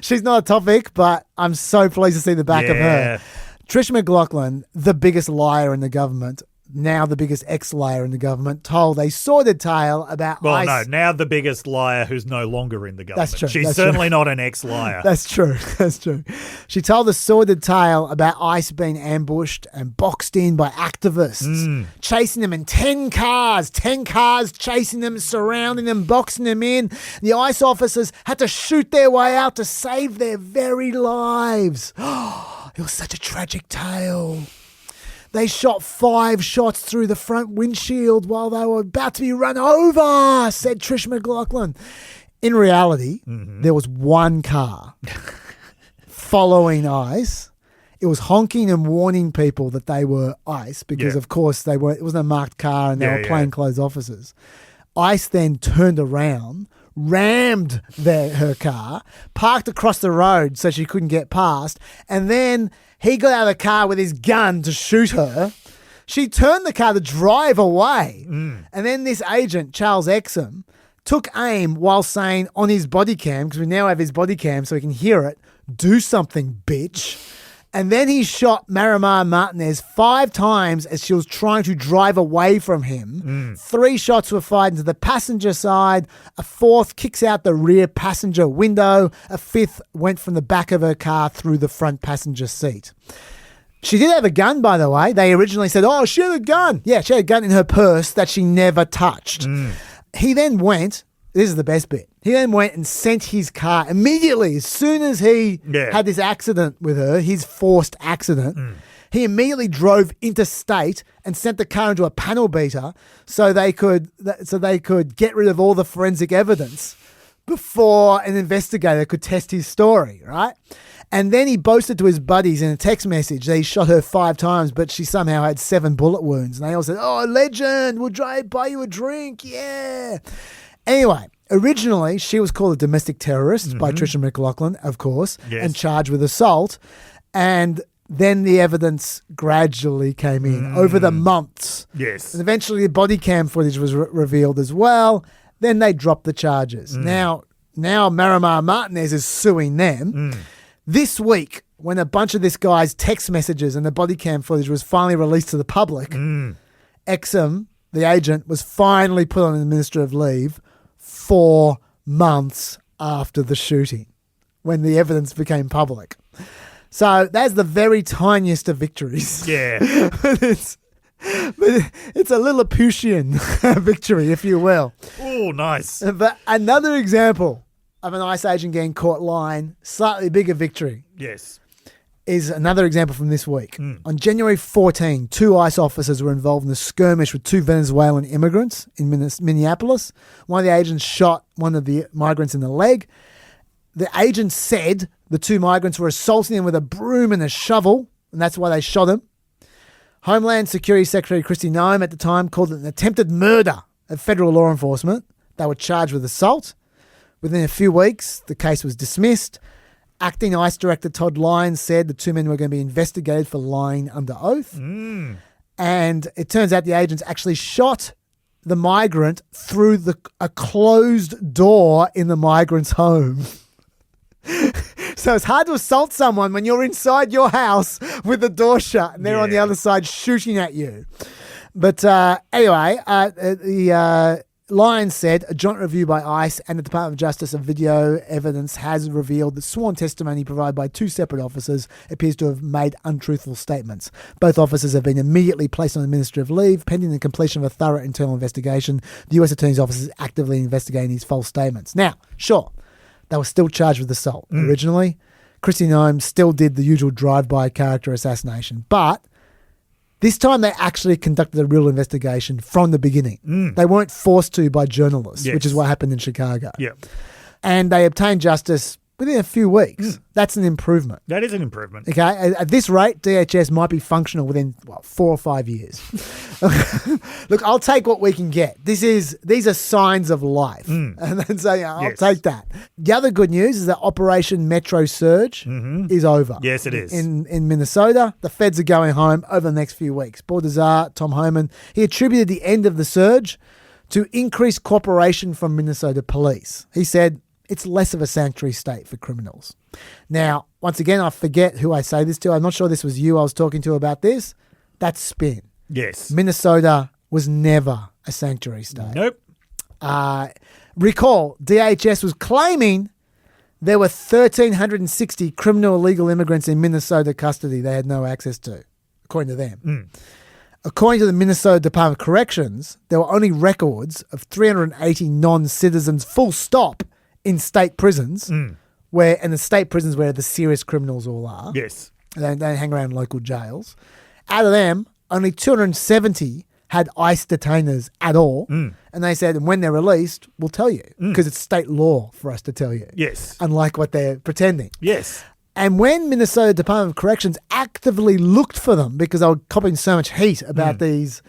Speaker 1: She's not a topic, but I'm so pleased to see the back of her. Tricia McLoughlin, the biggest liar in the government, now the biggest ex-liar in the government, told a sordid tale about ICE.
Speaker 2: Well, no, now the biggest liar who's no longer in the government.
Speaker 1: That's true.
Speaker 2: She's certainly not an ex-liar.
Speaker 1: That's true. That's true. She told a sordid tale about ICE being ambushed and boxed in by activists, chasing them in 10 cars chasing them, surrounding them, boxing them in. The ICE officers had to shoot their way out to save their very lives. It was such a tragic tale. They shot 5 shots through the front windshield while they were about to be run over, said Trish McLoughlin. In reality, there was one car following ICE. It was honking and warning people that they were ICE because, of course, it wasn't a marked car and they were plainclothes officers. ICE then turned around, rammed her car, parked across the road so she couldn't get past, and then he got out of the car with his gun to shoot her. She turned the car to drive away. And then this agent, Charles Exum, took aim while saying on his body cam, because we now have his body cam so we can hear it, "Do something, bitch." And then he shot Marimar Martinez 5 times as she was trying to drive away from him. 3 shots were fired into the passenger side. A 4th kicks out the rear passenger window. A 5th went from the back of her car through the front passenger seat. She did have a gun, by the way. They originally said, oh, she had a gun. Yeah, she had a gun in her purse that she never touched. He then went... This is the best bit. He then went and sent his car immediately. As soon as he had this accident with her, his forced accident, he immediately drove interstate and sent the car into a panel beater so they could get rid of all the forensic evidence before an investigator could test his story, right? And then he boasted to his buddies in a text message that he shot her 5 times, but she somehow had 7 bullet wounds. And they all said, oh, legend, we'll buy you a drink, yeah. Anyway, originally she was called a domestic terrorist by Tricia McLoughlin, of course, and charged with assault. And then the evidence gradually came in over the months.
Speaker 2: Yes.
Speaker 1: And eventually the body cam footage was revealed as well. Then they dropped the charges. Now Marimar Martinez is suing them. This week, when a bunch of this guy's text messages and the body cam footage was finally released to the public, Exum, the agent, was finally put on administrative leave 4 months after the shooting, when the evidence became public. So that's the very tiniest of victories.
Speaker 2: Yeah.
Speaker 1: But it's a Lilliputian victory, if you will.
Speaker 2: Oh, nice.
Speaker 1: But another example of an ICE agent getting caught lying, slightly bigger victory,
Speaker 2: Yes.
Speaker 1: is another example from this week. On January 14, 2 ICE officers were involved in a skirmish with 2 Venezuelan immigrants in Minneapolis. One of the agents shot one of the migrants in the leg. The agent said the 2 migrants were assaulting him with a broom and a shovel, and that's why they shot him. Homeland Security Secretary Kristi Noem at the time called it an attempted murder of federal law enforcement. They were charged with assault. Within a few weeks, the case was dismissed. Acting ICE Director Todd Lyons said the 2 men were going to be investigated for lying under oath. And it turns out the agents actually shot the migrant through a closed door in the migrant's home. So it's hard to assault someone when you're inside your house with the door shut and they're on the other side shooting at you. But anyway, the Lyons said a joint review by ICE and the Department of Justice of video evidence has revealed that sworn testimony provided by 2 separate officers appears to have made untruthful statements. Both officers have been immediately placed on administrative leave pending the completion of a thorough internal investigation. The U.S. Attorney's Office is actively investigating these false statements. Now, sure, they were still charged with assault originally. Kristi Noem still did the usual drive-by character assassination, but this time they actually conducted a real investigation from the beginning. They weren't forced to by journalists, which is what happened in Chicago. And they obtained justice within a few weeks. That's an improvement.
Speaker 2: That is an improvement.
Speaker 1: Okay, at this rate, DHS might be functional within 4 or 5 years. Look, I'll take what we can get. These are signs of life, and then so I'll take that. The other good news is that Operation Metro Surge is over.
Speaker 2: Yes, it is
Speaker 1: in Minnesota. The feds are going home over the next few weeks. Bordazar, Tom Homan, he attributed the end of the surge to increased cooperation from Minnesota police. He said, it's less of a sanctuary state for criminals. Now, once again, I forget who I say this to. I'm not sure this was you I was talking to about this. That's spin.
Speaker 2: Yes.
Speaker 1: Minnesota was never a sanctuary state.
Speaker 2: Nope.
Speaker 1: Recall, DHS was claiming there were 1,360 criminal illegal immigrants in Minnesota custody they had no access to, according to them. According to the Minnesota Department of Corrections, there were only records of 380 non-citizens, full stop, in state prisons, and the state prisons where the serious criminals all are.
Speaker 2: Yes.
Speaker 1: They don't hang around local jails. Out of them, only 270 had ICE detainers at all. And they said, when they're released, we'll tell you, because it's state law for us to tell you.
Speaker 2: Yes.
Speaker 1: Unlike what they're pretending.
Speaker 2: Yes.
Speaker 1: And when Minnesota Department of Corrections actively looked for them, because they were copying so much heat about these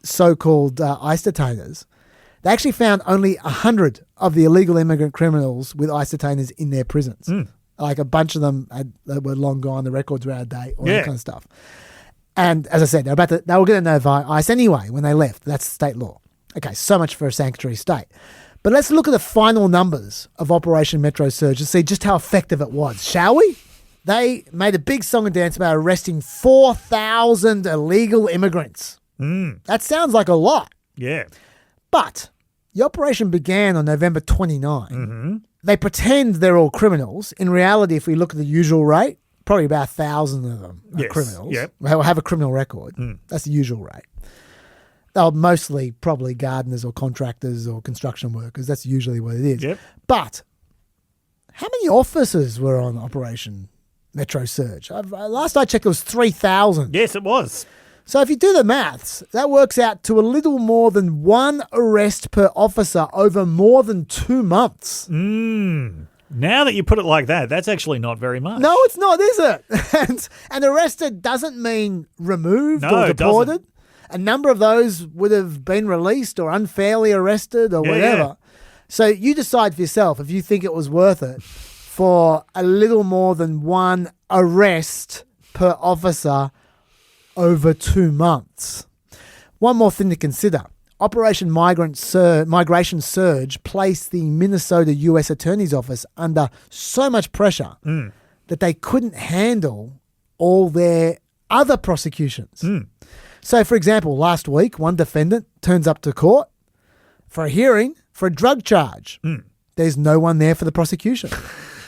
Speaker 1: so-called ICE detainers, they actually found only 100 of the illegal immigrant criminals with ICE detainers in their prisons. Like a bunch of them were long gone, the records were out of date, all that kind of stuff. And as I said, they were going to know via ICE anyway when they left. That's state law. Okay, so much for a sanctuary state. But let's look at the final numbers of Operation Metro Surge to see just how effective it was, shall we? They made a big song and dance about arresting 4,000 illegal immigrants. That sounds like a lot.
Speaker 2: Yeah.
Speaker 1: But the operation began on November 29. They pretend they're all criminals. In reality, if we look at the usual rate, probably about 1,000 of them are criminals. They'll have a criminal record. That's the usual rate. They're mostly probably gardeners or contractors or construction workers. That's usually what it is. But how many officers were on Operation Metro Surge? Last I checked, it was 3,000.
Speaker 2: Yes, it was.
Speaker 1: So if you do the maths, that works out to a little more than 1 arrest per officer over more than 2 months.
Speaker 2: Now that you put it like that, that's actually not very much.
Speaker 1: No, it's not, is it? And arrested doesn't mean removed
Speaker 2: No,
Speaker 1: or
Speaker 2: it
Speaker 1: deported.
Speaker 2: doesn't.
Speaker 1: A number of those would have been released or unfairly arrested or whatever.
Speaker 2: Yeah.
Speaker 1: So you decide for yourself if you think it was worth it for a little more than 1 arrest per officer over 2 months. One more thing to consider. Operation Migration Surge placed the Minnesota U.S. Attorney's Office under so much pressure that they couldn't handle all their other prosecutions. So, for example, last week, one defendant turns up to court for a hearing for a drug charge. There's no one there for the prosecution.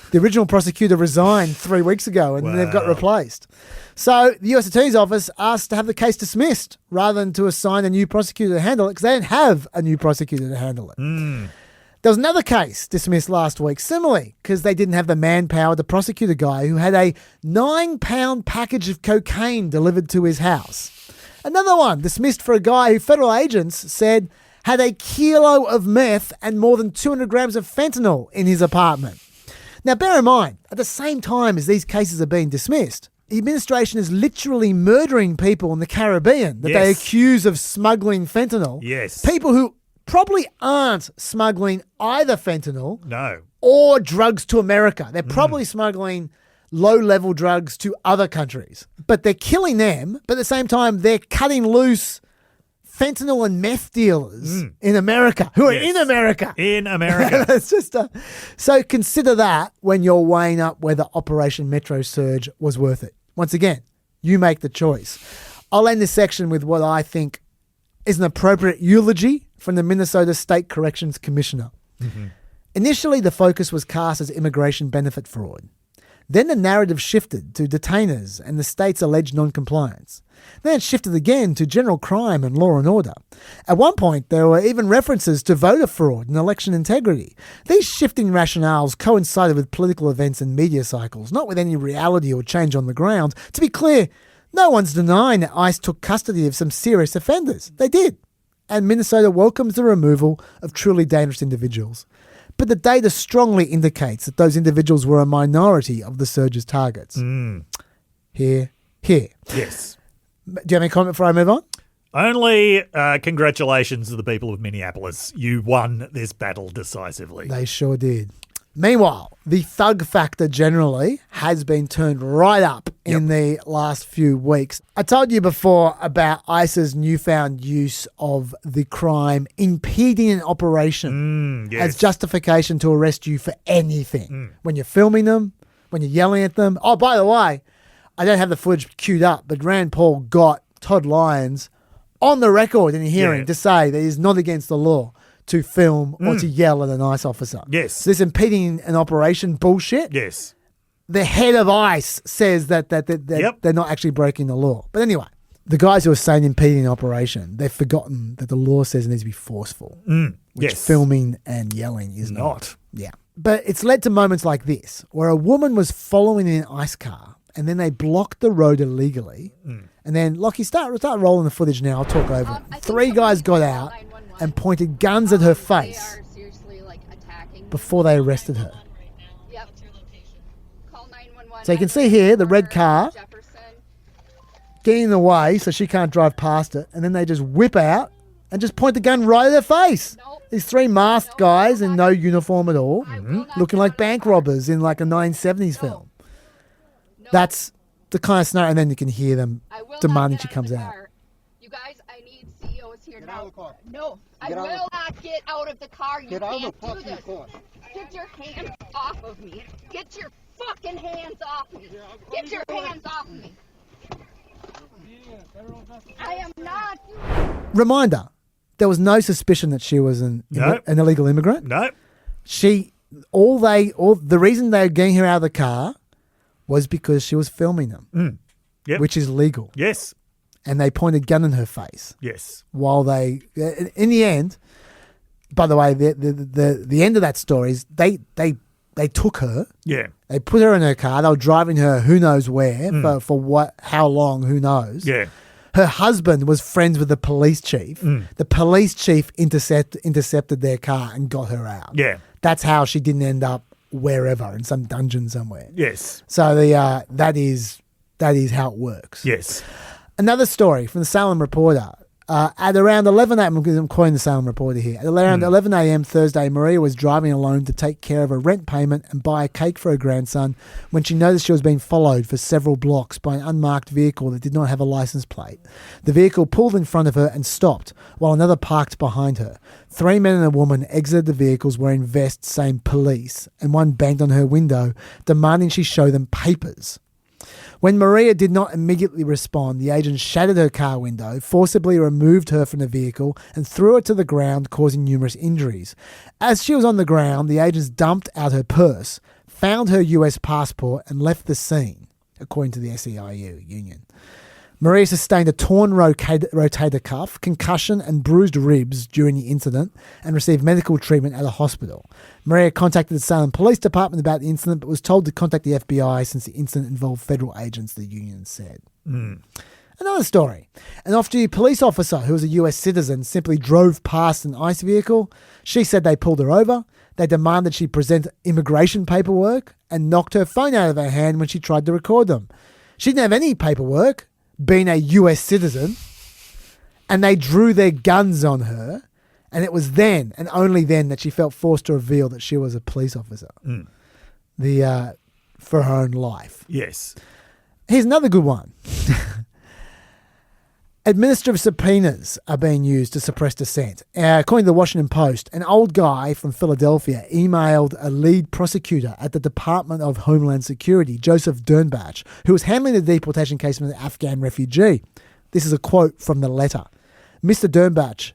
Speaker 1: The original prosecutor resigned 3 weeks ago and they've got replaced. So the U.S. Attorney's Office asked to have the case dismissed rather than to assign a new prosecutor to handle it because they don't have a new prosecutor to handle it. There was another case dismissed last week, similarly, because they didn't have the manpower to prosecute a guy who had a 9-pound package of cocaine delivered to his house. Another one dismissed for a guy who federal agents said had a kilo of meth and more than 200 grams of fentanyl in his apartment. Now, bear in mind, at the same time as these cases are being dismissed, the administration is literally murdering people in the Caribbean that they accuse of smuggling fentanyl.
Speaker 2: Yes.
Speaker 1: People who probably aren't smuggling either fentanyl
Speaker 2: or
Speaker 1: drugs to America. They're probably smuggling low-level drugs to other countries. But they're killing them, but at the same time, they're cutting loose fentanyl and meth dealers in America who are in America.
Speaker 2: In America.
Speaker 1: It's just so consider that when you're weighing up whether Operation Metro Surge was worth it. Once again, you make the choice. I'll end this section with what I think is an appropriate eulogy from the Minnesota State Corrections Commissioner. Initially, the focus was cast as immigration benefit fraud. Then the narrative shifted to detainers and the state's alleged non-compliance. Then it shifted again to general crime and law and order. At one point, there were even references to voter fraud and election integrity. These shifting rationales coincided with political events and media cycles, not with any reality or change on the ground. To be clear, no one's denying that ICE took custody of some serious offenders. They did. And Minnesota welcomes the removal of truly dangerous individuals. But the data strongly indicates that those individuals were a minority of the surge's targets. Here.
Speaker 2: Yes.
Speaker 1: Do you have any comment before I move on?
Speaker 2: Only congratulations to the people of Minneapolis. You won this battle decisively.
Speaker 1: They sure did. Meanwhile, the thug factor generally has been turned right up in the last few weeks. I told you before about ICE's newfound use of the crime impeding an operation as justification to arrest you for anything. When you're filming them, when you're yelling at them. Oh, by the way, I don't have the footage queued up, but Rand Paul got Todd Lyons on the record in a hearing to say that he's not against the law to film or to yell at an ICE officer.
Speaker 2: Yes.
Speaker 1: So this impeding an operation bullshit.
Speaker 2: Yes.
Speaker 1: The head of ICE says that they're not actually breaking the law. But anyway, the guys who are saying impeding an operation, they've forgotten that the law says it needs to be forceful, which filming and yelling is not. Yeah. But it's led to moments like this, where a woman was following in an ICE car and then they blocked the road illegally. And then, Lockie, start rolling the footage now. I'll talk over it. 3 guys got out and pointed guns at her face before they arrested her. So you can see here the red car getting in the way so she can't drive past it, and then they just whip out and just point the gun right at her face. These 3 masked guys in no uniform at all, looking like bank robbers in like a 1970s film. That's the kind of scenario, and then you can hear them demanding she comes out.
Speaker 13: You guys, I need CEOs here now. No, I will not get out of the car. You can't do this. Get your hands off of me. Get your fucking hands off me. Get your hands off me. I am not.
Speaker 1: Reminder, there was no suspicion that she was an illegal immigrant.
Speaker 2: No.
Speaker 1: The reason they were getting her out of the car was because she was filming them, which is legal.
Speaker 2: Yes.
Speaker 1: And they pointed a gun in her face.
Speaker 2: Yes.
Speaker 1: While they, in the end, by the way, the end of that story is they took her.
Speaker 2: Yeah.
Speaker 1: They put her in her car. They were driving her who knows where for how long, who knows.
Speaker 2: Yeah.
Speaker 1: Her husband was friends with the police chief. The police chief intercepted their car and got her out.
Speaker 2: Yeah.
Speaker 1: That's how she didn't end up wherever, in some dungeon somewhere.
Speaker 2: Yes.
Speaker 1: So that is how it works.
Speaker 2: Yes.
Speaker 1: Another story from the Salem Reporter. At around 11 a.m., I'm quoting the Salem Reporter here. At around 11 a.m. Thursday, Maria was driving alone to take care of a rent payment and buy a cake for her grandson when she noticed she was being followed for several blocks by an unmarked vehicle that did not have a license plate. The vehicle pulled in front of her and stopped, while another parked behind her. 3 men and a woman exited the vehicles wearing vests saying police, and one banged on her window, demanding she show them papers. When Maria did not immediately respond, the agents shattered her car window, forcibly removed her from the vehicle, and threw her to the ground, causing numerous injuries. As she was on the ground, the agents dumped out her purse, found her US passport, and left the scene, according to the SEIU union. Maria sustained a torn rotator cuff, concussion, and bruised ribs during the incident and received medical treatment at a hospital. Maria contacted the Salem Police Department about the incident but was told to contact the FBI since the incident involved federal agents, the union said. Another story. An off-duty police officer who was a US citizen simply drove past an ICE vehicle. She said they pulled her over. They demanded she present immigration paperwork and knocked her phone out of her hand when she tried to record them. She didn't have any paperwork, being a US citizen, and they drew their guns on her, and it was then and only then that she felt forced to reveal that she was a police officer for her own life.
Speaker 2: Yes.
Speaker 1: Here's another good one. Administrative subpoenas are being used to suppress dissent. According to the Washington Post, an old guy from Philadelphia emailed a lead prosecutor at the Department of Homeland Security, Joseph Dernbach, who was handling the deportation case of an Afghan refugee. This is a quote from the letter. Mr. Dernbach,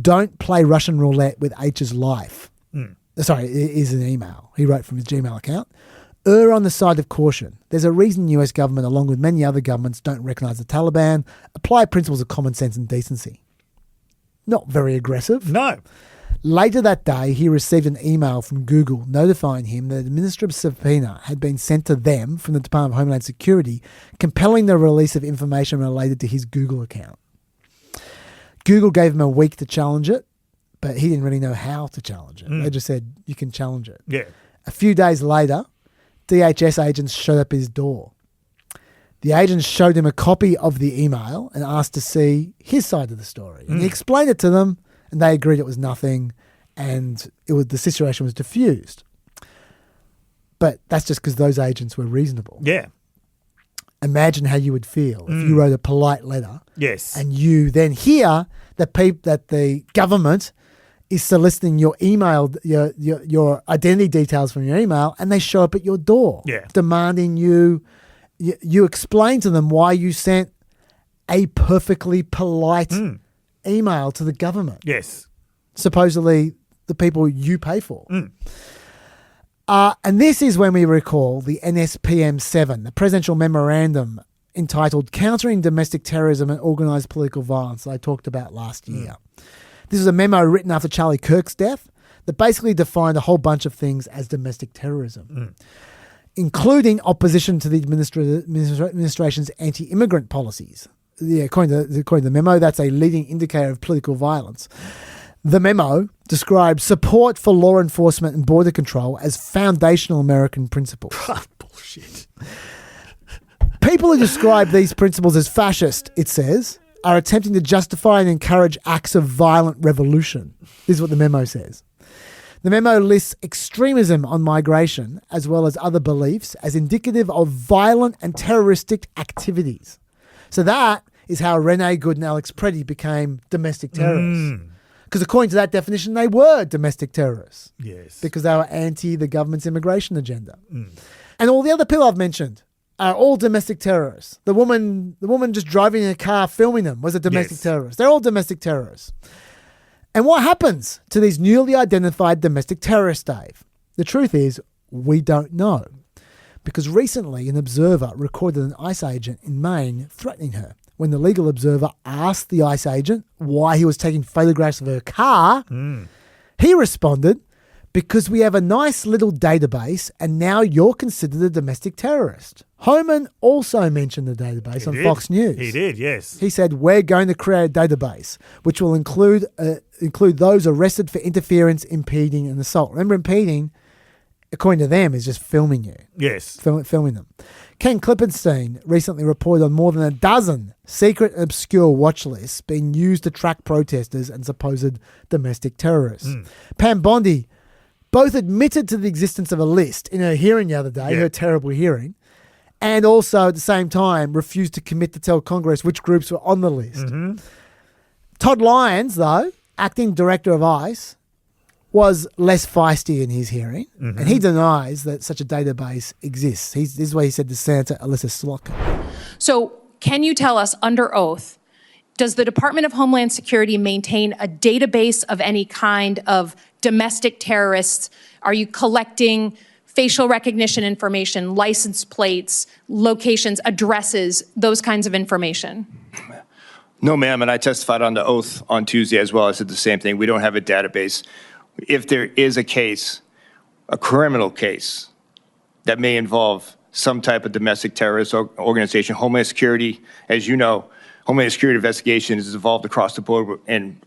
Speaker 1: don't play Russian roulette with H's life. Sorry, it is an email he wrote from his Gmail account. Err on the side of caution. There's a reason the US government, along with many other governments, don't recognise the Taliban, apply principles of common sense and decency. Not very aggressive.
Speaker 2: No.
Speaker 1: Later that day, he received an email from Google notifying him that an administrative subpoena had been sent to them from the Department of Homeland Security, compelling the release of information related to his Google account. Google gave him a week to challenge it, but he didn't really know how to challenge it. They just said, you can challenge it.
Speaker 2: Yeah.
Speaker 1: A few days later, DHS agents showed up his door. The agents showed him a copy of the email and asked to see his side of the story. And he explained it to them, and they agreed it was nothing, and the situation was diffused. But that's just because those agents were reasonable.
Speaker 2: Yeah.
Speaker 1: Imagine how you would feel if you wrote a polite letter.
Speaker 2: Yes.
Speaker 1: And you then hear that the government is soliciting your email, your identity details from your email, and they show up at your door, demanding you explain to them why you sent a perfectly polite email to the government.
Speaker 2: Yes.
Speaker 1: Supposedly the people you pay for. And this is when we recall the NSPM-7, the presidential memorandum entitled Countering Domestic Terrorism and Organised Political Violence that I talked about last year. This was a memo written after Charlie Kirk's death that basically defined a whole bunch of things as domestic terrorism, including opposition to the administration's anti-immigrant policies. According to the memo, that's a leading indicator of political violence. The memo describes support for law enforcement and border control as foundational American principles.
Speaker 2: Bullshit.
Speaker 1: People who describe these principles as fascist, it says, are attempting to justify and encourage acts of violent revolution. This is what the memo says. The memo lists extremism on migration as well as other beliefs as indicative of violent and terroristic activities. So that is how Rene Good and Alex Preddy became domestic terrorists. Because according to that definition, they were domestic terrorists.
Speaker 2: Yes.
Speaker 1: Because they were anti the government's immigration agenda. And all the other people I've mentioned are all domestic terrorists. The woman just driving in a car filming them was a domestic terrorist. They're all domestic terrorists. And what happens to these newly identified domestic terrorists, Dave? The truth is, we don't know. Because recently an observer recorded an ICE agent in Maine threatening her. When the legal observer asked the ICE agent why he was taking photographs of her car, he responded, because we have a nice little database and now you're considered a domestic terrorist. Homan also mentioned the database on Fox News.
Speaker 2: He did, yes.
Speaker 1: He said, we're going to create a database which will include those arrested for interference, impeding and assault. Remember, impeding, according to them, is just filming you.
Speaker 2: Yes.
Speaker 1: Filming them. Ken Klippenstein recently reported on more than a dozen secret and obscure watch lists being used to track protesters and supposed domestic terrorists. Pam Bondi both admitted to the existence of a list in her hearing the other day, her terrible hearing, and also at the same time refused to commit to tell Congress which groups were on the list. Todd Lyons, though, acting director of ICE, was less feisty in his hearing, and he denies that such a database exists. This is what he said to Senator Alyssa Slotkin.
Speaker 6: So can you tell us under oath, does the Department of Homeland Security maintain a database of any kind of domestic terrorists? Are you collecting facial recognition information, license plates, locations, addresses, those kinds of information?
Speaker 14: No, ma'am, and I testified on the oath on Tuesday as well. I said the same thing. We don't have a database. If there is a case, a criminal case, that may involve some type of domestic terrorist organization, Homeland Security, as you know, Homeland Security investigation is involved across the board and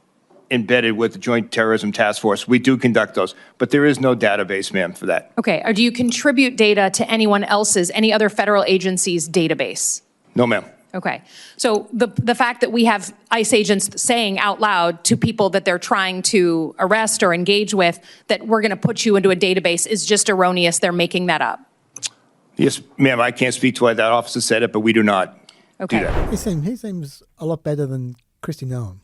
Speaker 14: embedded with the Joint Terrorism Task Force. We do conduct those, but there is no database, ma'am, for that.
Speaker 6: Okay, or do you contribute data to anyone else's, any other federal agency's database?
Speaker 14: No, ma'am.
Speaker 6: Okay, so the fact that we have ICE agents saying out loud to people that they're trying to arrest or engage with that we're going to put you into a database is just erroneous. They're making that up.
Speaker 14: Yes, ma'am, I can't speak to why that officer said it, but we do not do that.
Speaker 1: He seems a lot better than Kristi Noem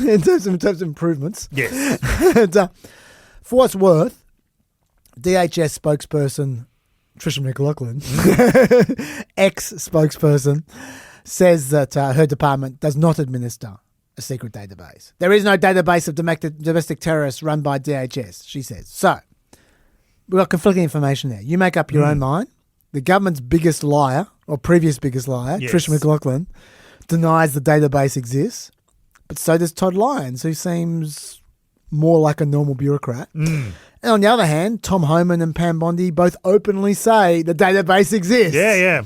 Speaker 1: in terms of improvements.
Speaker 2: Yes.
Speaker 1: And, for what's worth, DHS spokesperson Tricia McLoughlin, ex-spokesperson, says that her department does not administer a secret database. There is no database of domestic terrorists run by DHS, she says. So, we've got conflicting information there. You make up your own mind. The government's biggest liar, or previous biggest liar, Tricia McLoughlin, denies the database exists, but so does Todd Lyons, who seems more like a normal bureaucrat. And on the other hand, Tom Homan and Pam Bondi both openly say the database exists.
Speaker 2: Yeah.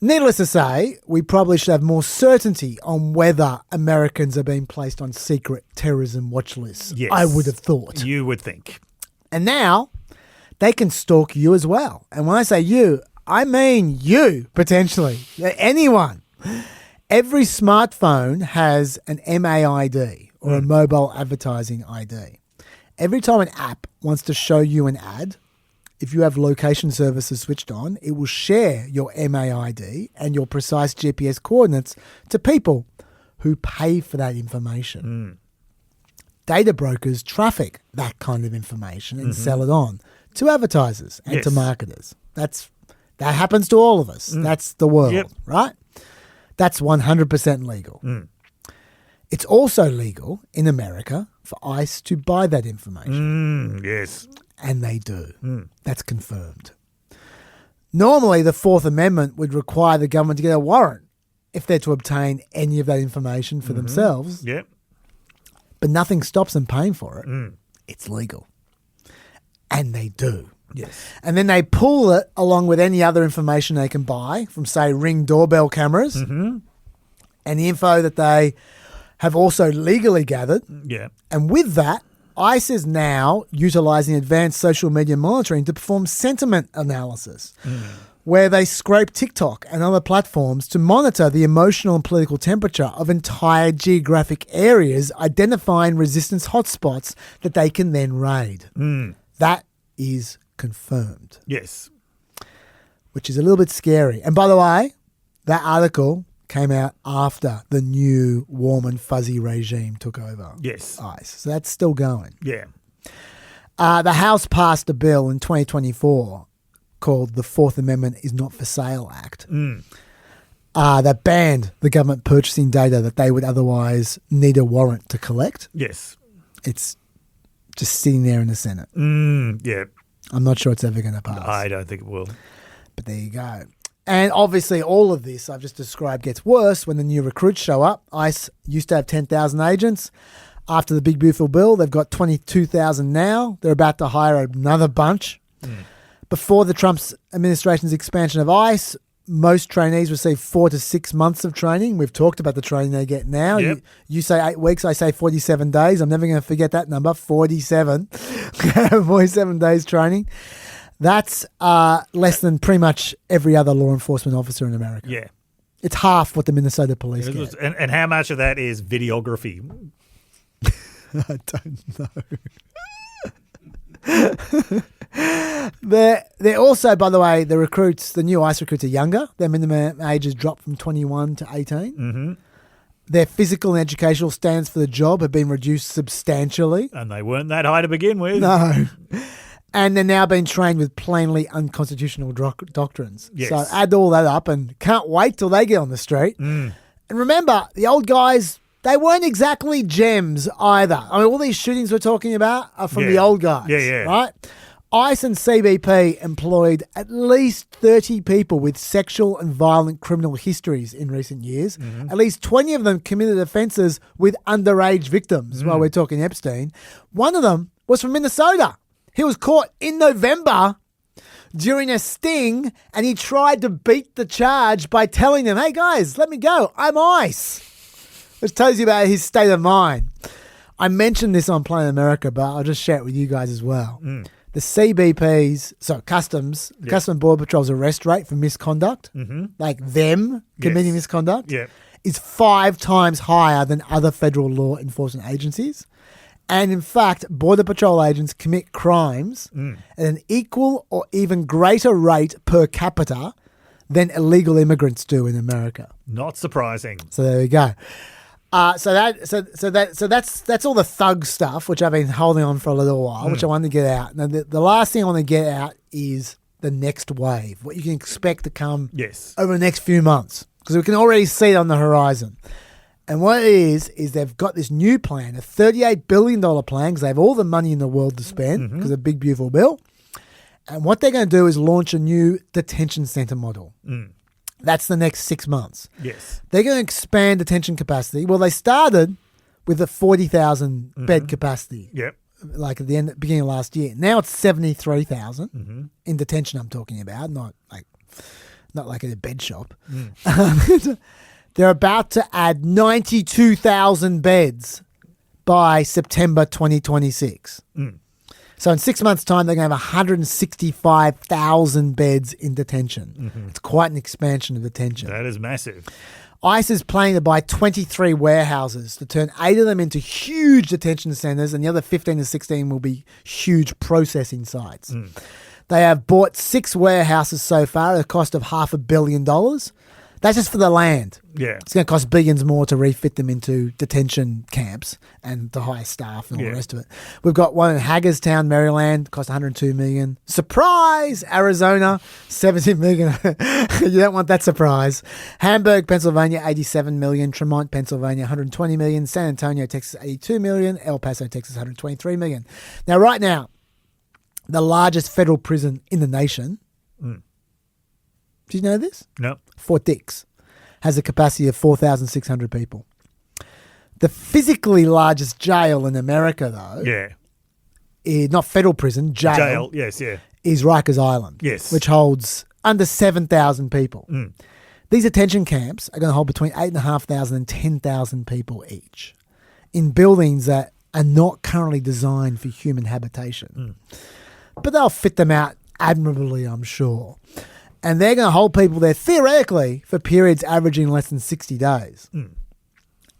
Speaker 1: Needless to say, we probably should have more certainty on whether Americans are being placed on secret terrorism watch lists.
Speaker 2: Yes.
Speaker 1: I would have thought.
Speaker 2: You would think.
Speaker 1: And now they can stalk you as well. And when I say you, I mean you, potentially. Anyone. Every smartphone has an MAID, or a mobile advertising ID. Every time an app wants to show you an ad, if you have location services switched on, it will share your MAID and your precise GPS coordinates to people who pay for that information. Data brokers traffic that kind of information and sell it on to advertisers and to marketers. That happens to all of us. That's the world, right? That's 100% legal. It's also legal in America for ICE to buy that information.
Speaker 2: Yes.
Speaker 1: And they do. That's confirmed. Normally, the Fourth Amendment would require the government to get a warrant if they're to obtain any of that information for themselves.
Speaker 2: Yep.
Speaker 1: But nothing stops them paying for it. It's legal. And they do.
Speaker 2: Yes.
Speaker 1: And then they pull it along with any other information they can buy from, say, Ring doorbell cameras and the info that they have also legally gathered.
Speaker 2: Yeah.
Speaker 1: And with that, ICE is now utilising advanced social media monitoring to perform sentiment analysis, where they scrape TikTok and other platforms to monitor the emotional and political temperature of entire geographic areas, identifying resistance hotspots that they can then raid. That is confirmed.
Speaker 2: Yes.
Speaker 1: Which is a little bit scary. And by the way, that article came out after the new warm and fuzzy regime took over ICE. So that's still going.
Speaker 2: Yeah.
Speaker 1: The House passed a bill in 2024 called the Fourth Amendment is Not for Sale Act that banned the government purchasing data that they would otherwise need a warrant to collect.
Speaker 2: Yes.
Speaker 1: It's just sitting there in the Senate.
Speaker 2: Yeah.
Speaker 1: I'm not sure it's ever going to pass.
Speaker 2: I don't think it will.
Speaker 1: But there you go. And obviously all of this I've just described gets worse when the new recruits show up. ICE used to have 10,000 agents. After the Big Beautiful Bill, they've got 22,000 now. They're about to hire another bunch. Before the Trump administration's expansion of ICE, most trainees receive 4 to 6 months of training. We've talked about the training they get now.
Speaker 2: Yep.
Speaker 1: You say 8 weeks, I say 47 days. I'm never going to forget that number, 47. 47 days training. That's less than pretty much every other law enforcement officer in America.
Speaker 2: Yeah.
Speaker 1: It's half what the Minnesota police get.
Speaker 2: And how much of that is videography?
Speaker 1: I don't know. They're also, by the way, the new ICE recruits are younger. Their minimum age has dropped from 21 to 18.
Speaker 2: Mm-hmm.
Speaker 1: Their physical and educational standards for the job have been reduced substantially.
Speaker 2: And they weren't that high to begin with.
Speaker 1: No. And they're now being trained with plainly unconstitutional doctrines.
Speaker 2: Yes.
Speaker 1: So add all that up and can't wait till they get on the street. And remember, the old guys, they weren't exactly gems either. I mean, all these shootings we're talking about are from the old guys.
Speaker 2: Yeah.
Speaker 1: Right? ICE and CBP employed at least 30 people with sexual and violent criminal histories in recent years. At least 20 of them committed offences with underage victims while we're talking Epstein. One of them was from Minnesota. He was caught in November during a sting, and he tried to beat the charge by telling them, hey, guys, let me go. I'm ICE. Which tells you about his state of mind. I mentioned this on Planet America, but I'll just share it with you guys as well. The CBP's, Customs and Border Patrol's arrest rate for misconduct, like them committing misconduct, is 5 times higher than other federal law enforcement agencies. And in fact, Border Patrol agents commit crimes at an equal or even greater rate per capita than illegal immigrants do in America.
Speaker 2: Not surprising.
Speaker 1: So there we go. So that's all the thug stuff, which I've been holding on for a little while, which I wanted to get out. Now, the last thing I want to get out is the next wave, what you can expect to come over the next few months, because we can already see it on the horizon. And what it is they've got this new plan, a $38 billion plan, because they have all the money in the world to spend because of the Big Beautiful Bill. And what they're going to do is launch a new detention center model. That's the next 6 months.
Speaker 2: Yes.
Speaker 1: They're going to expand detention capacity. Well, they started with a 40,000 bed capacity.
Speaker 2: Yep.
Speaker 1: Like at the beginning of last year. Now it's 73,000 in detention. I'm talking about, not like at a bed shop. They're about to add 92,000 beds by September 2026. So in 6 months' time, they're going to have 165,000 beds in detention. It's quite an expansion of detention.
Speaker 2: That is massive.
Speaker 1: ICE is planning to buy 23 warehouses to turn 8 of them into huge detention centres, and the other 15 to 16 will be huge processing sites. They have bought 6 warehouses so far at a cost of $500 million. That's just for the land.
Speaker 2: Yeah.
Speaker 1: It's going to cost billions more to refit them into detention camps and to hire staff and all the rest of it. We've got one in Hagerstown, Maryland, cost $102 million. Surprise! Arizona, $70 million. You don't want that surprise. Hamburg, Pennsylvania, $87 million. Tremont, Pennsylvania, $120 million. San Antonio, Texas, $82 million. El Paso, Texas, $123 million. Now, right now, the largest federal prison in the nation. Do you know this?
Speaker 2: No.
Speaker 1: Fort Dix has a capacity of 4,600 people. The physically largest jail in America, though, not federal prison, jail,
Speaker 2: yes,
Speaker 1: is Rikers Island, which holds under 7,000 people. These detention camps are going to hold between 8,500 and 10,000 people each in buildings that are not currently designed for human habitation. But they'll fit them out admirably, I'm sure. And they're going to hold people there, theoretically, for periods averaging less than 60 days.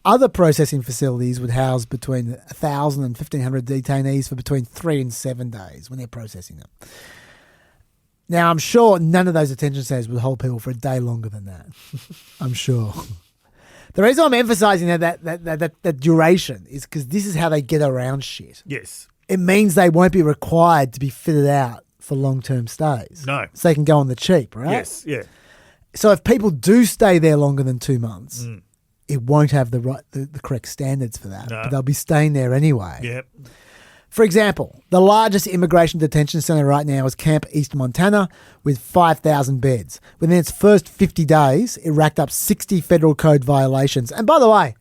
Speaker 1: Other processing facilities would house between 1,000 and 1,500 detainees for between 3 and 7 days when they're processing them. Now, I'm sure none of those detention centers would hold people for a day longer than that. I'm sure. The reason I'm emphasizing that duration is because this is how they get around shit.
Speaker 2: Yes.
Speaker 1: It means they won't be required to be fitted out for long-term stays.
Speaker 2: No.
Speaker 1: So they can go on the cheap, right?
Speaker 2: Yes, yeah.
Speaker 1: So if people do stay there longer than 2 months, it won't have the correct standards for that.
Speaker 2: No.
Speaker 1: But they'll be staying there anyway.
Speaker 2: Yep.
Speaker 1: For example, the largest immigration detention center right now is Camp East Montana with 5,000 beds. Within its first 50 days, it racked up 60 federal code violations. And by the way,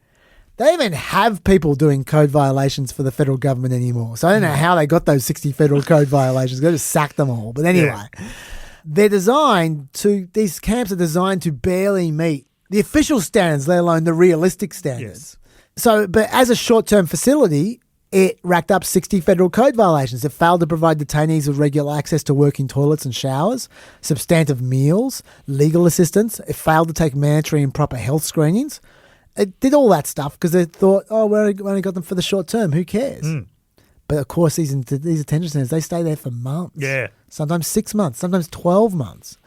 Speaker 1: They don't even have people doing code violations for the federal government anymore. So I don't know how they got those 60 federal code violations. They just sacked them all. But anyway, these camps are designed to barely meet the official standards, let alone the realistic standards. So, but as a short-term facility, it racked up 60 federal code violations. It failed to provide detainees with regular access to working toilets and showers, substantive meals, legal assistance. It failed to take mandatory and proper health screenings. It did all that stuff because they thought, oh, we only got them for the short term. Who cares? But of course, these detention centers, they stay there for months.
Speaker 2: Yeah.
Speaker 1: Sometimes 6 months, sometimes 12 months.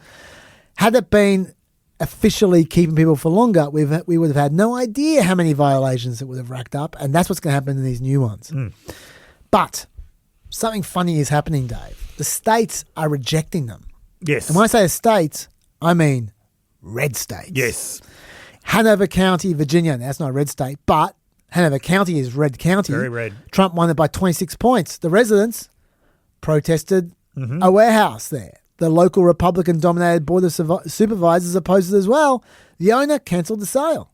Speaker 1: Had it been officially keeping people for longer, we would have had no idea how many violations it would have racked up, and that's what's going to happen in these new ones. But something funny is happening, Dave. The states are rejecting them.
Speaker 2: Yes.
Speaker 1: And when I say the states, I mean red states.
Speaker 2: Yes.
Speaker 1: Hanover County, Virginia. Now, that's not a red state, but Hanover County is red county.
Speaker 2: Very red.
Speaker 1: Trump won it by 26 points. The residents protested a warehouse there. The local Republican-dominated Board of Supervisors opposed it as well. The owner cancelled the sale.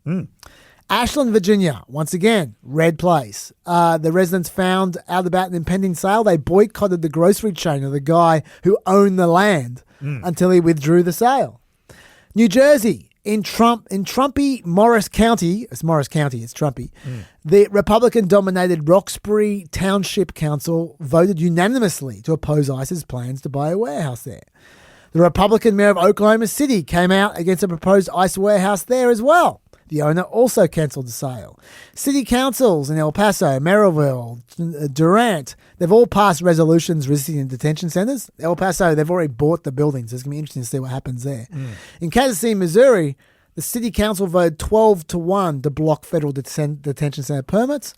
Speaker 1: Ashland, Virginia, once again, red place. The residents found out about an impending sale. They boycotted the grocery chain of the guy who owned the land until he withdrew the sale. New Jersey, in Trumpy Morris County, it's Morris County, it's Trumpy, the Republican-dominated Roxbury Township Council voted unanimously to oppose ICE's plans to buy a warehouse there. The Republican mayor of Oklahoma City came out against a proposed ICE warehouse there as well. The owner also cancelled the sale. City councils in El Paso, Maryville, Durant, they've all passed resolutions resisting detention centers. El Paso, they've already bought the buildings. It's going to be interesting to see what happens there. In Kansas City, Missouri, the city council voted 12-1 to block federal detention center permits,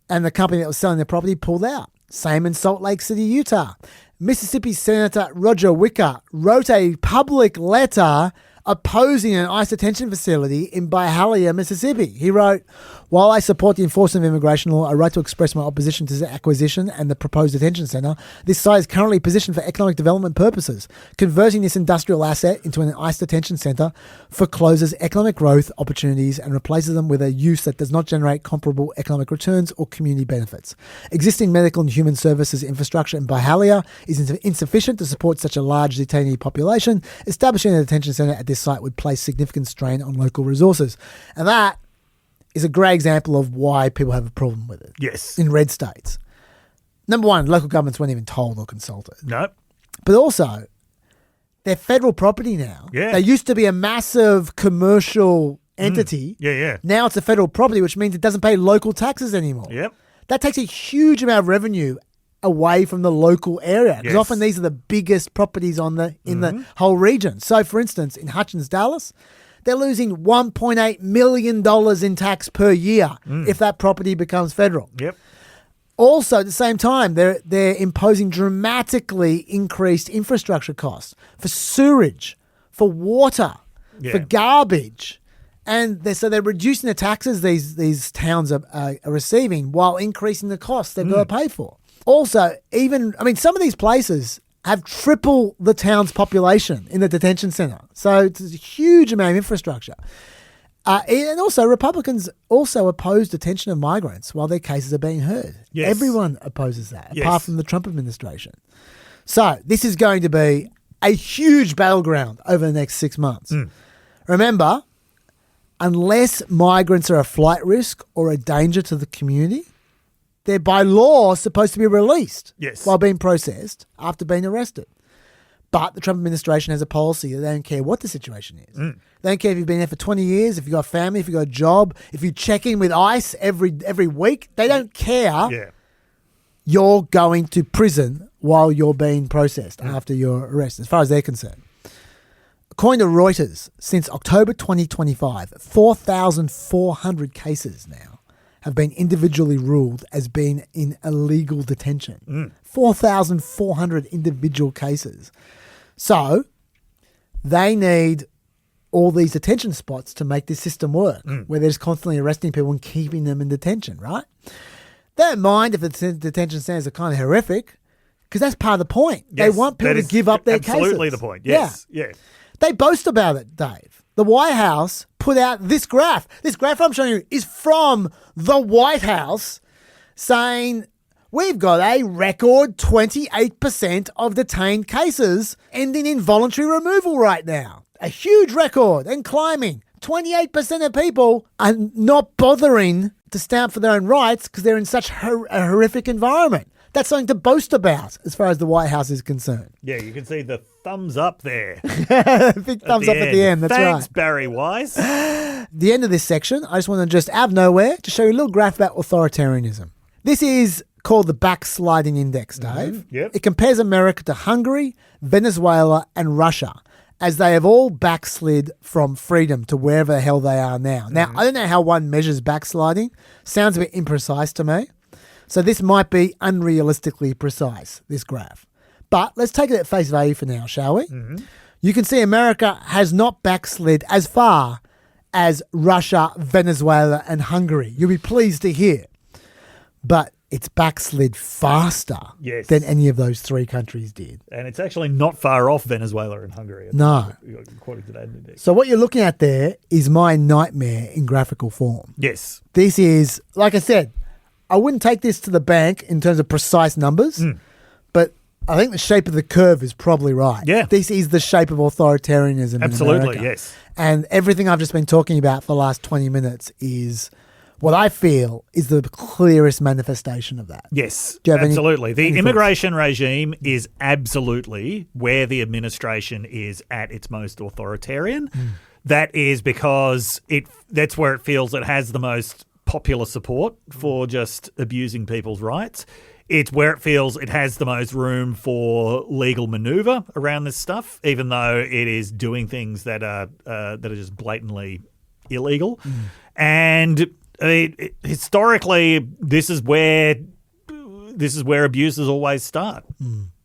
Speaker 1: and the company that was selling the property pulled out. Same in Salt Lake City, Utah. Mississippi Senator Roger Wicker wrote a public letter opposing an ICE detention facility in Byhalia, Mississippi. He wrote, "While I support the enforcement of immigration law, I write to express my opposition to the acquisition and the proposed detention center. This site is currently positioned for economic development purposes. Converting this industrial asset into an ICE detention center forecloses economic growth opportunities and replaces them with a use that does not generate comparable economic returns or community benefits. Existing medical and human services infrastructure in Byhalia is insufficient to support such a large detainee population. Establishing a detention center at this site would place significant strain on local resources." And that is a great example of why people have a problem with it.
Speaker 2: Yes.
Speaker 1: In red states. Number one, local governments weren't even told or consulted.
Speaker 2: No.
Speaker 1: But also, they're federal property now.
Speaker 2: Yeah.
Speaker 1: They used to be a massive commercial entity.
Speaker 2: Yeah.
Speaker 1: Now it's a federal property, which means it doesn't pay local taxes anymore.
Speaker 2: Yep.
Speaker 1: That takes a huge amount of revenue away from the local area, because often these are the biggest properties in the whole region. So, for instance, in Hutchins, Dallas, they're losing $1.8 million in tax per year if that property becomes federal.
Speaker 2: Yep.
Speaker 1: Also, at the same time, they're imposing dramatically increased infrastructure costs for sewerage, for water, for garbage. And they're reducing the taxes these towns are receiving while increasing the costs they've got to pay for. Also, some of these places have triple the town's population in the detention center. So it's a huge amount of infrastructure. And also, Republicans also oppose detention of migrants while their cases are being heard.
Speaker 2: Yes.
Speaker 1: Everyone opposes that, apart from the Trump administration. So this is going to be a huge battleground over the next 6 months. Remember, unless migrants are a flight risk or a danger to the community, they're by law supposed to be released while being processed after being arrested. But the Trump administration has a policy that they don't care what the situation is. They don't care if you've been there for 20 years, if you've got a family, if you've got a job, if you check in with ICE every week. They don't care.
Speaker 2: Yeah.
Speaker 1: You're going to prison while you're being processed after your arrest, as far as they're concerned. According to Reuters, since October 2025, 4,400 cases now have been individually ruled as being in illegal detention. 4,400 individual cases. So they need all these detention spots to make this system work, where they're just constantly arresting people and keeping them in detention, right? They don't mind if the detention centers are kind of horrific, because that's part of the point.
Speaker 2: Yes,
Speaker 1: they want people to give up their cases.
Speaker 2: Absolutely the point, yes. Yeah.
Speaker 1: They boast about it, Dave. the White House put out this graph. This graph I'm showing you is from the White House saying we've got a record 28% of detained cases ending in voluntary removal right now. A huge record and climbing. 28% of people are not bothering to stand for their own rights because they're in such a horrific environment. That's something to boast about as far as the White House is concerned.
Speaker 2: Yeah, you can see the thumbs up there.
Speaker 1: Big thumbs up at the end, that's
Speaker 2: Thanks,
Speaker 1: right.
Speaker 2: Barry Wise.
Speaker 1: The end of this section, I just want to just out of nowhere to show you a little graph about authoritarianism. This is called the backsliding index, Dave.
Speaker 2: Yep.
Speaker 1: It compares America to Hungary, Venezuela, and Russia, as they have all backslid from freedom to wherever the hell they are now. Now, I don't know how one measures backsliding. Sounds a bit imprecise to me. So this might be unrealistically precise, this graph. But let's take it at face value for now, shall we? You can see America has not backslid as far as Russia, Venezuela, and Hungary. You'll be pleased to hear. But it's backslid faster than any of those three countries did.
Speaker 2: And it's actually not far off Venezuela and Hungary.
Speaker 1: No.
Speaker 2: According to that index.
Speaker 1: So what you're looking at there is my nightmare in graphical form.
Speaker 2: Yes.
Speaker 1: This is, like I said, I wouldn't take this to the bank in terms of precise numbers, but I think the shape of the curve is probably right.
Speaker 2: Yeah.
Speaker 1: This is the shape of authoritarianism
Speaker 2: Absolutely,
Speaker 1: in America.
Speaker 2: yes.
Speaker 1: And everything I've just been talking about for the last 20 minutes is what I feel is the clearest manifestation of that.
Speaker 2: Yes,
Speaker 1: Do you have
Speaker 2: absolutely.
Speaker 1: any
Speaker 2: The immigration regime is absolutely where the administration is at its most authoritarian. That is because that's where it feels it has the most popular support for just abusing people's rights. It's where it feels it has the most room for legal maneuver around this stuff, even though it is doing things that are just blatantly illegal. And historically, this is where abuses always start.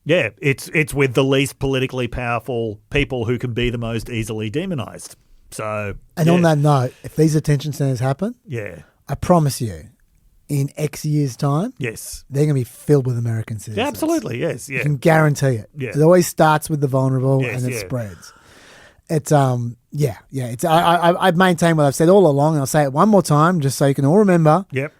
Speaker 2: Yeah, it's with the least politically powerful people who can be the most easily demonized. So,
Speaker 1: on that note, if these detention centers happen, I promise you, in X years' time,
Speaker 2: yes,
Speaker 1: they're going to be filled with American citizens.
Speaker 2: Yeah, absolutely, yes,
Speaker 1: You can guarantee it.
Speaker 2: Yeah.
Speaker 1: It always starts with the vulnerable
Speaker 2: Yes,
Speaker 1: and it
Speaker 2: yeah.
Speaker 1: spreads. It's It's I maintain what I've said all along, and I'll say it one more time just so you can all remember.
Speaker 2: Yep.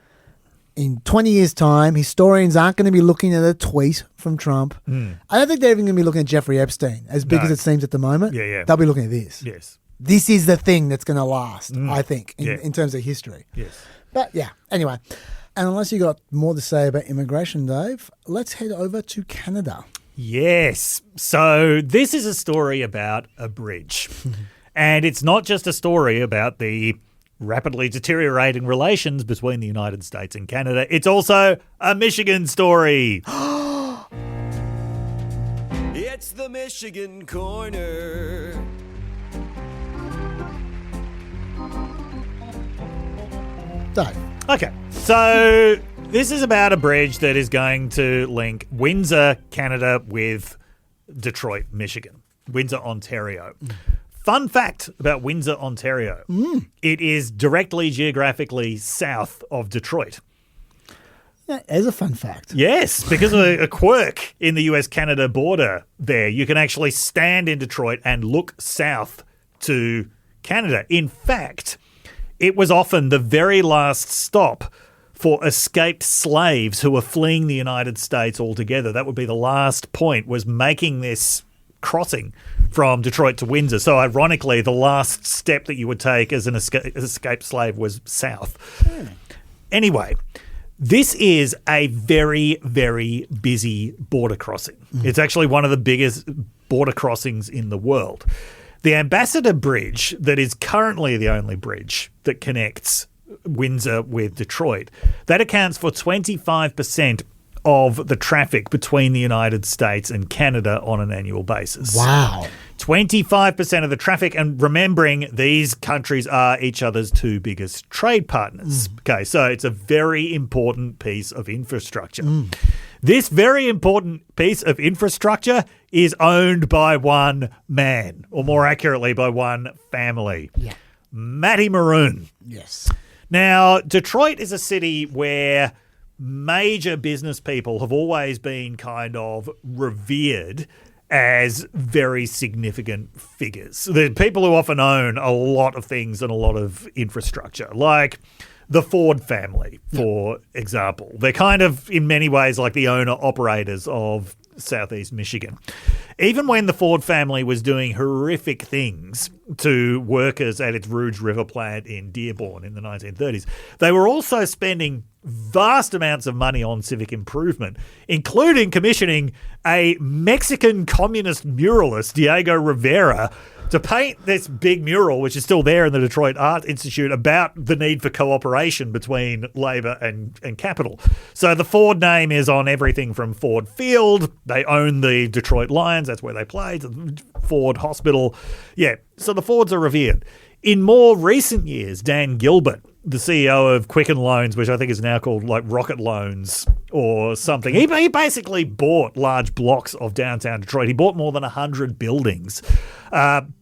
Speaker 1: In 20 years' time, historians aren't going to be looking at a tweet from Trump. I don't think they're even going to be looking at Jeffrey Epstein, as big as it seems at the moment.
Speaker 2: Yeah.
Speaker 1: They'll be looking at this.
Speaker 2: Yes.
Speaker 1: This is the thing that's going to last, I think, in terms of history.
Speaker 2: Yes.
Speaker 1: But yeah, anyway. And unless you got more to say about immigration, Dave, let's head over to Canada.
Speaker 2: Yes. So this is a story about a bridge. And it's not just a story about the rapidly deteriorating relations between the United States and Canada. It's also a Michigan story.
Speaker 15: It's the Michigan Corner.
Speaker 1: Dave.
Speaker 2: Okay. So this is about a bridge that is going to link Windsor, Canada with Detroit, Michigan. Windsor, Ontario. Fun fact about Windsor, Ontario. It is directly geographically south of Detroit.
Speaker 1: That is a fun fact.
Speaker 2: Yes, because of a quirk in the US-Canada border there. You can actually stand in Detroit and look south to Canada. In fact, it was often the very last stop for escaped slaves who were fleeing the United States altogether. That would be the last point, was making this crossing from Detroit to Windsor. So ironically, the last step that you would take as an escaped slave was south. Anyway, this is a very, very busy border crossing. It's actually one of the biggest border crossings in the world. The Ambassador Bridge, that is currently the only bridge that connects Windsor with Detroit, that accounts for 25% of the traffic between the United States and Canada on an annual basis.
Speaker 1: Wow.
Speaker 2: 25% of the traffic, and remembering these countries are each other's two biggest trade partners. Okay, so it's a very important piece of infrastructure. This very important piece of infrastructure is owned by one man, or more accurately, by one family.
Speaker 1: Yeah.
Speaker 2: Matty Maroon.
Speaker 1: Yes.
Speaker 2: Now, Detroit is a city where major business people have always been kind of revered as very significant figures. The people who often own a lot of things and a lot of infrastructure, like the Ford family, for example. They're kind of, in many ways, like the owner-operators of Southeast Michigan. Even when the Ford family was doing horrific things to workers at its Rouge River plant in Dearborn in the 1930s, they were also spending vast amounts of money on civic improvement, including commissioning a Mexican communist muralist, Diego Rivera, to paint this big mural, which is still there in the Detroit Art Institute, about the need for cooperation between Labor and capital. So the Ford name is on everything from Ford Field. They own the Detroit Lions. That's where they play. The Ford Hospital. Yeah, so the Fords are revered. In more recent years, Dan Gilbert, the CEO of Quicken Loans, which I think is now called like Rocket Loans or something, he basically bought large blocks of downtown Detroit. He bought more than 100 buildings,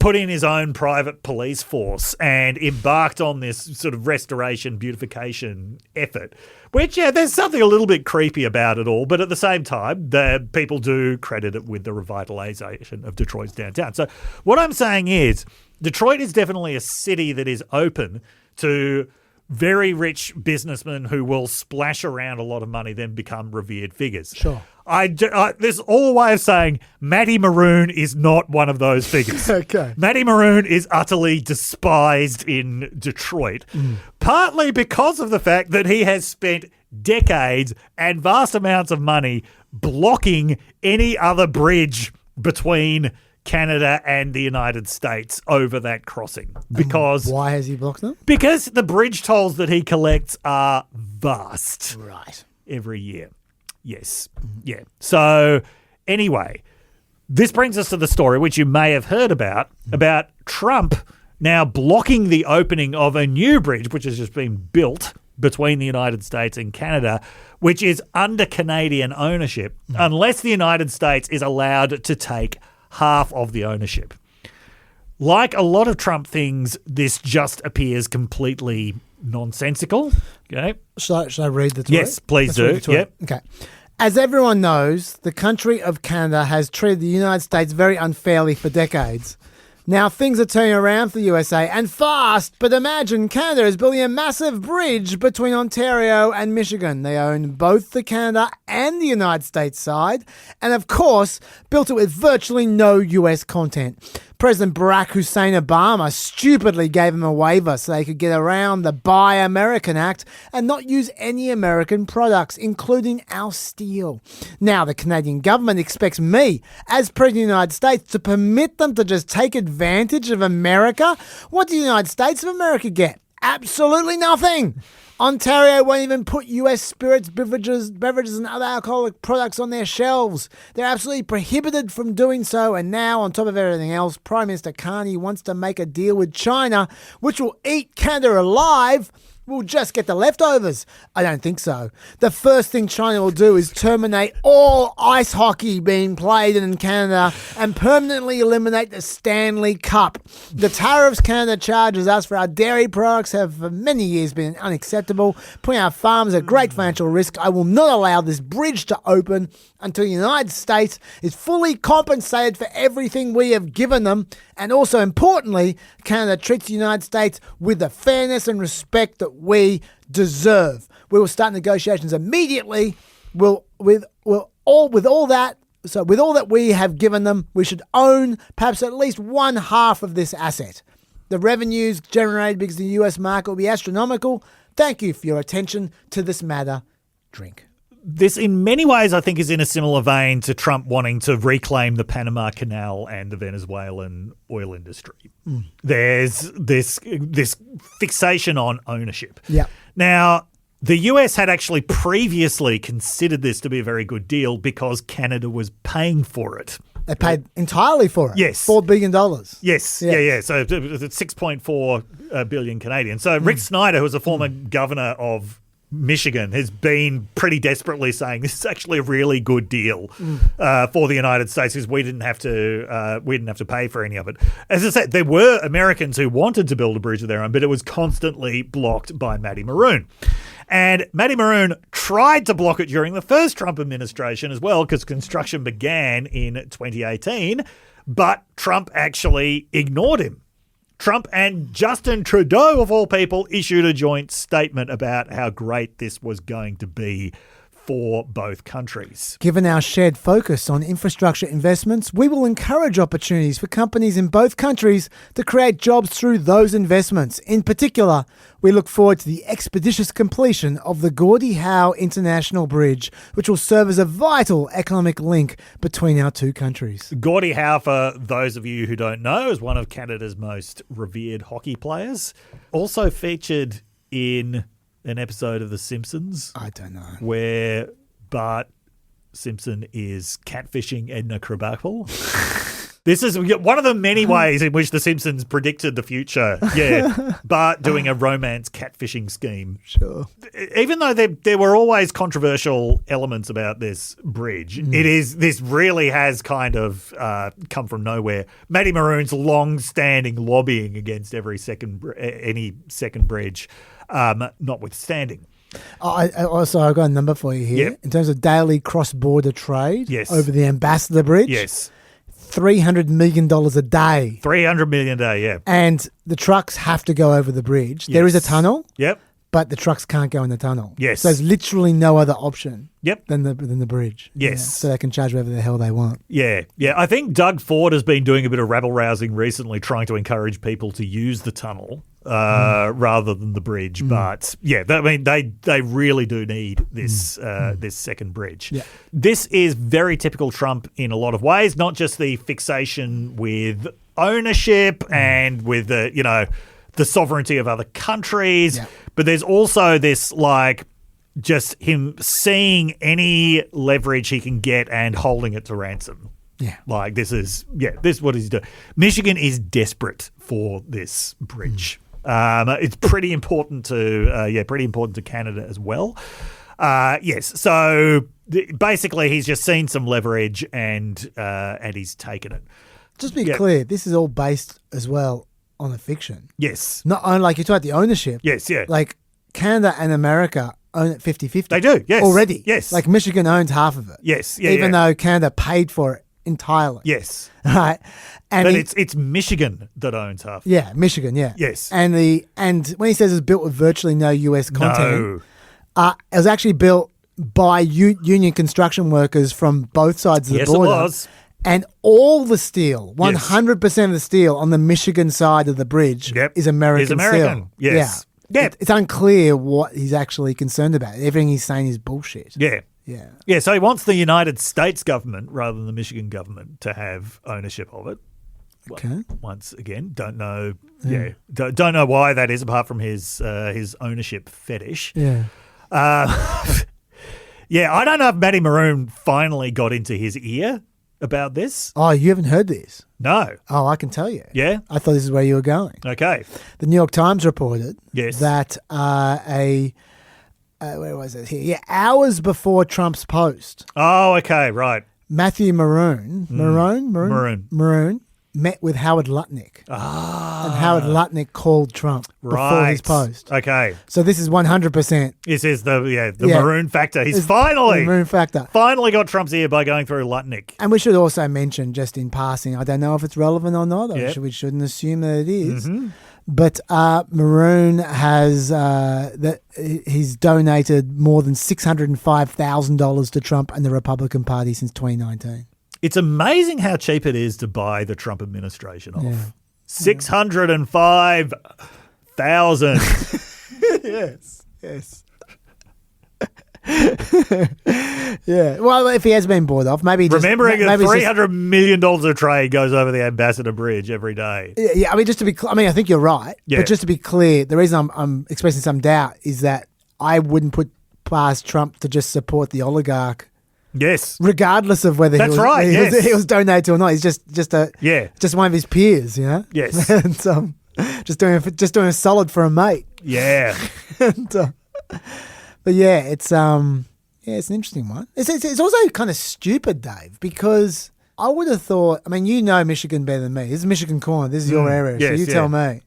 Speaker 2: put in his own private police force, and embarked on this sort of restoration, beautification effort, which, there's something a little bit creepy about it all, but at the same time, the people do credit it with the revitalization of Detroit's downtown. So what I'm saying is Detroit is definitely a city that is open to very rich businessmen who will splash around a lot of money, then become revered figures.
Speaker 1: Sure.
Speaker 2: There's all a way of saying Matty Maroon is not one of those figures.
Speaker 1: Okay.
Speaker 2: Matty Maroon is utterly despised in Detroit, partly because of the fact that he has spent decades and vast amounts of money blocking any other bridge between Canada and the United States over that crossing. Because
Speaker 1: why has he blocked them?
Speaker 2: Because the bridge tolls that he collects are vast.
Speaker 1: Right.
Speaker 2: Every year. Yes. Yeah. So anyway, this brings us to the story which you may have heard about Trump now blocking the opening of a new bridge which has just been built between the United States and Canada, which is under Canadian ownership, unless the United States is allowed to take half of the ownership. Like a lot of Trump things, this just appears completely nonsensical. Okay.
Speaker 1: Should I read the tweet?
Speaker 2: Yes, please do. Yep.
Speaker 1: Okay. As everyone knows, the country of Canada has treated the United States very unfairly for decades. Now things are turning around for the USA, and fast, but imagine Canada is building a massive bridge between Ontario and Michigan. They own both the Canada and the United States side, and of course, built it with virtually no US content. President Barack Hussein Obama stupidly gave him a waiver so they could get around the Buy American Act and not use any American products, including our steel. Now, the Canadian government expects me, as President of the United States, to permit them to just take advantage of America? What do the United States of America get? Absolutely nothing. Ontario won't even put US spirits, beverages and other alcoholic products on their shelves. They're absolutely prohibited from doing so. And now, on top of everything else, Prime Minister Connie wants to make a deal with China, which will eat Canada alive. We'll just get the leftovers. I don't think so. The first thing China will do is terminate all ice hockey being played in Canada and permanently eliminate the Stanley Cup. The tariffs Canada charges us for our dairy products have for many years been unacceptable, putting our farmers at great financial risk. I will not allow this bridge to open until the United States is fully compensated for everything we have given them. And also importantly, Canada treats the United States with the fairness and respect that we deserve. We will start negotiations immediately. With all that we have given them, we should own perhaps at least one half of this asset. The revenues generated because the US market will be astronomical. Thank you for your attention to this matter. Drink.
Speaker 2: This, in many ways, I think is in a similar vein to Trump wanting to reclaim the Panama Canal and the Venezuelan oil industry. There's this fixation on ownership.
Speaker 1: Yeah.
Speaker 2: Now, the US had actually previously considered this to be a very good deal because Canada was paying for it.
Speaker 1: They paid entirely for it.
Speaker 2: Yes.
Speaker 1: $4 billion.
Speaker 2: Yes. Yeah. So it's 6.4 billion Canadian. So Rick Snyder, who was a former governor of Michigan, has been pretty desperately saying this is actually a really good deal for the United States because we didn't have to pay for any of it. As I said, there were Americans who wanted to build a bridge of their own, but it was constantly blocked by Matty Maroon. And Matty Maroon tried to block it during the first Trump administration as well, because construction began in 2018, but Trump actually ignored him. Trump and Justin Trudeau, of all people, issued a joint statement about how great this was going to be for both countries.
Speaker 1: Given our shared focus on infrastructure investments, we will encourage opportunities for companies in both countries to create jobs through those investments. In particular, we look forward to the expeditious completion of the Gordie Howe International Bridge, which will serve as a vital economic link between our two countries.
Speaker 2: Gordie Howe, for those of you who don't know, is one of Canada's most revered hockey players. Also featured in an episode of The Simpsons.
Speaker 1: I don't know.
Speaker 2: Where Bart Simpson is catfishing Edna Krabappel. This is one of the many ways in which The Simpsons predicted the future. Yeah, Bart doing a romance catfishing scheme.
Speaker 1: Sure.
Speaker 2: Even though there were always controversial elements about this bridge, this really has kind of come from nowhere. Matty Maroon's long-standing lobbying against any second bridge, notwithstanding.
Speaker 1: I've got a number for you here.
Speaker 2: Yep.
Speaker 1: In terms of daily cross-border trade over the Ambassador Bridge.
Speaker 2: Yes.
Speaker 1: $300 million a day.
Speaker 2: $300 million a day, yeah.
Speaker 1: And the trucks have to go over the bridge. Yes. There is a tunnel.
Speaker 2: Yep.
Speaker 1: But the trucks can't go in the tunnel.
Speaker 2: Yes.
Speaker 1: So there's literally no other option.
Speaker 2: Yep.
Speaker 1: Than the bridge.
Speaker 2: Yes.
Speaker 1: Yeah. So they can charge whatever the hell they want.
Speaker 2: Yeah. Yeah. I think Doug Ford has been doing a bit of rabble-rousing recently, trying to encourage people to use the tunnel rather than the bridge. But yeah, they really do need this this second bridge.
Speaker 1: Yeah.
Speaker 2: This is very typical Trump in a lot of ways, not just the fixation with ownership and with the sovereignty of other countries, but there's also this just him seeing any leverage he can get and holding it to ransom.
Speaker 1: Yeah.
Speaker 2: This is what he's doing. Michigan is desperate for this bridge. It's pretty important to Canada as well. Yes. So basically he's just seen some leverage and he's taken it.
Speaker 1: Just to be clear, this is all based as well on a fiction.
Speaker 2: Yes.
Speaker 1: Not only, like you talked about the ownership.
Speaker 2: Yes, yeah.
Speaker 1: Like Canada and America own it 50-50.
Speaker 2: They do, yes.
Speaker 1: Already.
Speaker 2: Yes.
Speaker 1: Like Michigan owns half of it.
Speaker 2: Yes, yeah.
Speaker 1: Even though Canada paid for it entirely.
Speaker 2: Yes.
Speaker 1: Right. And
Speaker 2: but it's Michigan that owns half.
Speaker 1: Yeah, Michigan, yeah.
Speaker 2: Yes.
Speaker 1: And when he says it's built with virtually no US content, it was actually built by union construction workers from both sides of the border.
Speaker 2: Yes, it was.
Speaker 1: And all the steel, 100% of the steel on the Michigan side of the bridge is American steel.
Speaker 2: Yes.
Speaker 1: Yeah. It's unclear what he's actually concerned about. Everything he's saying is bullshit.
Speaker 2: Yeah.
Speaker 1: Yeah.
Speaker 2: Yeah, so he wants the United States government rather than the Michigan government to have ownership of it.
Speaker 1: Okay.
Speaker 2: Once again, don't know. Yeah, don't know why that is, apart from his ownership fetish.
Speaker 1: Yeah.
Speaker 2: Yeah, I don't know if Matty Maroon finally got into his ear about this.
Speaker 1: Oh, you haven't heard this?
Speaker 2: No.
Speaker 1: Oh, I can tell you.
Speaker 2: Yeah?
Speaker 1: I thought this is where you were going.
Speaker 2: Okay.
Speaker 1: The New York Times reported that where was it here? Yeah, hours before Trump's post.
Speaker 2: Oh, okay, right.
Speaker 1: Matthew Maroon met with Howard Lutnick. And Howard Lutnick called Trump before his post.
Speaker 2: Okay.
Speaker 1: So this is 100%.
Speaker 2: This is the Maroon factor. He's finally
Speaker 1: the Maroon factor.
Speaker 2: Finally got Trump's ear by going through Lutnick.
Speaker 1: And we should also mention, just in passing, I don't know if it's relevant or not. We shouldn't assume that it is.
Speaker 2: Mm-hmm.
Speaker 1: But Maroon has he's donated more than $605,000 to Trump and the Republican Party since 2019.
Speaker 2: It's amazing how cheap it is to buy the Trump administration off. Yeah. 605,000.
Speaker 1: Yes. Yeah. Well, if he has been bought off, maybe
Speaker 2: remembering that $300 million of trade goes over the Ambassador Bridge every day.
Speaker 1: Yeah. I mean, just to be, I think you're right.
Speaker 2: Yeah.
Speaker 1: But just to be clear, the reason I'm expressing some doubt is that I wouldn't put past Trump to just support the oligarch.
Speaker 2: Yes.
Speaker 1: Regardless of whether he was donated to or not, he's just one of his peers, you know.
Speaker 2: Yes.
Speaker 1: And just doing a solid for a mate.
Speaker 2: Yeah.
Speaker 1: But yeah, it's an interesting one. It's also kind of stupid, Dave, because I would have thought. I mean, you know Michigan better than me. This is Michigan corner. This is your area, so you tell me.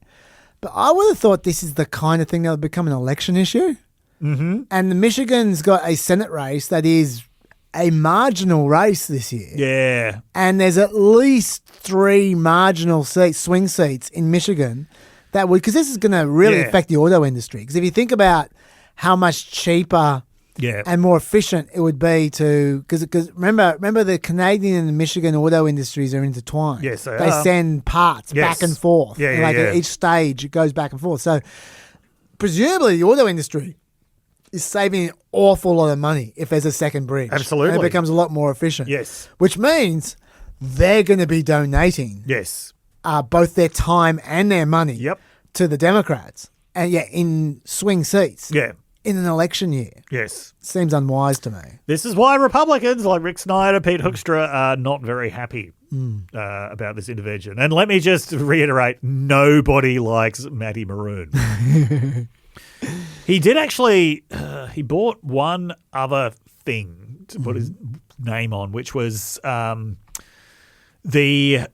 Speaker 1: But I would have thought this is the kind of thing that would become an election issue. Mm-hmm. And Michigan's got a Senate race that is a marginal race this year.
Speaker 2: Yeah.
Speaker 1: And there's at least 3 marginal seats, swing seats in Michigan that would, because this is going to really affect the auto industry. Because if you think about how much cheaper and more efficient it would be to, because remember the Canadian and the Michigan auto industries are intertwined.
Speaker 2: Yes,
Speaker 1: they send parts back and forth. At each stage it goes back and forth. So presumably the auto industry is saving an awful lot of money if there's a second bridge.
Speaker 2: Absolutely.
Speaker 1: And it becomes a lot more efficient.
Speaker 2: Yes.
Speaker 1: Which means they're going to be donating both their time and their money to the Democrats. And in swing seats.
Speaker 2: Yeah.
Speaker 1: In an election year.
Speaker 2: Yes.
Speaker 1: Seems unwise to me.
Speaker 2: This is why Republicans like Rick Snyder, Pete Hoekstra are not very happy about this intervention. And let me just reiterate, nobody likes Matty Maroon. He did actually, he bought one other thing to put his name on, which was the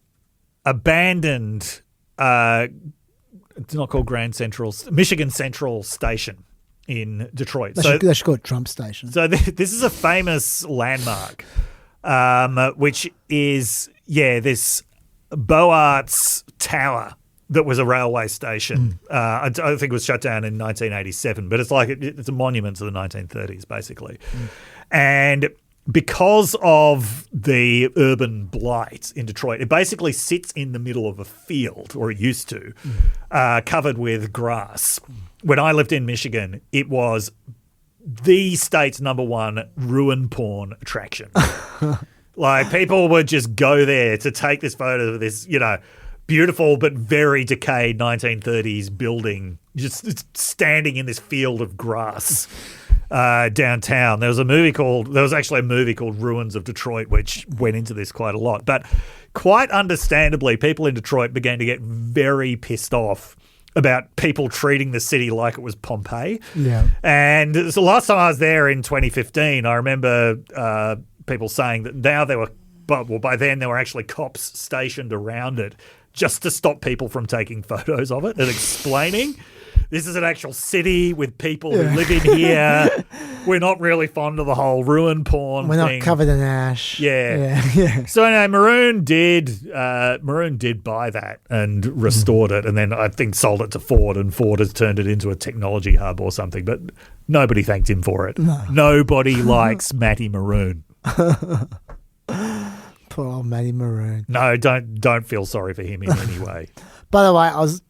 Speaker 2: abandoned, it's not called Grand Central, Michigan Central Station in Detroit.
Speaker 1: They should call it Trump Station.
Speaker 2: So this is a famous landmark, which is, this Boart's Tower that was a railway station. I think it was shut down in 1987, but it's like it's a monument to the 1930s, basically. And because of the urban blight in Detroit, it basically sits in the middle of a field, or it used to, covered with grass. When I lived in Michigan, it was the state's #1 ruin porn attraction. Like, people would just go there to take this photo of this, beautiful but very decayed 1930s building just standing in this field of grass downtown. There was actually a movie called Ruins of Detroit, which went into this quite a lot. But quite understandably, people in Detroit began to get very pissed off about people treating the city like it was Pompeii.
Speaker 1: Yeah.
Speaker 2: And so last time I was there in 2015, I remember people saying that now by then there were actually cops stationed around it just to stop people from taking photos of it and explaining this is an actual city with people who live in here. We're not really fond of the whole ruin porn
Speaker 1: We're
Speaker 2: thing.
Speaker 1: not covered in ash.
Speaker 2: Yeah. So anyway, Maroon did buy that and restored it, and then I think sold it to Ford, and Ford has turned it into a technology hub or something, but nobody thanked him for it.
Speaker 1: No.
Speaker 2: Nobody likes Matty Maroon.
Speaker 1: Poor old Matty Maroon.
Speaker 2: No, don't feel sorry for him in any way.
Speaker 1: By the way, I was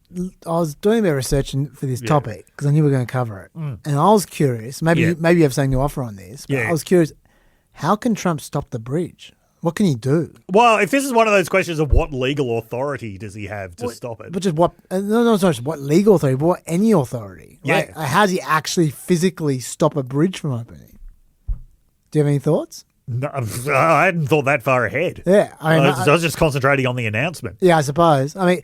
Speaker 1: doing a bit of research for this topic because I knew we were going to cover it, and I was curious. Maybe you have something to offer on this. But I was curious. How can Trump stop the bridge? What can he do?
Speaker 2: Well, if this is one of those questions of what legal authority does he have to stop it?
Speaker 1: But just what? No, it's not just what legal authority, but what any authority. Like, how does he actually physically stop a bridge from opening? Do you have any thoughts?
Speaker 2: No, I hadn't thought that far ahead.
Speaker 1: Yeah,
Speaker 2: I was just concentrating on the announcement.
Speaker 1: Yeah, I suppose. I mean,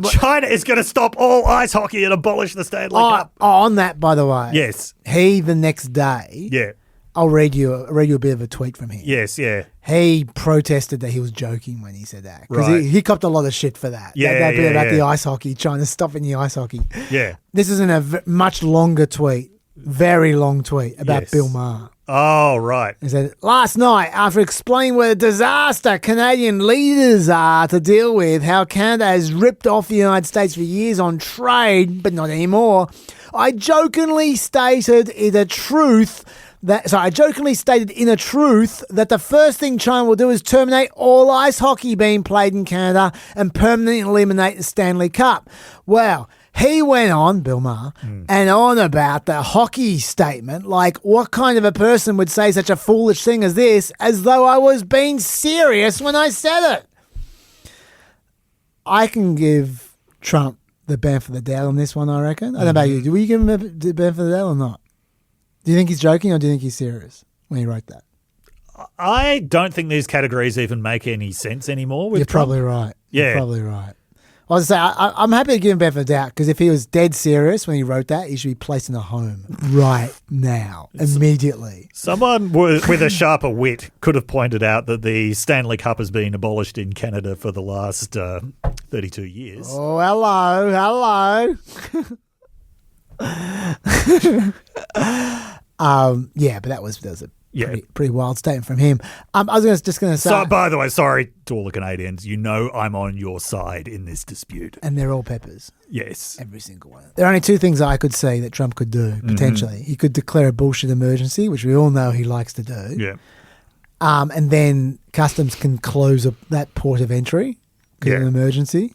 Speaker 2: China is going to stop all ice hockey and abolish the Stanley Cup.
Speaker 1: On that, by the way,
Speaker 2: yes,
Speaker 1: the next day, I'll read you a bit of a tweet from him.
Speaker 2: Yes, yeah.
Speaker 1: He protested that he was joking when he said that because he copped a lot of shit for that. That bit about the ice hockey, trying to stop in the ice hockey.
Speaker 2: Yeah,
Speaker 1: this is in a much longer tweet, very long tweet about Bill Maher.
Speaker 2: Oh, right.
Speaker 1: He said, last night, after explaining what a disaster Canadian leaders are to deal with, how Canada has ripped off the United States for years on trade, but not anymore, I jokingly stated in a truth that the first thing China will do is terminate all ice hockey being played in Canada and permanently eliminate the Stanley Cup. Well, he went on, Bill Maher, and on about the hockey statement, like what kind of a person would say such a foolish thing as this, as though I was being serious when I said it. I can give Trump the benefit of the doubt on this one, I reckon. I don't know about you. Will you give him the benefit of the doubt or not? Do you think he's joking or do you think he's serious when he wrote that?
Speaker 2: I don't think these categories even make any sense anymore with
Speaker 1: You're
Speaker 2: Trump.
Speaker 1: Probably right.
Speaker 2: Yeah.
Speaker 1: You're probably right. I was going to say, I'm happy to give him benefit of the doubt because if he was dead serious when he wrote that, he should be placed in a home right now, immediately.
Speaker 2: Someone with a sharper wit could have pointed out that the Stanley Cup has been abolished in Canada for the last 32 years.
Speaker 1: Oh, hello. Yeah, but that was a pretty wild statement from him. I was just going to say.
Speaker 2: So, by the way, sorry to all the Canadians. You know I'm on your side in this dispute.
Speaker 1: And they're all peppers.
Speaker 2: Yes.
Speaker 1: Every single one. There are only two things I could see that Trump could do, potentially. Mm-hmm. He could declare a bullshit emergency, which we all know he likes to do.
Speaker 2: Yeah.
Speaker 1: And then Customs can close that port of entry because of an emergency.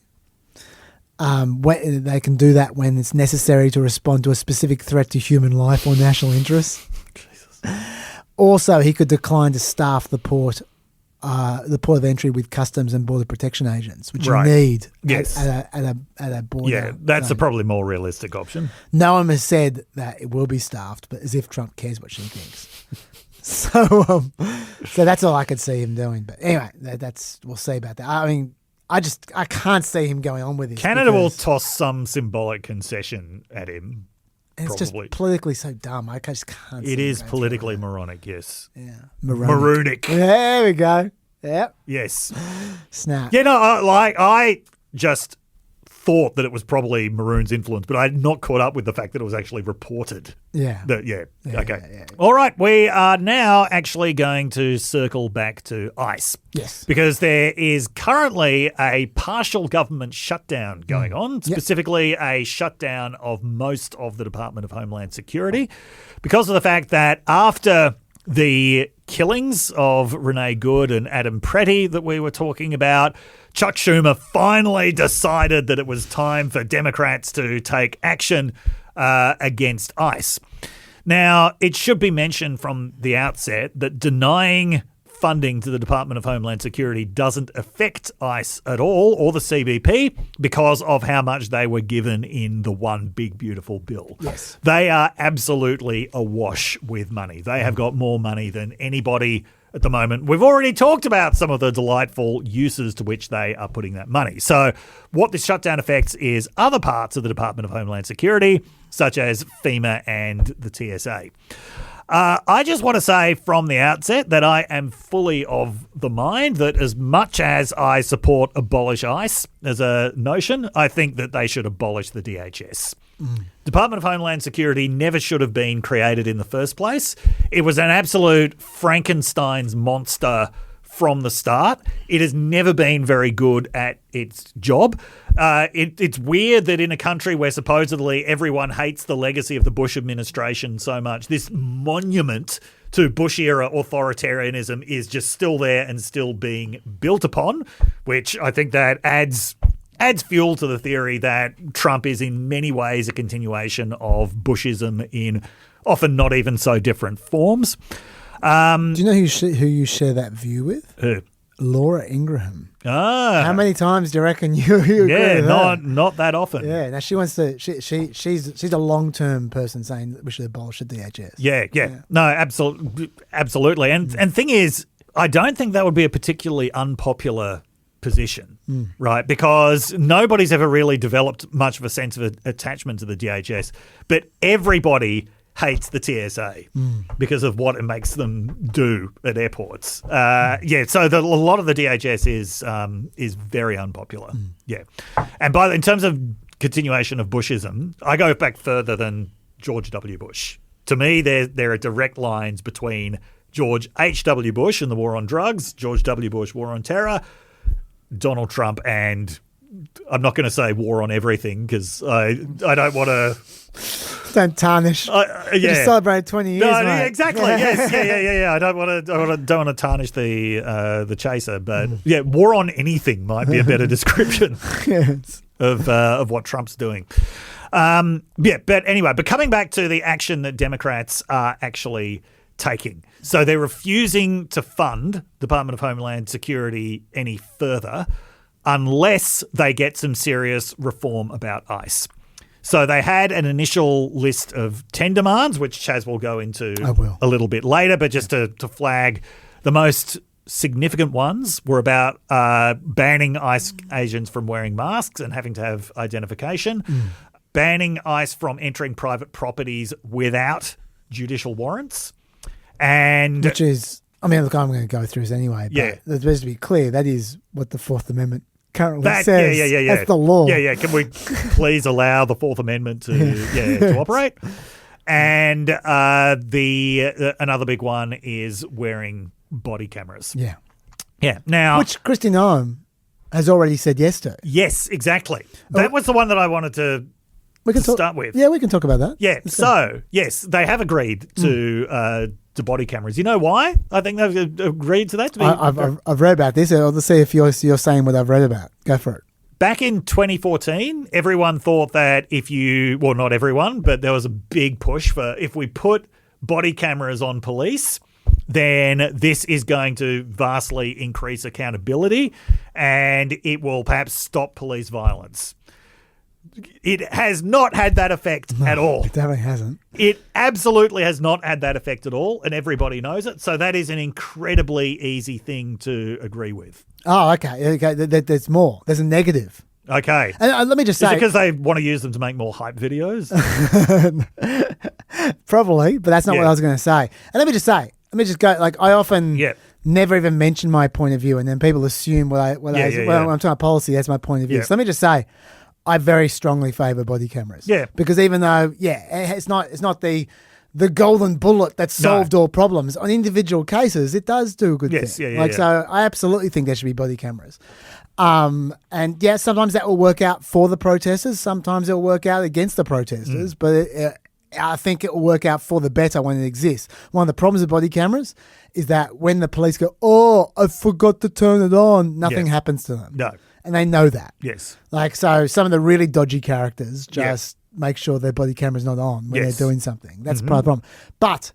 Speaker 1: When they can do that when it's necessary to respond to a specific threat to human life or national interests. Jesus. Also, he could decline to staff the port of entry with Customs and Border Protection agents, which you need at a border.
Speaker 2: Yeah, that's a probably more realistic option.
Speaker 1: No one has said that it will be staffed, but as if Trump cares what she thinks. So that's all I could see him doing. But anyway, we'll see about that. I mean, I can't see him going on with this.
Speaker 2: Canada will toss some symbolic concession at him.
Speaker 1: It's
Speaker 2: probably.
Speaker 1: Just politically so dumb. I just can't see
Speaker 2: it. It is politically moronic, yes. Yeah. Maroonic.
Speaker 1: There we go. Yep.
Speaker 2: Yes.
Speaker 1: Snap.
Speaker 2: Yeah, no, I just thought that it was probably Maroon's influence, but I had not caught up with the fact that it was actually reported.
Speaker 1: Yeah.
Speaker 2: Okay. Yeah. All right. We are now actually going to circle back to ICE.
Speaker 1: Yes.
Speaker 2: Because there is currently a partial government shutdown going on, specifically a shutdown of most of the Department of Homeland Security, because of the fact that after the killings of Renee Good and Adam Pretty that we were talking about, Chuck Schumer finally decided that it was time for Democrats to take action against ICE. Now, it should be mentioned from the outset that denying funding to the Department of Homeland Security doesn't affect ICE at all, or the CBP, because of how much they were given in the One Big Beautiful Bill.
Speaker 1: Yes.
Speaker 2: They are absolutely awash with money. They have got more money than anybody at the moment. We've already talked about some of the delightful uses to which they are putting that money. So what this shutdown affects is other parts of the Department of Homeland Security, such as FEMA and the TSA. I just want to say from the outset that I am fully of the mind that as much as I support abolish ICE as a notion, I think that they should abolish the DHS. Department of Homeland Security never should have been created in the first place. It was an absolute Frankenstein's monster from the start. It has never been very good at its job. It's weird that in a country where supposedly everyone hates the legacy of the Bush administration so much, this monument to Bush-era authoritarianism is just still there and still being built upon, which I think that adds fuel to the theory that Trump is in many ways a continuation of Bushism in often not even so different forms.
Speaker 1: Do you know who you share that view with?
Speaker 2: Who?
Speaker 1: Laura Ingraham.
Speaker 2: Ah.
Speaker 1: How many times do you reckon you agree with her?
Speaker 2: not that often.
Speaker 1: Yeah. Now she wants to. She's a long-term person saying that we should abolish the DHS.
Speaker 2: Yeah. No, absolutely. And thing is, I don't think that would be a particularly unpopular position, right? Because nobody's ever really developed much of a sense of attachment to the DHS, but everybody hates the TSA because of what it makes them do at airports. So a lot of the DHS is very unpopular. Yeah. And in terms of continuation of Bushism, I go back further than George W. Bush. To me, there are direct lines between George H.W. Bush and the war on drugs, George W. Bush, war on terror, Donald Trump, and I'm not going to say war on everything because I don't want to...
Speaker 1: Don't tarnish. You just celebrated 20 years, mate.
Speaker 2: Exactly. Yes. Yeah. I don't want to tarnish the chaser, but war on anything might be a better description of what Trump's doing. But anyway, coming back to the action that Democrats are actually taking. So they're refusing to fund Department of Homeland Security any further unless they get some serious reform about ICE. So they had an initial list of 10 demands, which Chaz will go into a little bit later, but just to flag, the most significant ones were about banning ICE agents from wearing masks and having to have identification, banning ICE from entering private properties without judicial warrants, and
Speaker 1: which is, I mean, look, I'm going to go through this anyway, but it's best to be clear, that is what the Fourth Amendment currently says.
Speaker 2: Yeah.
Speaker 1: That's the law.
Speaker 2: Yeah. Can we please allow the Fourth Amendment to operate? And another big one is wearing body cameras.
Speaker 1: Yeah.
Speaker 2: Yeah. Now,
Speaker 1: which Kristi Noem has already said yes to.
Speaker 2: Yes, exactly. That was the one that I wanted to start with.
Speaker 1: Yeah, we can talk about that.
Speaker 2: Yeah. So, yes, they have agreed to body cameras. You know why? I think they've agreed to that.
Speaker 1: I've read about this. I'll see if you're saying what I've read about. Go for it.
Speaker 2: Back in 2014, everyone thought that not everyone, but there was a big push for if we put body cameras on police, then this is going to vastly increase accountability and it will perhaps stop police violence. It has not had that effect at all.
Speaker 1: It definitely hasn't.
Speaker 2: It absolutely has not had that effect at all, and everybody knows it. So that is an incredibly easy thing to agree with.
Speaker 1: Oh, okay. There's more. There's a negative.
Speaker 2: Okay.
Speaker 1: And let me just say...
Speaker 2: Is it because they want to use them to make more hype videos?
Speaker 1: Probably, but that's not what I was going to say. And let me just go, like, I often never even mention my point of view, and then people assume when I'm talking about policy, that's my point of view. So let me just say, I very strongly favour body cameras. Yeah. Because even though, it's not the golden bullet that solved all problems, on individual cases, it does do a good thing. So I absolutely think there should be body cameras. And sometimes that will work out for the protesters. Sometimes it will work out against the protesters, but I think it will work out for the better when it exists. One of the problems with body cameras is that when the police go, "Oh, I forgot to turn it on," nothing happens to them.
Speaker 2: No.
Speaker 1: And they know that.
Speaker 2: Yes.
Speaker 1: Like, so some of the really dodgy characters just make sure their body camera's not on when they're doing something. That's part of the problem. But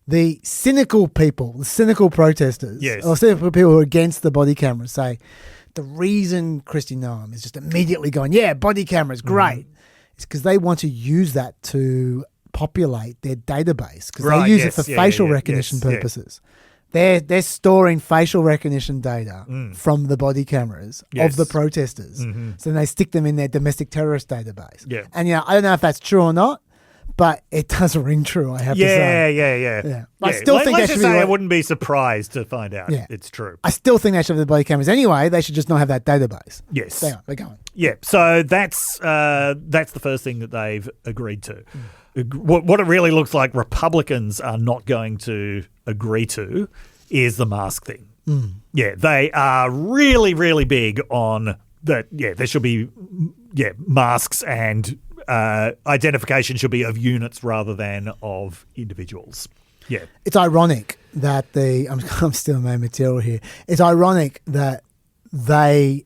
Speaker 1: the cynical people, the cynical protesters, or cynical people who are against the body cameras say, the reason Kristi Noem is just immediately going, body cameras, great, is because they want to use that to populate their database, because they use it for facial recognition purposes. They're storing facial recognition data from the body cameras of the protesters. So then they stick them in their domestic terrorist database. Yeah. And I don't know if that's true or not, but it does ring true, I have to say.
Speaker 2: Yeah.
Speaker 1: I still think
Speaker 2: let's just say I wouldn't be surprised to find out it's true.
Speaker 1: I still think they should have the body cameras anyway. They should just not have that database.
Speaker 2: Yes.
Speaker 1: They're going.
Speaker 2: Yeah. So that's the first thing that they've agreed to. What it really looks like Republicans are not going to agree to is the mask thing. Yeah, they are really, really big on that. Yeah, there should be masks, and identification should be of units rather than of individuals. Yeah.
Speaker 1: It's ironic that I'm still my material here. It's ironic that they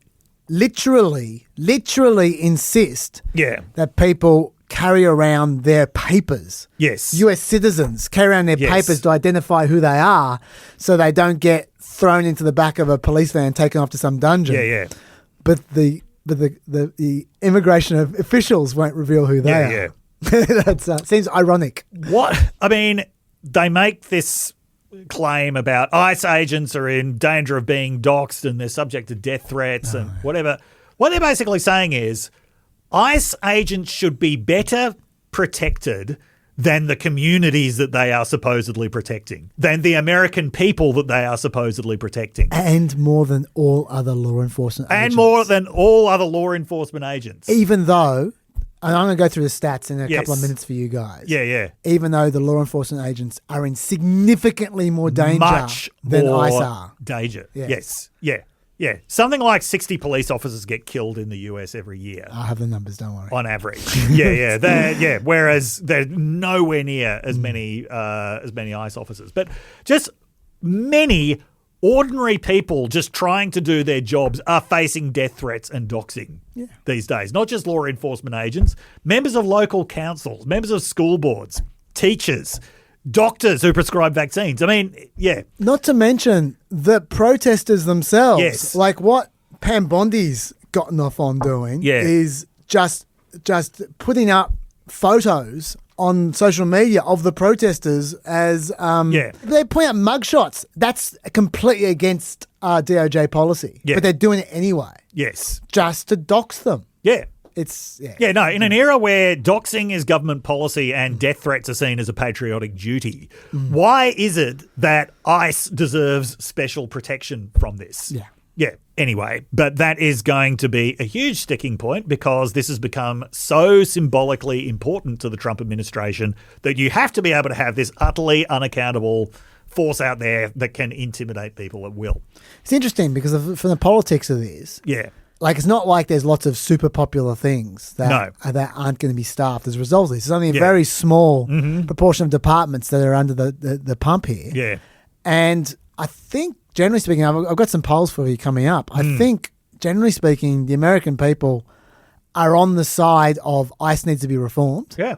Speaker 1: literally insist that people carry around their papers.
Speaker 2: Yes.
Speaker 1: US citizens carry around their papers to identify who they are, so they don't get thrown into the back of a police van and taken off to some dungeon.
Speaker 2: Yeah.
Speaker 1: But the immigration officials won't reveal who they are. That seems ironic.
Speaker 2: They make this claim about ICE agents are in danger of being doxxed and they're subject to death threats and whatever. What they're basically saying is ICE agents should be better protected than the communities that they are supposedly protecting, than the American people that they are supposedly protecting.
Speaker 1: And more than all other law enforcement agents.
Speaker 2: And more than all other law enforcement agents.
Speaker 1: Even though, and I'm going to go through the stats in a couple of minutes for you guys.
Speaker 2: Yeah.
Speaker 1: Even though the law enforcement agents are in significantly more danger than ICE are.
Speaker 2: Danger. Yes. Yeah. Something like 60 police officers get killed in the US every year.
Speaker 1: I have the numbers, don't worry.
Speaker 2: On average. Yeah. Whereas they're nowhere near as many ICE officers. But just many ordinary people just trying to do their jobs are facing death threats and doxing these days. Not just law enforcement agents, members of local councils, members of school boards, teachers, doctors who prescribe vaccines.
Speaker 1: Not to mention the protesters themselves.
Speaker 2: Yes.
Speaker 1: Like what Pam Bondi's gotten off on doing is just putting up photos on social media of the protesters as they point out mugshots. That's completely against DOJ policy. Yeah. But they're doing it anyway.
Speaker 2: Yes.
Speaker 1: Just to dox them.
Speaker 2: Yeah.
Speaker 1: In
Speaker 2: an era where doxing is government policy and death threats are seen as a patriotic duty, why is it that ICE deserves special protection from this?
Speaker 1: Yeah.
Speaker 2: Yeah, anyway, but that is going to be a huge sticking point because this has become so symbolically important to the Trump administration that you have to be able to have this utterly unaccountable force out there that can intimidate people at will.
Speaker 1: It's interesting because from the politics of this, like it's not like there's lots of super popular things that aren't going to be staffed as a result of this. It's only a very small proportion of departments that are under the pump here.
Speaker 2: Yeah.
Speaker 1: And I think, generally speaking, I've got some polls for you coming up. I think, generally speaking, the American people are on the side of ICE needs to be reformed.
Speaker 2: Yeah.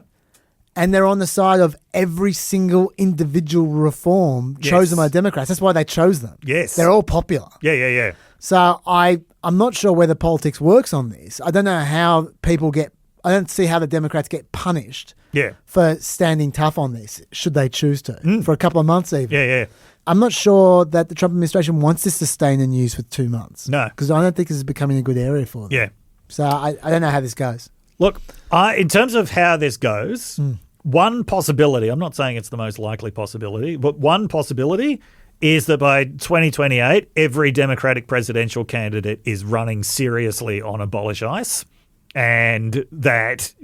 Speaker 1: And they're on the side of every single individual reform chosen by Democrats. That's why they chose them.
Speaker 2: Yes.
Speaker 1: They're all popular.
Speaker 2: Yeah.
Speaker 1: So I'm not sure whether politics works on this. I don't know how I don't see how the Democrats get punished for standing tough on this, should they choose to, for a couple of months even.
Speaker 2: Yeah.
Speaker 1: I'm not sure that the Trump administration wants this to stay in the news for 2 months.
Speaker 2: No.
Speaker 1: Because I don't think this is becoming a good area for them.
Speaker 2: Yeah.
Speaker 1: So I don't know how this goes.
Speaker 2: Look, in terms of how this goes, one possibility, I'm not saying it's the most likely possibility, but one possibility is that by 2028, every Democratic presidential candidate is running seriously on abolish ICE, and that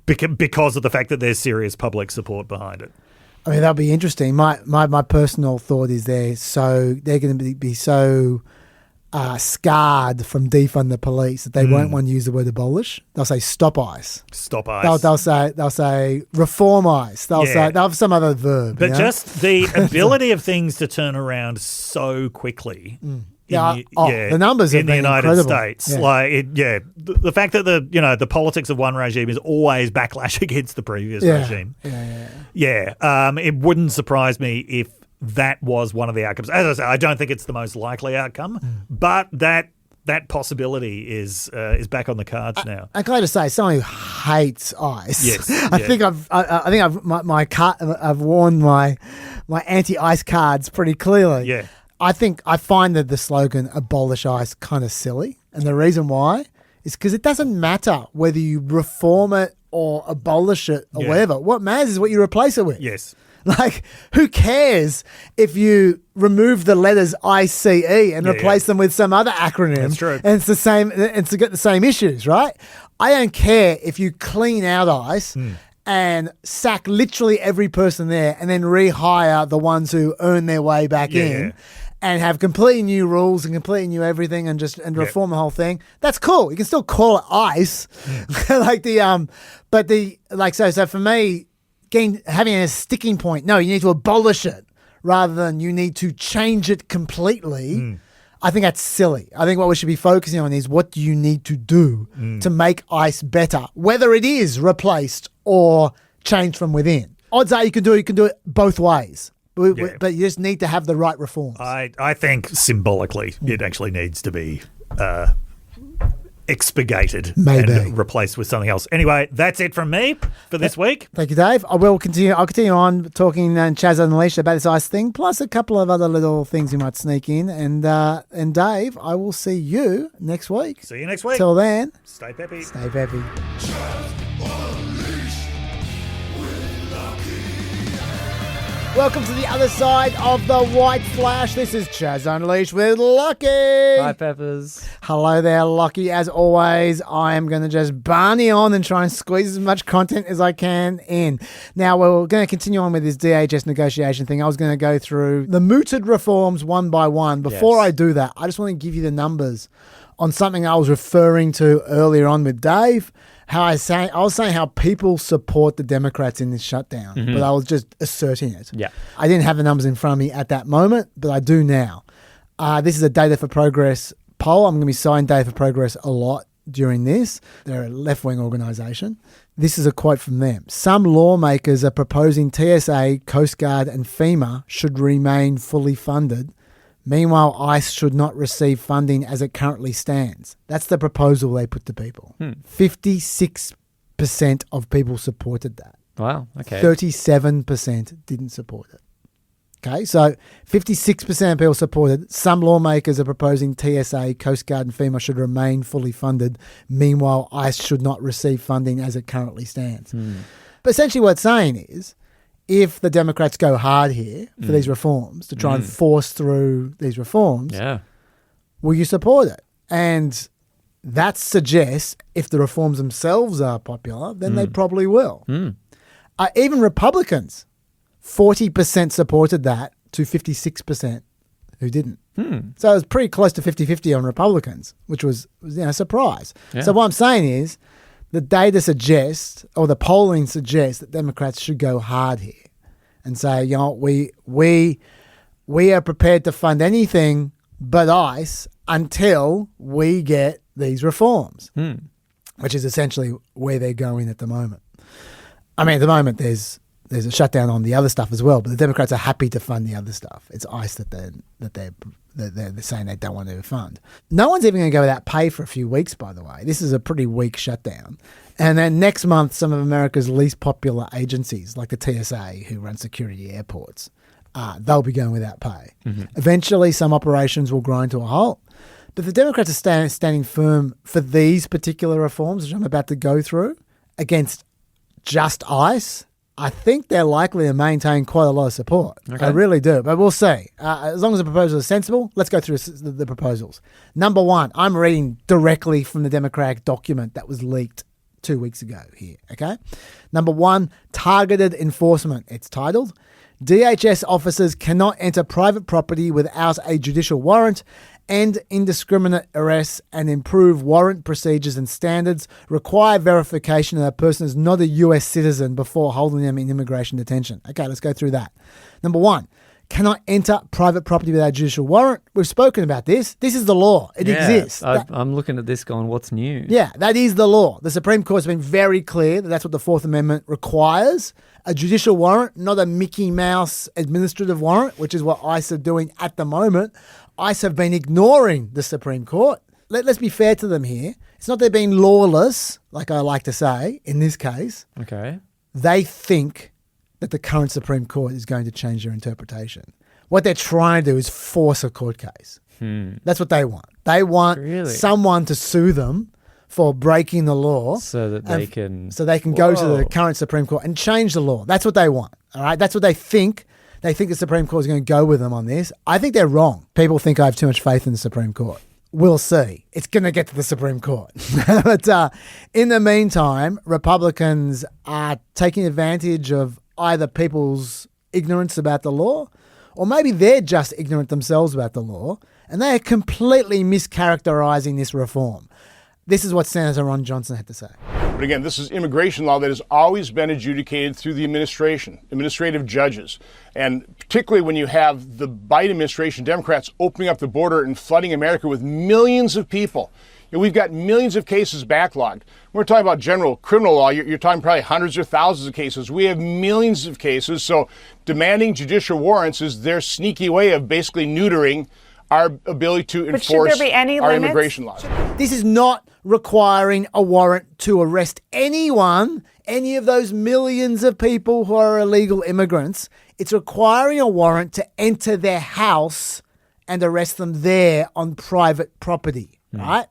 Speaker 2: because of the fact that there's serious public support behind it.
Speaker 1: I mean, that'll be interesting. My personal thought is they're going to be so scarred from defund the police that they won't want to use the word abolish. They'll say stop ICE.
Speaker 2: Stop ICE.
Speaker 1: They'll say reform ICE. They'll have some other verb.
Speaker 2: But just the ability of things to turn around so quickly.
Speaker 1: The numbers
Speaker 2: in the United
Speaker 1: incredible.
Speaker 2: States, the fact that the politics of one regime is always backlash against the previous regime. It wouldn't surprise me if that was one of the outcomes. As I say, I don't think it's the most likely outcome, but that possibility is back on the cards now.
Speaker 1: I'm glad to say, someone who hates ICE.
Speaker 2: Yes,
Speaker 1: I think I've worn my anti-ICE cards pretty clearly.
Speaker 2: Yeah.
Speaker 1: I find that the slogan abolish ICE kind of silly. And the reason why is because it doesn't matter whether you reform it or abolish it or whatever. What matters is what you replace it with.
Speaker 2: Yes.
Speaker 1: Like, who cares if you remove the letters ICE and replace them with some other acronym?
Speaker 2: That's true.
Speaker 1: And it's the same, and to get the same issues, right? I don't care if you clean out ICE and sack literally every person there and then rehire the ones who earn their way back in. And have completely new rules and completely new everything and reform the whole thing. That's cool. You can still call it ICE. So for me, having a sticking point, no, you need to abolish it rather than you need to change it completely. I think that's silly. I think what we should be focusing on is what do you need to do to make ICE better, whether it is replaced or changed from within. Odds are you can do it both ways. But you just need to have the right reforms.
Speaker 2: I think symbolically it actually needs to be expurgated and replaced with something else. Anyway, that's it from me for this week.
Speaker 1: Thank you, Dave. I'll continue on talking and Chaz Unleashed about this ICE thing, plus a couple of other little things you might sneak in. And Dave, I will see you next week.
Speaker 2: See you next week.
Speaker 1: Till then,
Speaker 2: stay peppy.
Speaker 1: Stay peppy. Welcome to the other side of the white flash. This is Chaz Unleashed with Lockie.
Speaker 16: Hi, Peppers.
Speaker 1: Hello there, Lockie. As always, I am going to just barney on and try and squeeze as much content as I can in. Now, we're going to continue on with this DHS negotiation thing. I was going to go through the mooted reforms one by one. Before I do that, I just want to give you the numbers on something I was referring to earlier on with Dave. I was saying how people support the Democrats in this shutdown, but I was just asserting it.
Speaker 16: Yeah.
Speaker 1: I didn't have the numbers in front of me at that moment, but I do now. This is a Data for Progress poll. I'm going to be citing Data for Progress a lot during this. They're a left-wing organisation. This is a quote from them. Some lawmakers are proposing TSA, Coast Guard and FEMA should remain fully funded. Meanwhile, ICE should not receive funding as it currently stands. That's the proposal they put to people. 56% of people supported that.
Speaker 16: Wow, okay.
Speaker 1: 37% didn't support it. Okay, so 56% of people supported. Some lawmakers are proposing TSA, Coast Guard and FEMA should remain fully funded. Meanwhile, ICE should not receive funding as it currently stands. But essentially what it's saying is, if the Democrats go hard here for these reforms to try and force through these reforms, will you support it? And that suggests if the reforms themselves are popular, then they probably will. Even Republicans, 40% supported that to 56% who didn't. So it was pretty close to 50-50 on Republicans, which was a surprise.
Speaker 16: Yeah.
Speaker 1: So what I'm saying is the data suggests, or the polling suggests, that Democrats should go hard here and say, we are prepared to fund anything but ICE until we get these reforms, which is essentially where they're going at the moment. I mean, at the moment, there's a shutdown on the other stuff as well, but the Democrats are happy to fund the other stuff. It's ICE that they're saying they don't want to fund. No one's even going to go without pay for a few weeks, by the way. This is a pretty weak shutdown. And then next month, some of America's least popular agencies, like the TSA, who run security airports, they'll be going without pay. Eventually, some operations will grind to a halt. But the Democrats are standing firm for these particular reforms, which I'm about to go through, against just ICE. I think they're likely to maintain quite a lot of support. Okay. I really do, but we'll see. As long as the proposals are sensible, let's go through the proposals. Number one, I'm reading directly from the Democratic document that was leaked 2 weeks ago here, okay? Number one, targeted enforcement, it's titled. DHS officers cannot enter private property without a judicial warrant, end indiscriminate arrests and improve warrant procedures and standards, require verification that a person is not a US citizen before holding them in immigration detention. Okay, let's go through that. Number one, cannot enter private property without a judicial warrant. We've spoken about this. This is the law. It exists.
Speaker 16: I'm looking at this going, what's new?
Speaker 1: Yeah, that is the law. The Supreme Court's been very clear that that's what the Fourth Amendment requires. A judicial warrant, not a Mickey Mouse administrative warrant, which is what ICE are doing at the moment. ICE have been ignoring the Supreme Court. Let's be fair to them here. It's not they're being lawless, like I like to say, in this case.
Speaker 16: Okay.
Speaker 1: They think that the current Supreme Court is going to change their interpretation. What they're trying to do is force a court case. That's what they want. They want someone to sue them for breaking the law.
Speaker 16: So that they can...
Speaker 1: So they can go to the current Supreme Court and change the law. That's what they want. All right? That's what they think. They think the Supreme Court is going to go with them on this. I think they're wrong. People think I have too much faith in the Supreme Court. We'll see. It's going to get to the Supreme Court. But in the meantime, Republicans are taking advantage of either people's ignorance about the law, or maybe they're just ignorant themselves about the law, and they are completely mischaracterizing this reform. This is what Senator Ron Johnson had to say.
Speaker 17: But again, this is immigration law that has always been adjudicated through the administration, administrative judges. And particularly when you have the Biden administration, Democrats opening up the border and flooding America with millions of people. You know, we've got millions of cases backlogged. We're talking about general criminal law. You're talking probably hundreds or thousands of cases. We have millions of cases. So demanding judicial warrants is their sneaky way of basically neutering our ability to enforce our immigration laws.
Speaker 1: This is not requiring a warrant to arrest anyone, any of those millions of people who are illegal immigrants. It's requiring a warrant to enter their house and arrest them there on private property, right?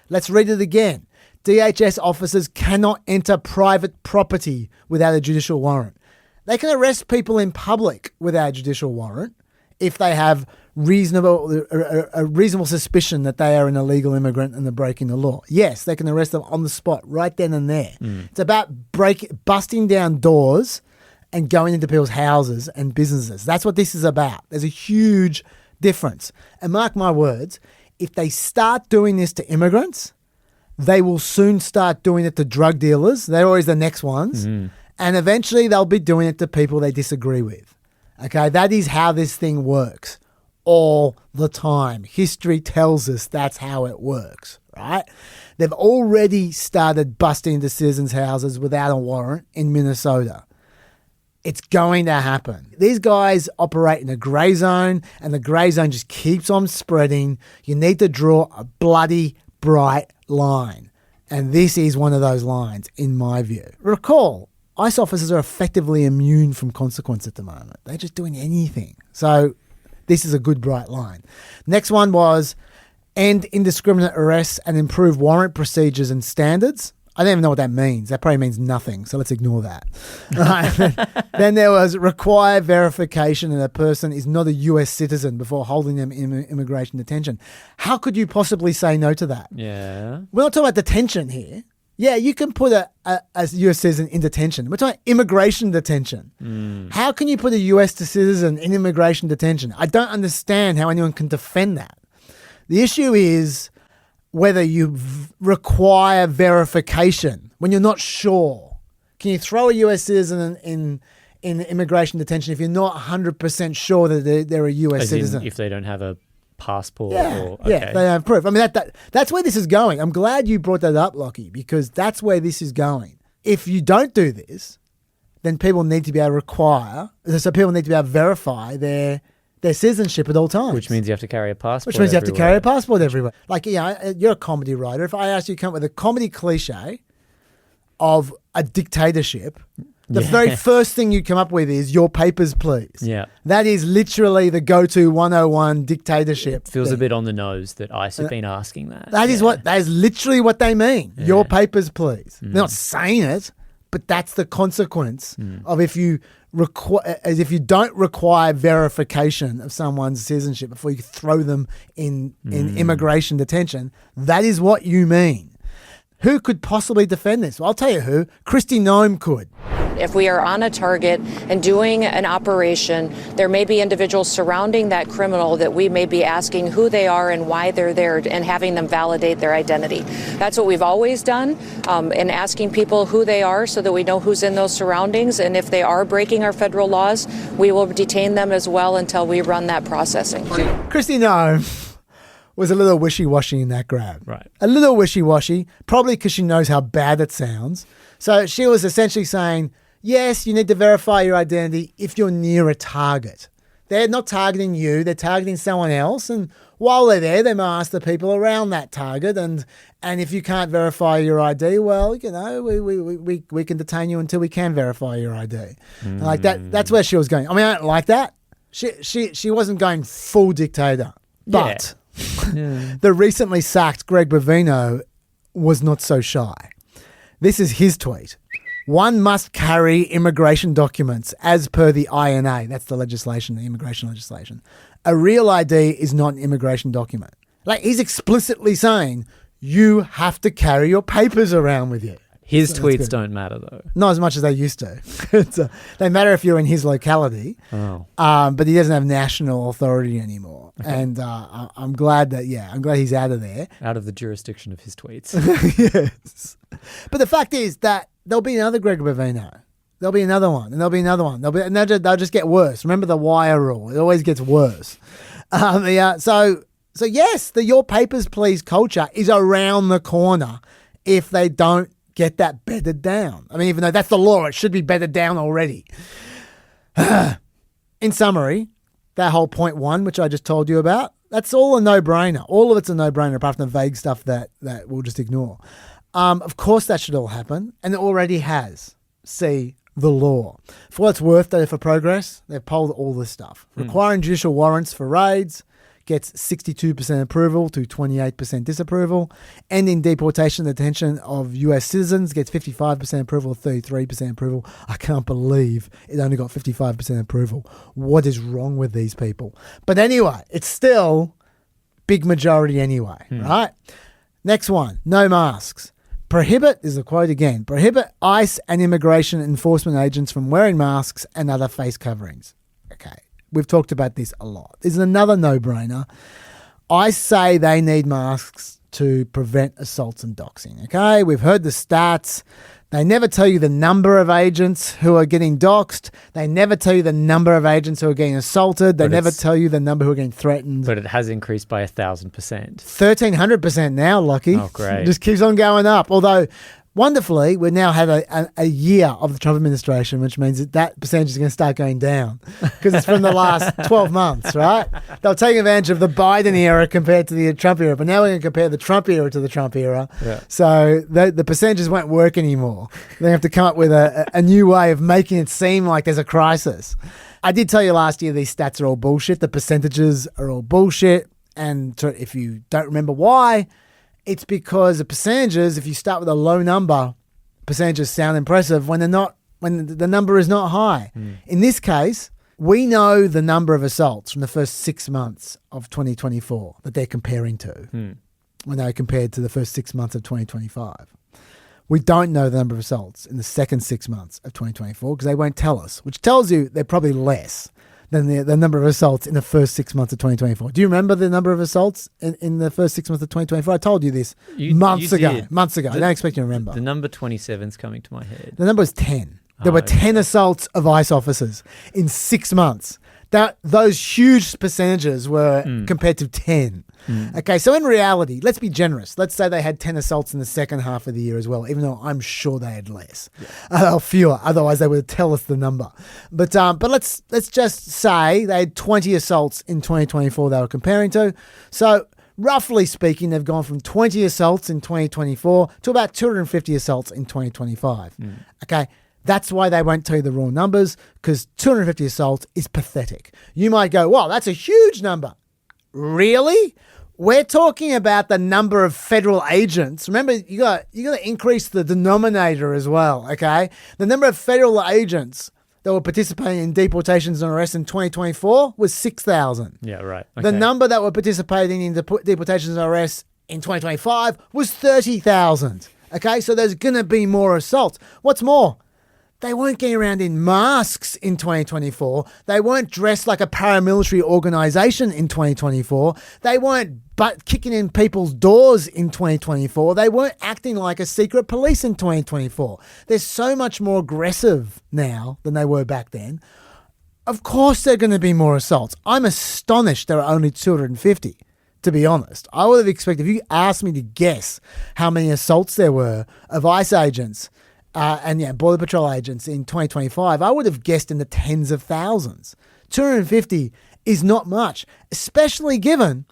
Speaker 1: Let's read it again. DHS officers cannot enter private property without a judicial warrant. They can arrest people in public without a judicial warrant if they have a reasonable suspicion that they are an illegal immigrant and they're breaking the law. Yes, they can arrest them on the spot, right then and there. It's about busting down doors and going into people's houses and businesses. That's what this is about. There's a huge difference. And mark my words, if they start doing this to immigrants, they will soon start doing it to drug dealers. They're always the next ones. And eventually they'll be doing it to people they disagree with. Okay, that is how this thing works all the time. History tells us that's how it works, right? They've already started busting into citizens' houses without a warrant in Minnesota. It's going to happen. These guys operate in a grey zone, and the grey zone just keeps on spreading. You need to draw a bloody bright line. And this is one of those lines, in my view. Recall, ICE officers are effectively immune from consequence at the moment. They're just doing anything. So this is a good bright line. Next one was end indiscriminate arrests and improve warrant procedures and standards. I don't even know what that means. That probably means nothing, so let's ignore that. Then there was require verification that a person is not a US citizen before holding them in immigration detention. How could you possibly say no to that?
Speaker 16: Yeah.
Speaker 1: We're not talking about detention here. Yeah, you can put a US citizen in detention. We're talking immigration detention. How can you put a US citizen in immigration detention? I don't understand how anyone can defend that. The issue is whether you require verification when you're not sure. Can you throw a US citizen in immigration detention if you're not 100% sure that they're a US citizen?
Speaker 16: If they don't have a passport?
Speaker 1: Yeah, they have proof. I mean, that's where this is going. I'm glad you brought that up, Lockie, because that's where this is going. If you don't do this, then people need to be able to verify their citizenship at all times.
Speaker 16: Which means you have to carry a passport.
Speaker 1: Which means you have to carry a passport everywhere. Like, you're a comedy writer. If I asked you to come up with a comedy cliche of a dictatorship, the very first thing you come up with is your papers, please.
Speaker 16: Yeah.
Speaker 1: That is literally the go-to 101 dictatorship.
Speaker 16: It feels a bit on the nose that ICE have been asking that.
Speaker 1: That is literally what they mean. Yeah. Your papers, please. They're not saying it, but that's the consequence of if you don't require verification of someone's citizenship before you throw them in immigration detention. That is what you mean. Who could possibly defend this? Well, I'll tell you who. Kristi Noem could.
Speaker 18: If we are on a target and doing an operation, there may be individuals surrounding that criminal that we may be asking who they are and why they're there and having them validate their identity. That's what we've always done, in asking people who they are so that we know who's in those surroundings. And if they are breaking our federal laws, we will detain them as well until we run that processing.
Speaker 1: Kristi Noem was a little wishy-washy in that grab.
Speaker 16: Right.
Speaker 1: A little wishy-washy, probably because she knows how bad it sounds. So she was essentially saying, yes, you need to verify your identity if you're near a target. They're not targeting you, they're targeting someone else. And while they're there, they might ask the people around that target. And if you can't verify your ID, well, we can detain you until we can verify your ID. Like that's where she was going. I mean, I don't like that. She wasn't going full dictator. But the recently sacked Greg Bovino was not so shy. This is his tweet. One must carry immigration documents as per the INA. That's the legislation, the immigration legislation. A real ID is not an immigration document. Like, he's explicitly saying you have to carry your papers around with you.
Speaker 16: His tweets don't matter, though.
Speaker 1: Not as much as they used to. They matter if you're in his locality, but he doesn't have national authority anymore. Okay. And I'm glad he's out of there.
Speaker 16: Out of the jurisdiction of his tweets.
Speaker 1: Yes. But the fact is that there'll be another Greg Bovino. There'll be another one, and there'll be another one. And they'll just get worse. Remember the wire rule. It always gets worse. So yes, the your papers, please culture is around the corner if they don't get that bedded down. I mean, even though that's the law, it should be bedded down already. In summary, that whole point one, which I just told you about, that's all a no-brainer. All of it's a no-brainer, apart from the vague stuff that we'll just ignore. Of course that should all happen, and it already has. See the law. For what it's worth, Data for Progress, they've polled all this stuff. Requiring judicial warrants for raids gets 62% approval to 28% disapproval. Ending deportation and detention of US citizens gets 55% approval, 33% approval. I can't believe it only got 55% approval. What is wrong with these people? But anyway, it's still big majority anyway, right? Next one, no masks. Prohibit, is the quote again, prohibit ICE and immigration enforcement agents from wearing masks and other face coverings. Okay. We've talked about this a lot. This is another no-brainer. I say they need masks to prevent assaults and doxing, okay? We've heard the stats. They never tell you the number of agents who are getting doxed. They never tell you the number of agents who are getting assaulted. They never tell you the number who are getting threatened.
Speaker 16: But it has increased by 1,000%.
Speaker 1: 1,300% now, Lockie.
Speaker 16: Oh, great.
Speaker 1: It just keeps on going up. Although, wonderfully, we now have a year of the Trump administration, which means that percentage is going to start going down because it's from the last 12 months, right? They'll take advantage of the Biden era compared to the Trump era, but now we're going to compare the Trump era to the Trump era. Yeah. So the percentages won't work anymore. They have to come up with a new way of making it seem like there's a crisis. I did tell you last year these stats are all bullshit. The percentages are all bullshit. And if you don't remember why, It's because the percentages, if you start with a low number, percentages sound impressive when the number is not high. In this case, we know the number of assaults from the first 6 months of 2024 that they're comparing to when they compared to the first 6 months of 2025. We don't know the number of assaults in the second 6 months of 2024 because they won't tell us, which tells you they're probably less than the number of assaults in the first 6 months of 2024. Do you remember the number of assaults in the first 6 months of 2024? I told you this months ago.
Speaker 16: Did.
Speaker 1: Months ago. I don't expect you to remember.
Speaker 16: The number 27's coming to my head.
Speaker 1: The number was 10. There were 10 assaults of ICE officers in 6 months. Those huge percentages were compared to 10. Okay, so in reality, let's be generous. Let's say they had 10 assaults in the second half of the year as well, even though I'm sure they had less or fewer. Otherwise, they would tell us the number. But let's just say they had 20 assaults in 2024 they were comparing to. So roughly speaking, they've gone from 20 assaults in 2024 to about 250 assaults in 2025. Okay. That's why they won't tell you the raw numbers, because 250 assaults is pathetic. You might go, wow, that's a huge number. Really? We're talking about the number of federal agents. Remember, you got to increase the denominator as well, okay? The number of federal agents that were participating in deportations and arrests in 2024 was 6,000.
Speaker 16: Yeah, right. Okay.
Speaker 1: The number that were participating in deportations and arrests in 2025 was 30,000. Okay, so there's going to be more assaults. What's more? They weren't getting around in masks in 2024. They weren't dressed like a paramilitary organisation in 2024. They weren't kicking in people's doors in 2024. They weren't acting like a secret police in 2024. They're so much more aggressive now than they were back then. Of course there are going to be more assaults. I'm astonished there are only 250, to be honest. I would have expected, if you asked me to guess how many assaults there were of ICE agents and Border Patrol agents in 2025, I would have guessed in the tens of thousands. 250 is not much, especially given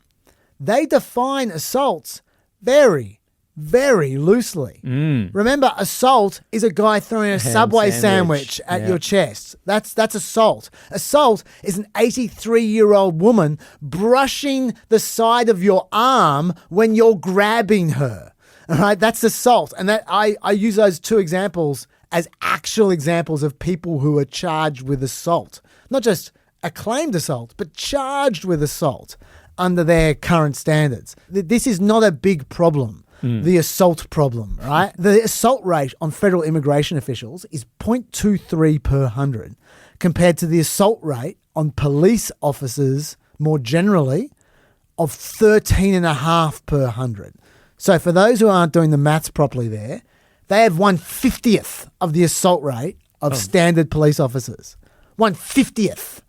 Speaker 1: they define assaults very, very loosely. Remember, assault is a guy throwing a Subway sandwich at your chest. That's assault. Assault is an 83-year-old woman brushing the side of your arm when you're grabbing her. All right, that's assault. And that I use those two examples as actual examples of people who are charged with assault. Not just acclaimed assault, but charged with assault under their current standards. This is not a big problem, the assault problem, right? The assault rate on federal immigration officials is 0.23 per 100 compared to the assault rate on police officers more generally of 13.5 per 100. So for those who aren't doing the maths properly there, they have 1/50th of the assault rate of standard police officers. 1/50th.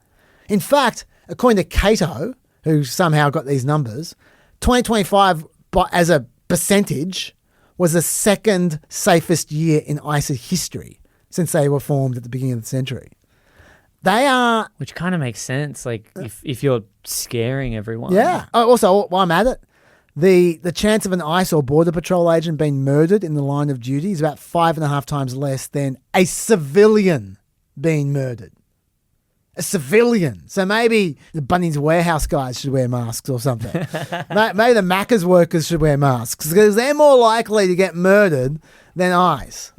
Speaker 1: In fact, according to Cato, who somehow got these numbers, 2025 as a percentage was the second safest year in ICE's history since they were formed at the beginning of the century. They are...
Speaker 16: Which kind of makes sense, like if you're scaring everyone.
Speaker 1: Yeah. Also, while I'm at it, the chance of an ICE or Border Patrol agent being murdered in the line of duty is about 5.5 times less than a civilian being murdered. A civilian. So maybe the Bunnings warehouse guys should wear masks or something. Maybe the Macca's workers should wear masks because they're more likely to get murdered than ICE.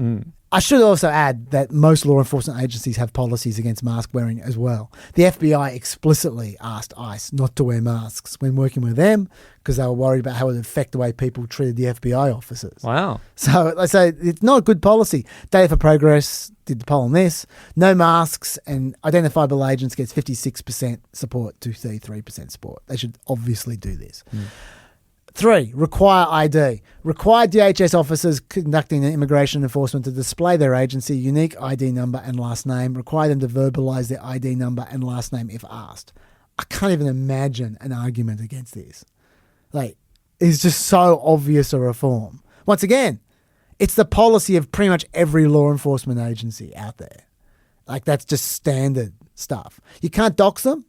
Speaker 1: I should also add that most law enforcement agencies have policies against mask wearing as well. The FBI explicitly asked ICE not to wear masks when working with them because they were worried about how it would affect the way people treated the FBI officers.
Speaker 16: Wow.
Speaker 1: So they say it's not a good policy. Data for Progress did the poll on this. No masks and identifiable agents gets 56% support to 33% support. They should obviously do this. 3, require ID. Require DHS officers conducting an immigration enforcement to display their agency unique ID number and last name. Require them to verbalise their ID number and last name if asked. I can't even imagine an argument against this. Like, it's just so obvious a reform. Once again, it's the policy of pretty much every law enforcement agency out there. Like, that's just standard stuff. You can't dox them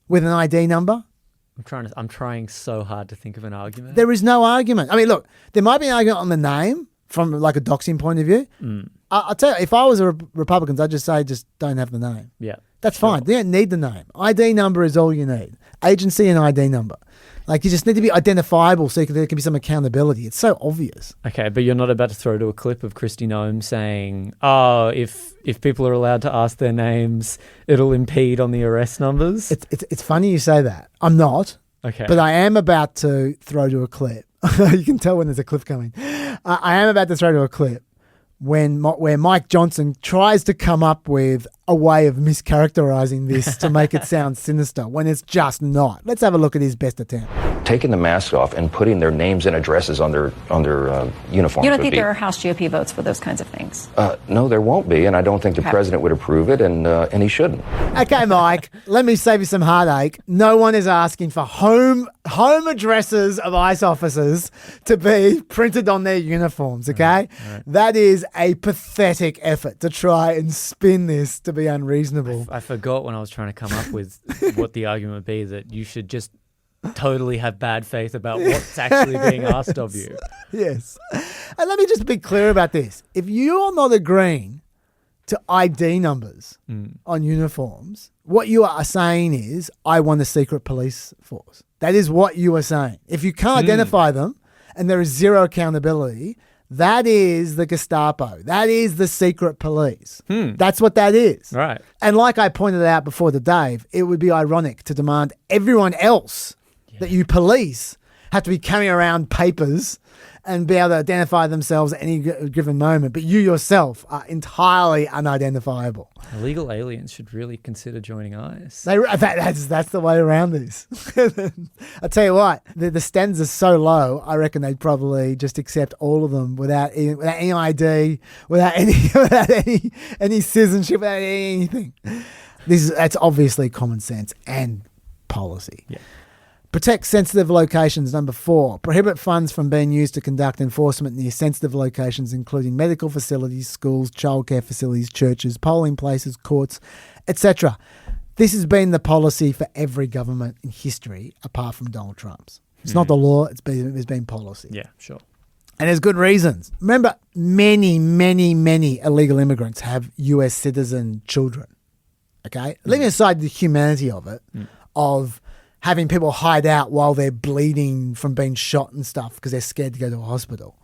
Speaker 1: with an ID number.
Speaker 16: I'm trying so hard to think of an argument.
Speaker 1: There is no argument. I mean, look, there might be an argument on the name from like a doxing point of view. I'll tell you, if I was a Republican, I'd just say just don't have the name.
Speaker 16: Yeah.
Speaker 1: That's fine. You don't need the name. ID number is all you need. Agency and ID number. Like, you just need to be identifiable so there can be some accountability. It's so obvious.
Speaker 16: Okay, but you're not about to throw to a clip of Kristi Noem saying, "Oh, if people are allowed to ask their names, it'll impede on the arrest numbers."
Speaker 1: It's funny you say that. I'm not.
Speaker 16: Okay.
Speaker 1: But I am about to throw to a clip. You can tell when there's a clip coming. I am about to throw to a clip where Mike Johnson tries to come up with a way of mischaracterizing this to make it sound sinister when it's just not. Let's have a look at his best attempt.
Speaker 19: Taking the mask off and putting their names and addresses on their uniforms.
Speaker 20: You don't think there are House GOP votes for those kinds of things?
Speaker 19: No, there won't be, and I don't think the president would approve it, and he shouldn't.
Speaker 1: Okay, Mike, let me save you some heartache. No one is asking for home addresses of ICE officers to be printed on their uniforms, okay? Right. That is a pathetic effort to try and spin this to be unreasonable.
Speaker 16: I forgot when I was trying to come up with what the argument would be, that you should just totally have bad faith about what's actually being asked of you.
Speaker 1: Yes. And let me just be clear about this. If you're not agreeing to ID numbers on uniforms, what you are saying is, I want a secret police force. That is what you are saying. If you can't identify them and there is zero accountability, that is the Gestapo. That is the secret police. That's what that is.
Speaker 16: Right.
Speaker 1: And like I pointed out before to Dave, it would be ironic to demand everyone else that you police have to be carrying around papers and be able to identify themselves at any given moment, but you yourself are entirely unidentifiable.
Speaker 16: Illegal aliens should really consider joining ICE.
Speaker 1: That's the way around this. I'll tell you what, the standards are so low, I reckon they'd probably just accept all of them without any ID, without any citizenship, without anything. That's obviously common sense and policy.
Speaker 16: Yeah.
Speaker 1: Protect sensitive locations. Number 4, prohibit funds from being used to conduct enforcement near sensitive locations, including medical facilities, schools, childcare facilities, churches, polling places, courts, etc. This has been the policy for every government in history, apart from Donald Trump's. It's not the law, it's been policy.
Speaker 16: Yeah, sure.
Speaker 1: And there's good reasons. Remember, many, many, many illegal immigrants have US citizen children. Okay? Leaving aside the humanity of it, of having people hide out while they're bleeding from being shot and stuff because they're scared to go to a hospital.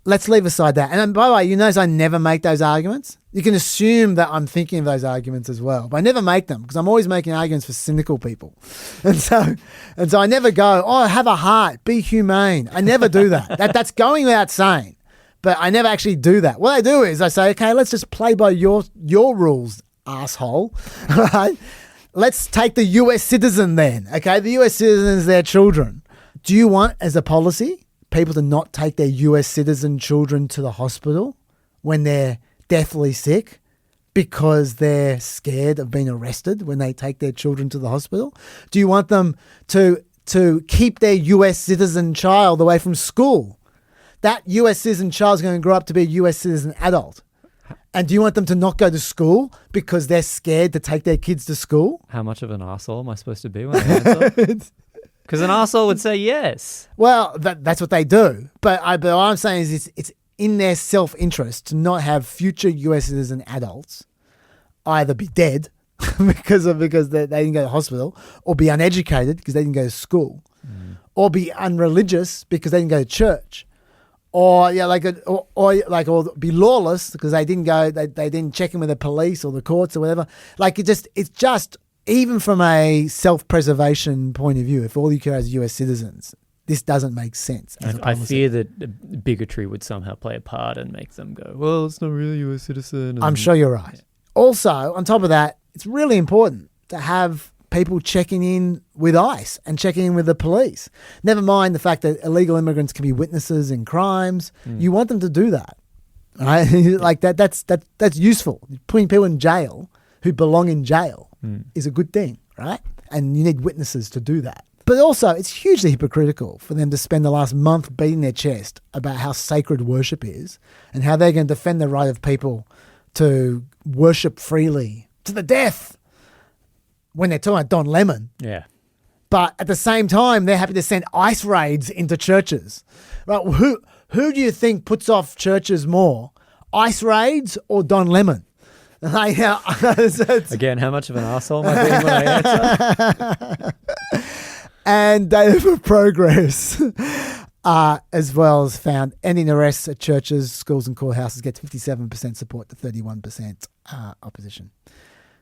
Speaker 1: Let's leave aside that. And by the way, you notice I never make those arguments. You can assume that I'm thinking of those arguments as well, but I never make them because I'm always making arguments for cynical people. And so I never go, oh, have a heart, be humane. I never do that. That's going without saying, but I never actually do that. What I do is I say, okay, let's just play by your rules, asshole. All right? Let's take the US citizen then, okay? The US citizens, their children. Do you want, as a policy, people to not take their US citizen children to the hospital when they're deathly sick because they're scared of being arrested when they take their children to the hospital? Do you want them to keep their US citizen child away from school? That US citizen child is going to grow up to be a US citizen adult. And do you want them to not go to school because they're scared to take their kids to school?
Speaker 16: How much of an arsehole am I supposed to be when I answer? Because an arsehole would say yes.
Speaker 1: Well, that's what they do. But what I'm saying is it's in their self-interest to not have future US citizen adults either be dead because they didn't go to hospital, or be uneducated because they didn't go to school, or be unreligious because they didn't go to church. Or be lawless because they didn't check in with the police or the courts or whatever. Like it's just even from a self-preservation point of view, if all you care is US citizens, this doesn't make sense.
Speaker 16: I fear that bigotry would somehow play a part and make them go, well, it's not really a US citizen.
Speaker 1: I'm sure you're right. Also, on top of that, it's really important to have people checking in with ICE and checking in with the police. Never mind the fact that illegal immigrants can be witnesses in crimes. You want them to do that, right? Like that's useful. Putting people in jail who belong in jail is a good thing, right? And you need witnesses to do that. But also, it's hugely hypocritical for them to spend the last month beating their chest about how sacred worship is and how they're going to defend the right of people to worship freely to the death when they're talking about Don Lemon.
Speaker 16: Yeah.
Speaker 1: But at the same time, they're happy to send ICE raids into churches. Right? Who do you think puts off churches more, ICE raids or Don Lemon?
Speaker 16: Again, how much of an arsehole am I being when I answer?
Speaker 1: And Data for Progress, as well as found ending arrests at churches, schools and courthouses get 57% support to 31% opposition.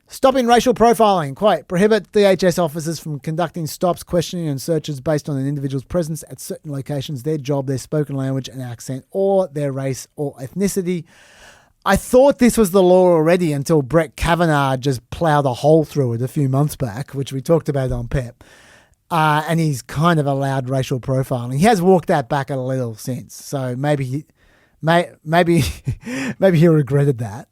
Speaker 1: Stopping racial profiling. Quote, prohibit DHS officers from conducting stops, questioning and searches based on an individual's presence at certain locations, their job, their spoken language and accent, or their race or ethnicity. I thought this was the law already until Brett Kavanaugh just ploughed a hole through it a few months back, which we talked about on PEP. And he's kind of allowed racial profiling. He has walked that back a little since, so maybe he regretted that.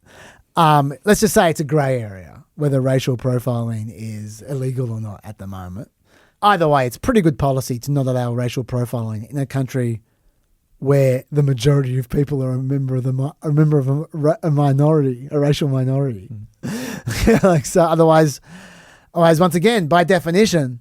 Speaker 1: Let's just say it's a grey area whether racial profiling is illegal or not at the moment. Either way, it's pretty good policy to not allow racial profiling in a country where the majority of people are a member of a minority, a racial minority. So otherwise, once again, by definition,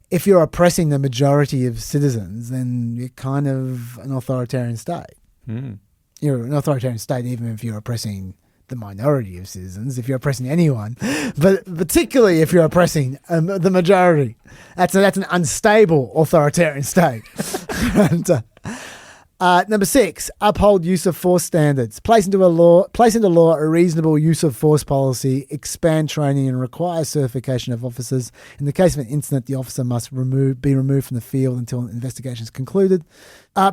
Speaker 1: if you're oppressing the majority of citizens, then you're kind of an authoritarian state. You're an authoritarian state even if you're oppressing the minority of citizens, if you're oppressing anyone, but particularly if you're oppressing the majority. That's an unstable authoritarian state. And, number 6, uphold use of force standards. Place into law a reasonable use of force policy, expand training and require certification of officers. In the case of an incident, the officer must be removed from the field until an investigation is concluded.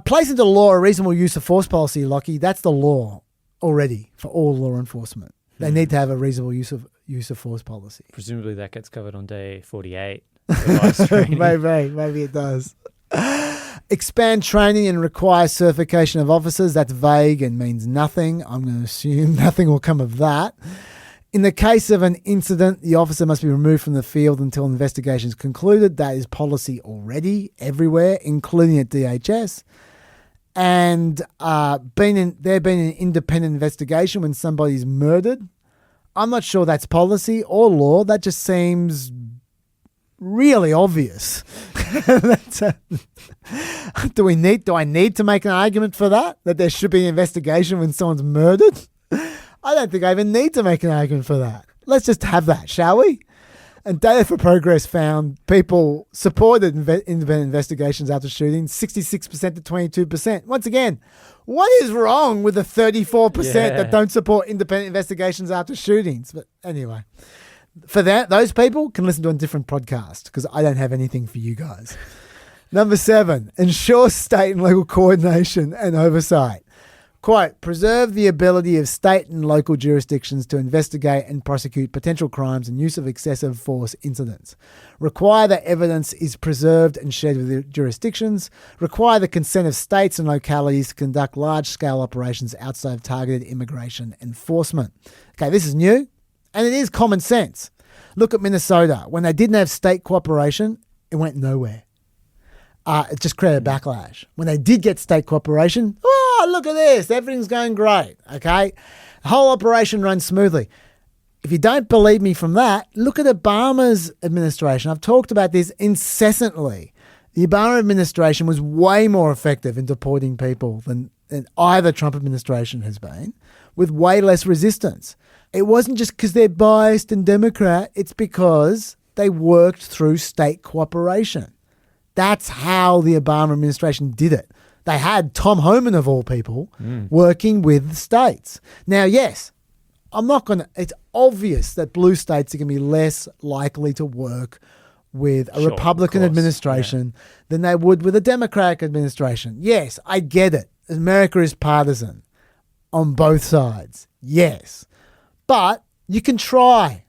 Speaker 1: Place into law a reasonable use of force policy, Lockie. That's the law already for all law enforcement. They need to have a reasonable use of force policy.
Speaker 16: Presumably that gets covered on day 48.
Speaker 1: Maybe it does. Expand training and require certification of officers. That's vague and means nothing. I'm going to assume nothing will come of that. In the case of an incident, the officer must be removed from the field until an investigation is concluded. That is policy already everywhere, including at DHS. And there been an independent investigation when somebody's murdered. I'm not sure that's policy or law. That just seems really obvious. Do I need to make an argument for that there should be an investigation when someone's murdered? I don't think I even need to make an argument for that. Let's just have that, shall we? And Data for Progress found people supported independent investigations after shootings, 66% to 22%. Once again, what is wrong with the 34% that don't support independent investigations after shootings? But anyway, for that, those people can listen to a different podcast because I don't have anything for you guys. Number 7, ensure state and local coordination and oversight. Quote, preserve the ability of state and local jurisdictions to investigate and prosecute potential crimes and use of excessive force incidents. Require that evidence is preserved and shared with the jurisdictions. Require the consent of states and localities to conduct large-scale operations outside of targeted immigration enforcement. Okay, this is new, and it is common sense. Look at Minnesota. When they didn't have state cooperation, it went nowhere. It just created a backlash. When they did get state cooperation, look at this, everything's going great, okay? The whole operation runs smoothly. If you don't believe me from that, look at Obama's administration. I've talked about this incessantly. The Obama administration was way more effective in deporting people than either Trump administration has been, with way less resistance. It wasn't just because they're biased and Democrat, it's because they worked through state cooperation. That's how the Obama administration did it. They had Tom Homan, of all people, working with the states. Now, yes, it's obvious that blue states are going to be less likely to work with a Republican administration than they would with a Democratic administration. Yes, I get it. America is partisan on both sides. Yes. But you can try.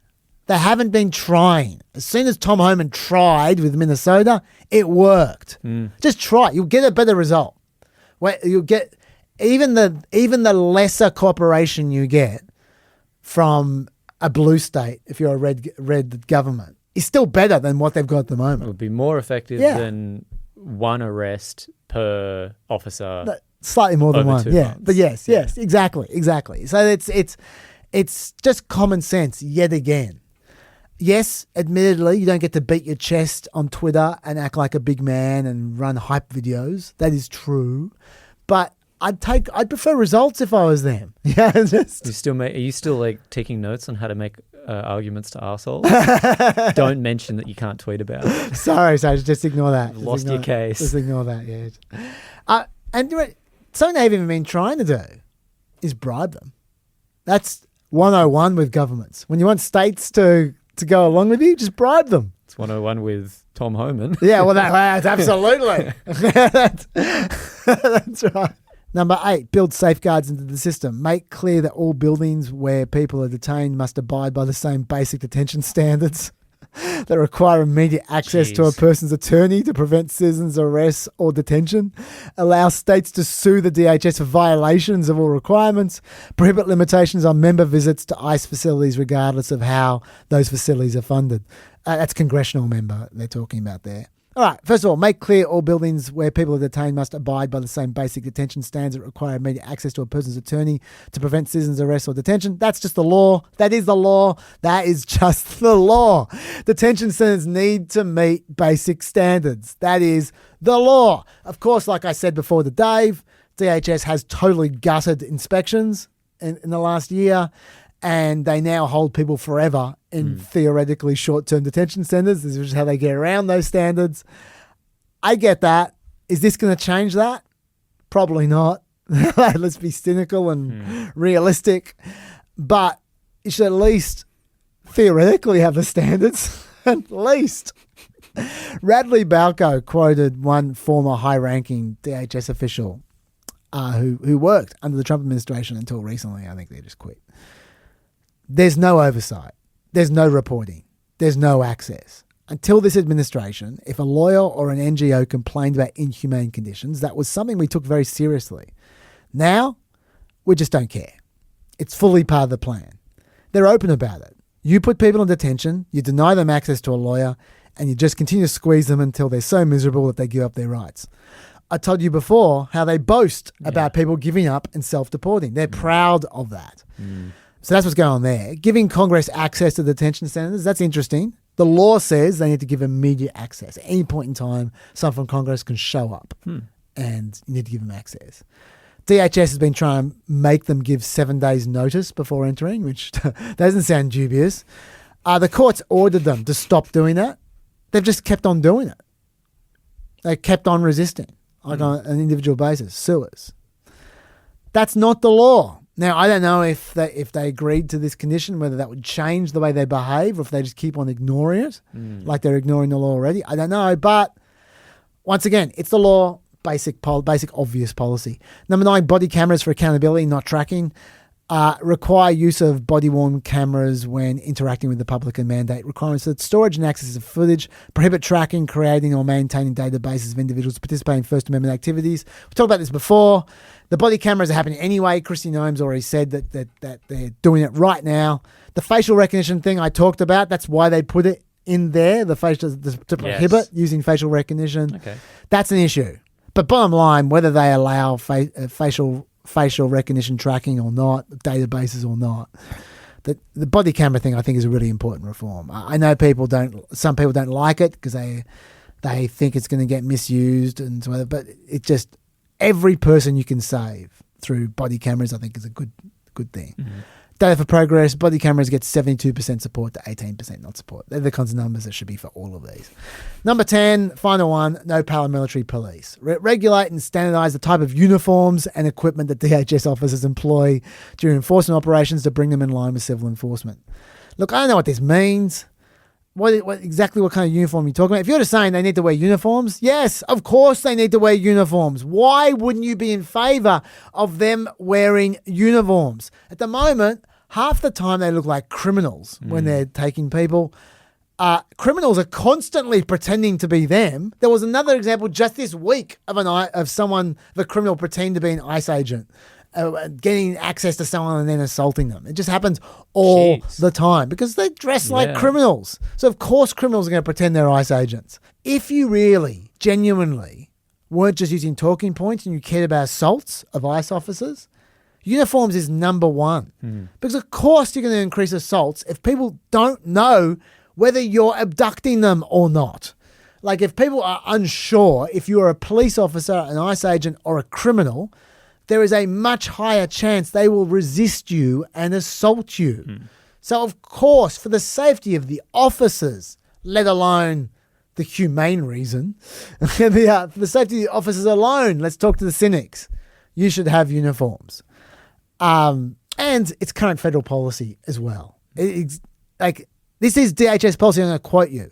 Speaker 1: They haven't been trying. As soon as Tom Homan tried with Minnesota, it worked. Just try. You'll get a better result. You'll get even the lesser cooperation you get from a blue state, if you're a red government, is still better than what they've got at the moment.
Speaker 16: It would be more effective than one arrest per officer.
Speaker 1: Slightly more than one.
Speaker 16: 2
Speaker 1: Yeah.
Speaker 16: months.
Speaker 1: But yes, exactly. So it's just common sense yet again. Yes, admittedly, you don't get to beat your chest on Twitter and act like a big man and run hype videos. That is true. But I'd prefer results if I was them. Yeah,
Speaker 16: Are you still like taking notes on how to make arguments to arseholes. Don't mention that you can't tweet about it.
Speaker 1: Sorry, just ignore that.
Speaker 16: You've lost your case.
Speaker 1: Just ignore that, yeah. And something they've even been trying to do is bribe them. That's 101 with governments. When you want states to go along with you, just bribe them.
Speaker 16: It's 101 with Tom Homan.
Speaker 1: Yeah, well, that's absolutely. That's right. Number 8, build safeguards into the system. Make clear that all buildings where people are detained must abide by the same basic detention standards that require immediate access to a person's attorney to prevent citizens' arrests or detention. Allow states to sue the DHS for violations of all requirements. Prohibit limitations on member visits to ICE facilities regardless of how those facilities are funded. That's congressional member they're talking about there. All right, first of all, make clear all buildings where people are detained must abide by the same basic detention standards that require immediate access to a person's attorney to prevent citizens' arrest or detention. That's just the law. That is the law. That is just the law. Detention centers need to meet basic standards. That is the law. Of course, like I said before to Dave, DHS has totally gutted inspections in the last year, and they now hold people forever in theoretically short-term detention centers. This is how they get around those standards. I get that. Is this going to change that? Probably not. Let's be cynical and realistic. But you should at least theoretically have the standards. At least. Radley Balco quoted one former high-ranking DHS official who worked under the Trump administration until recently. I think they just quit. There's no oversight. There's no reporting. There's no access. Until this administration, if a lawyer or an NGO complained about inhumane conditions, that was something we took very seriously. Now, we just don't care. It's fully part of the plan. They're open about it. You put people in detention, you deny them access to a lawyer, and you just continue to squeeze them until they're so miserable that they give up their rights. I told you before how they boast about people giving up and self-deporting. They're proud of that. So that's what's going on there. Giving Congress access to detention centers, that's interesting. The law says they need to give immediate access. At any point in time, someone from Congress can show up and you need to give them access. DHS has been trying to make them give 7 days notice before entering, which doesn't sound dubious. The courts ordered them to stop doing that. They've just kept on doing it. They kept on resisting on an individual basis. Sewers. That's not the law. Now, I don't know if they agreed to this condition, whether that would change the way they behave or if they just keep on ignoring it, like they're ignoring the law already. I don't know. But once again, it's the law, basic obvious policy. Number 9, body cameras for accountability, not tracking. Require use of body-worn cameras when interacting with the public and mandate requirements for storage and access of footage. Prohibit tracking, creating or maintaining databases of individuals participating in First Amendment activities. We talked about this before. The body cameras are happening anyway. Christy Noem's already said that they're doing it right now. The facial recognition thing I talked about, that's why they put it in there, to prohibit using facial recognition.
Speaker 16: Okay.
Speaker 1: That's an issue. But bottom line, whether they allow facial recognition tracking or not, databases or not, the body camera thing I think is a really important reform. I know some people don't like it because they think it's going to get misused and so on, but it just, every person you can save through body cameras I think is a good thing. Data for Progress, body cameras get 72% support to 18% not support. They're the kinds of numbers that should be for all of these. Number 10, final one, no paramilitary police. Regulate and standardise the type of uniforms and equipment that DHS officers employ during enforcement operations to bring them in line with civil enforcement. Look, I don't know what this means. Exactly what kind of uniform you're talking about. If you're just saying they need to wear uniforms, yes, of course they need to wear uniforms. Why wouldn't you be in favour of them wearing uniforms? At the moment, half the time they look like criminals when they're taking people. Criminals are constantly pretending to be them. There was another example just this week of the criminal pretending to be an ICE agent. Getting access to someone and then assaulting them. It just happens all the time because they dress like criminals. So of course criminals are going to pretend they're ICE agents. If you really, genuinely weren't just using talking points and you cared about assaults of ICE officers, uniforms is number one. Because of course you're going to increase assaults if people don't know whether you're abducting them or not. Like if people are unsure if you're a police officer, an ICE agent or a criminal, there is a much higher chance they will resist you and assault you. So, of course, for the safety of the officers, let alone the humane reason, for the safety of the officers alone, let's talk to the cynics. You should have uniforms. And it's current federal policy as well. It's like, this is DHS policy, I'm going to quote you.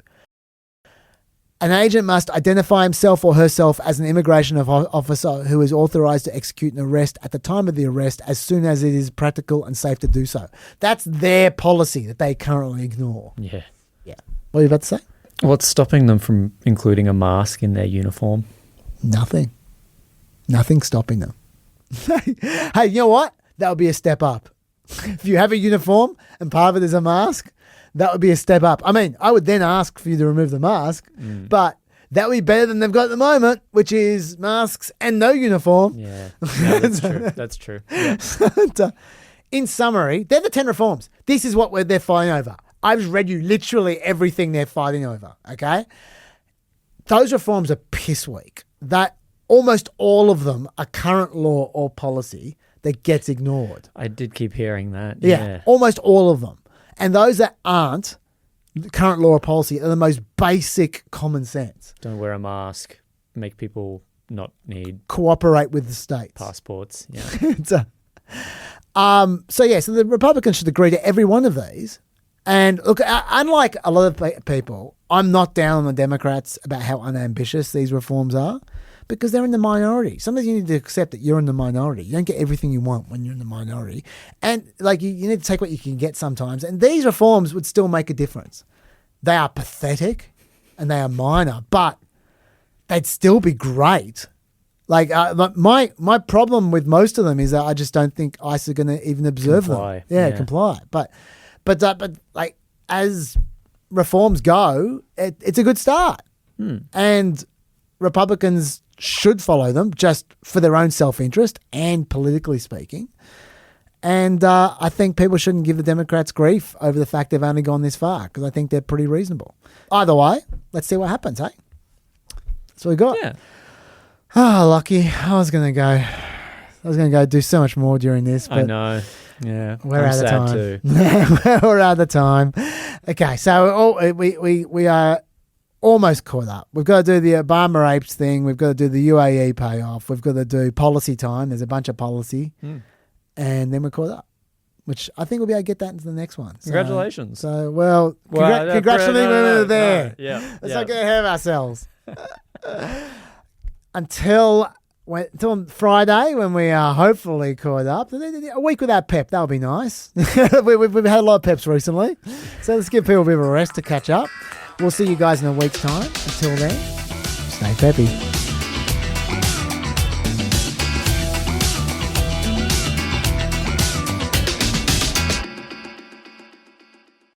Speaker 1: An agent must identify himself or herself as an immigration officer who is authorized to execute an arrest at the time of the arrest as soon as it is practical and safe to do so. That's their policy that they currently ignore.
Speaker 16: Yeah.
Speaker 1: Yeah. What are you about to say?
Speaker 16: What's stopping them from including a mask in their uniform?
Speaker 1: Nothing. Nothing's stopping them. Hey, you know what? That would be a step up. If you have a uniform and part of it is a mask, that would be a step up. I mean, I would then ask for you to remove the mask, but that would be better than they've got at the moment, which is masks and no uniform.
Speaker 16: Yeah, no, that's true. That's true. Yeah.
Speaker 1: In summary, they're the 10 reforms. This is what they're fighting over. I've just read you literally everything they're fighting over, okay? Those reforms are piss weak. That almost all of them are current law or policy that gets ignored.
Speaker 16: I did keep hearing that.
Speaker 1: Yeah, almost all of them. And those that aren't current law or policy are the most basic common sense.
Speaker 16: Don't wear a mask. Make people not need
Speaker 1: cooperate with the states.
Speaker 16: Passports. Yeah.
Speaker 1: So the Republicans should agree to every one of these. And look, unlike a lot of people, I'm not down on the Democrats about how unambitious these reforms are, because they're in the minority. Sometimes you need to accept that you're in the minority. You don't get everything you want when you're in the minority. And like you need to take what you can get sometimes. And these reforms would still make a difference. They are pathetic and they are minor, but they'd still be great. Like my problem with most of them is that I just don't think ICE are going to even observe them. Yeah, comply. But like as reforms go, it's a good start. And Republicans should follow them just for their own self-interest and politically speaking. And I think people shouldn't give the Democrats grief over the fact they've only gone this far, because I think they're pretty reasonable. Either way, let's see what happens, hey? That's what we got.
Speaker 16: Yeah.
Speaker 1: Oh, lucky. I was going to go do so much more during this. But
Speaker 16: I know. Yeah.
Speaker 1: We're out of time.
Speaker 16: Too.
Speaker 1: We're out of time. Okay, so we are almost caught up. We've got to do the Obama apes thing. We've got to do the UAE payoff. We've got to do policy time. There's a bunch of policy. And then we're caught up, which I think we'll be able to get that into the nenext one. So,
Speaker 16: Congratulations.
Speaker 1: So, congratulations when we're there. Let's not get ahead of ourselves. Until Friday, when we are hopefully caught up. A week without PEP, that would be nice. We've had a lot of PEPs recently. So let's give people a bit of a rest to catch up. We'll see you guys in a week's time. Until then, stay peppy.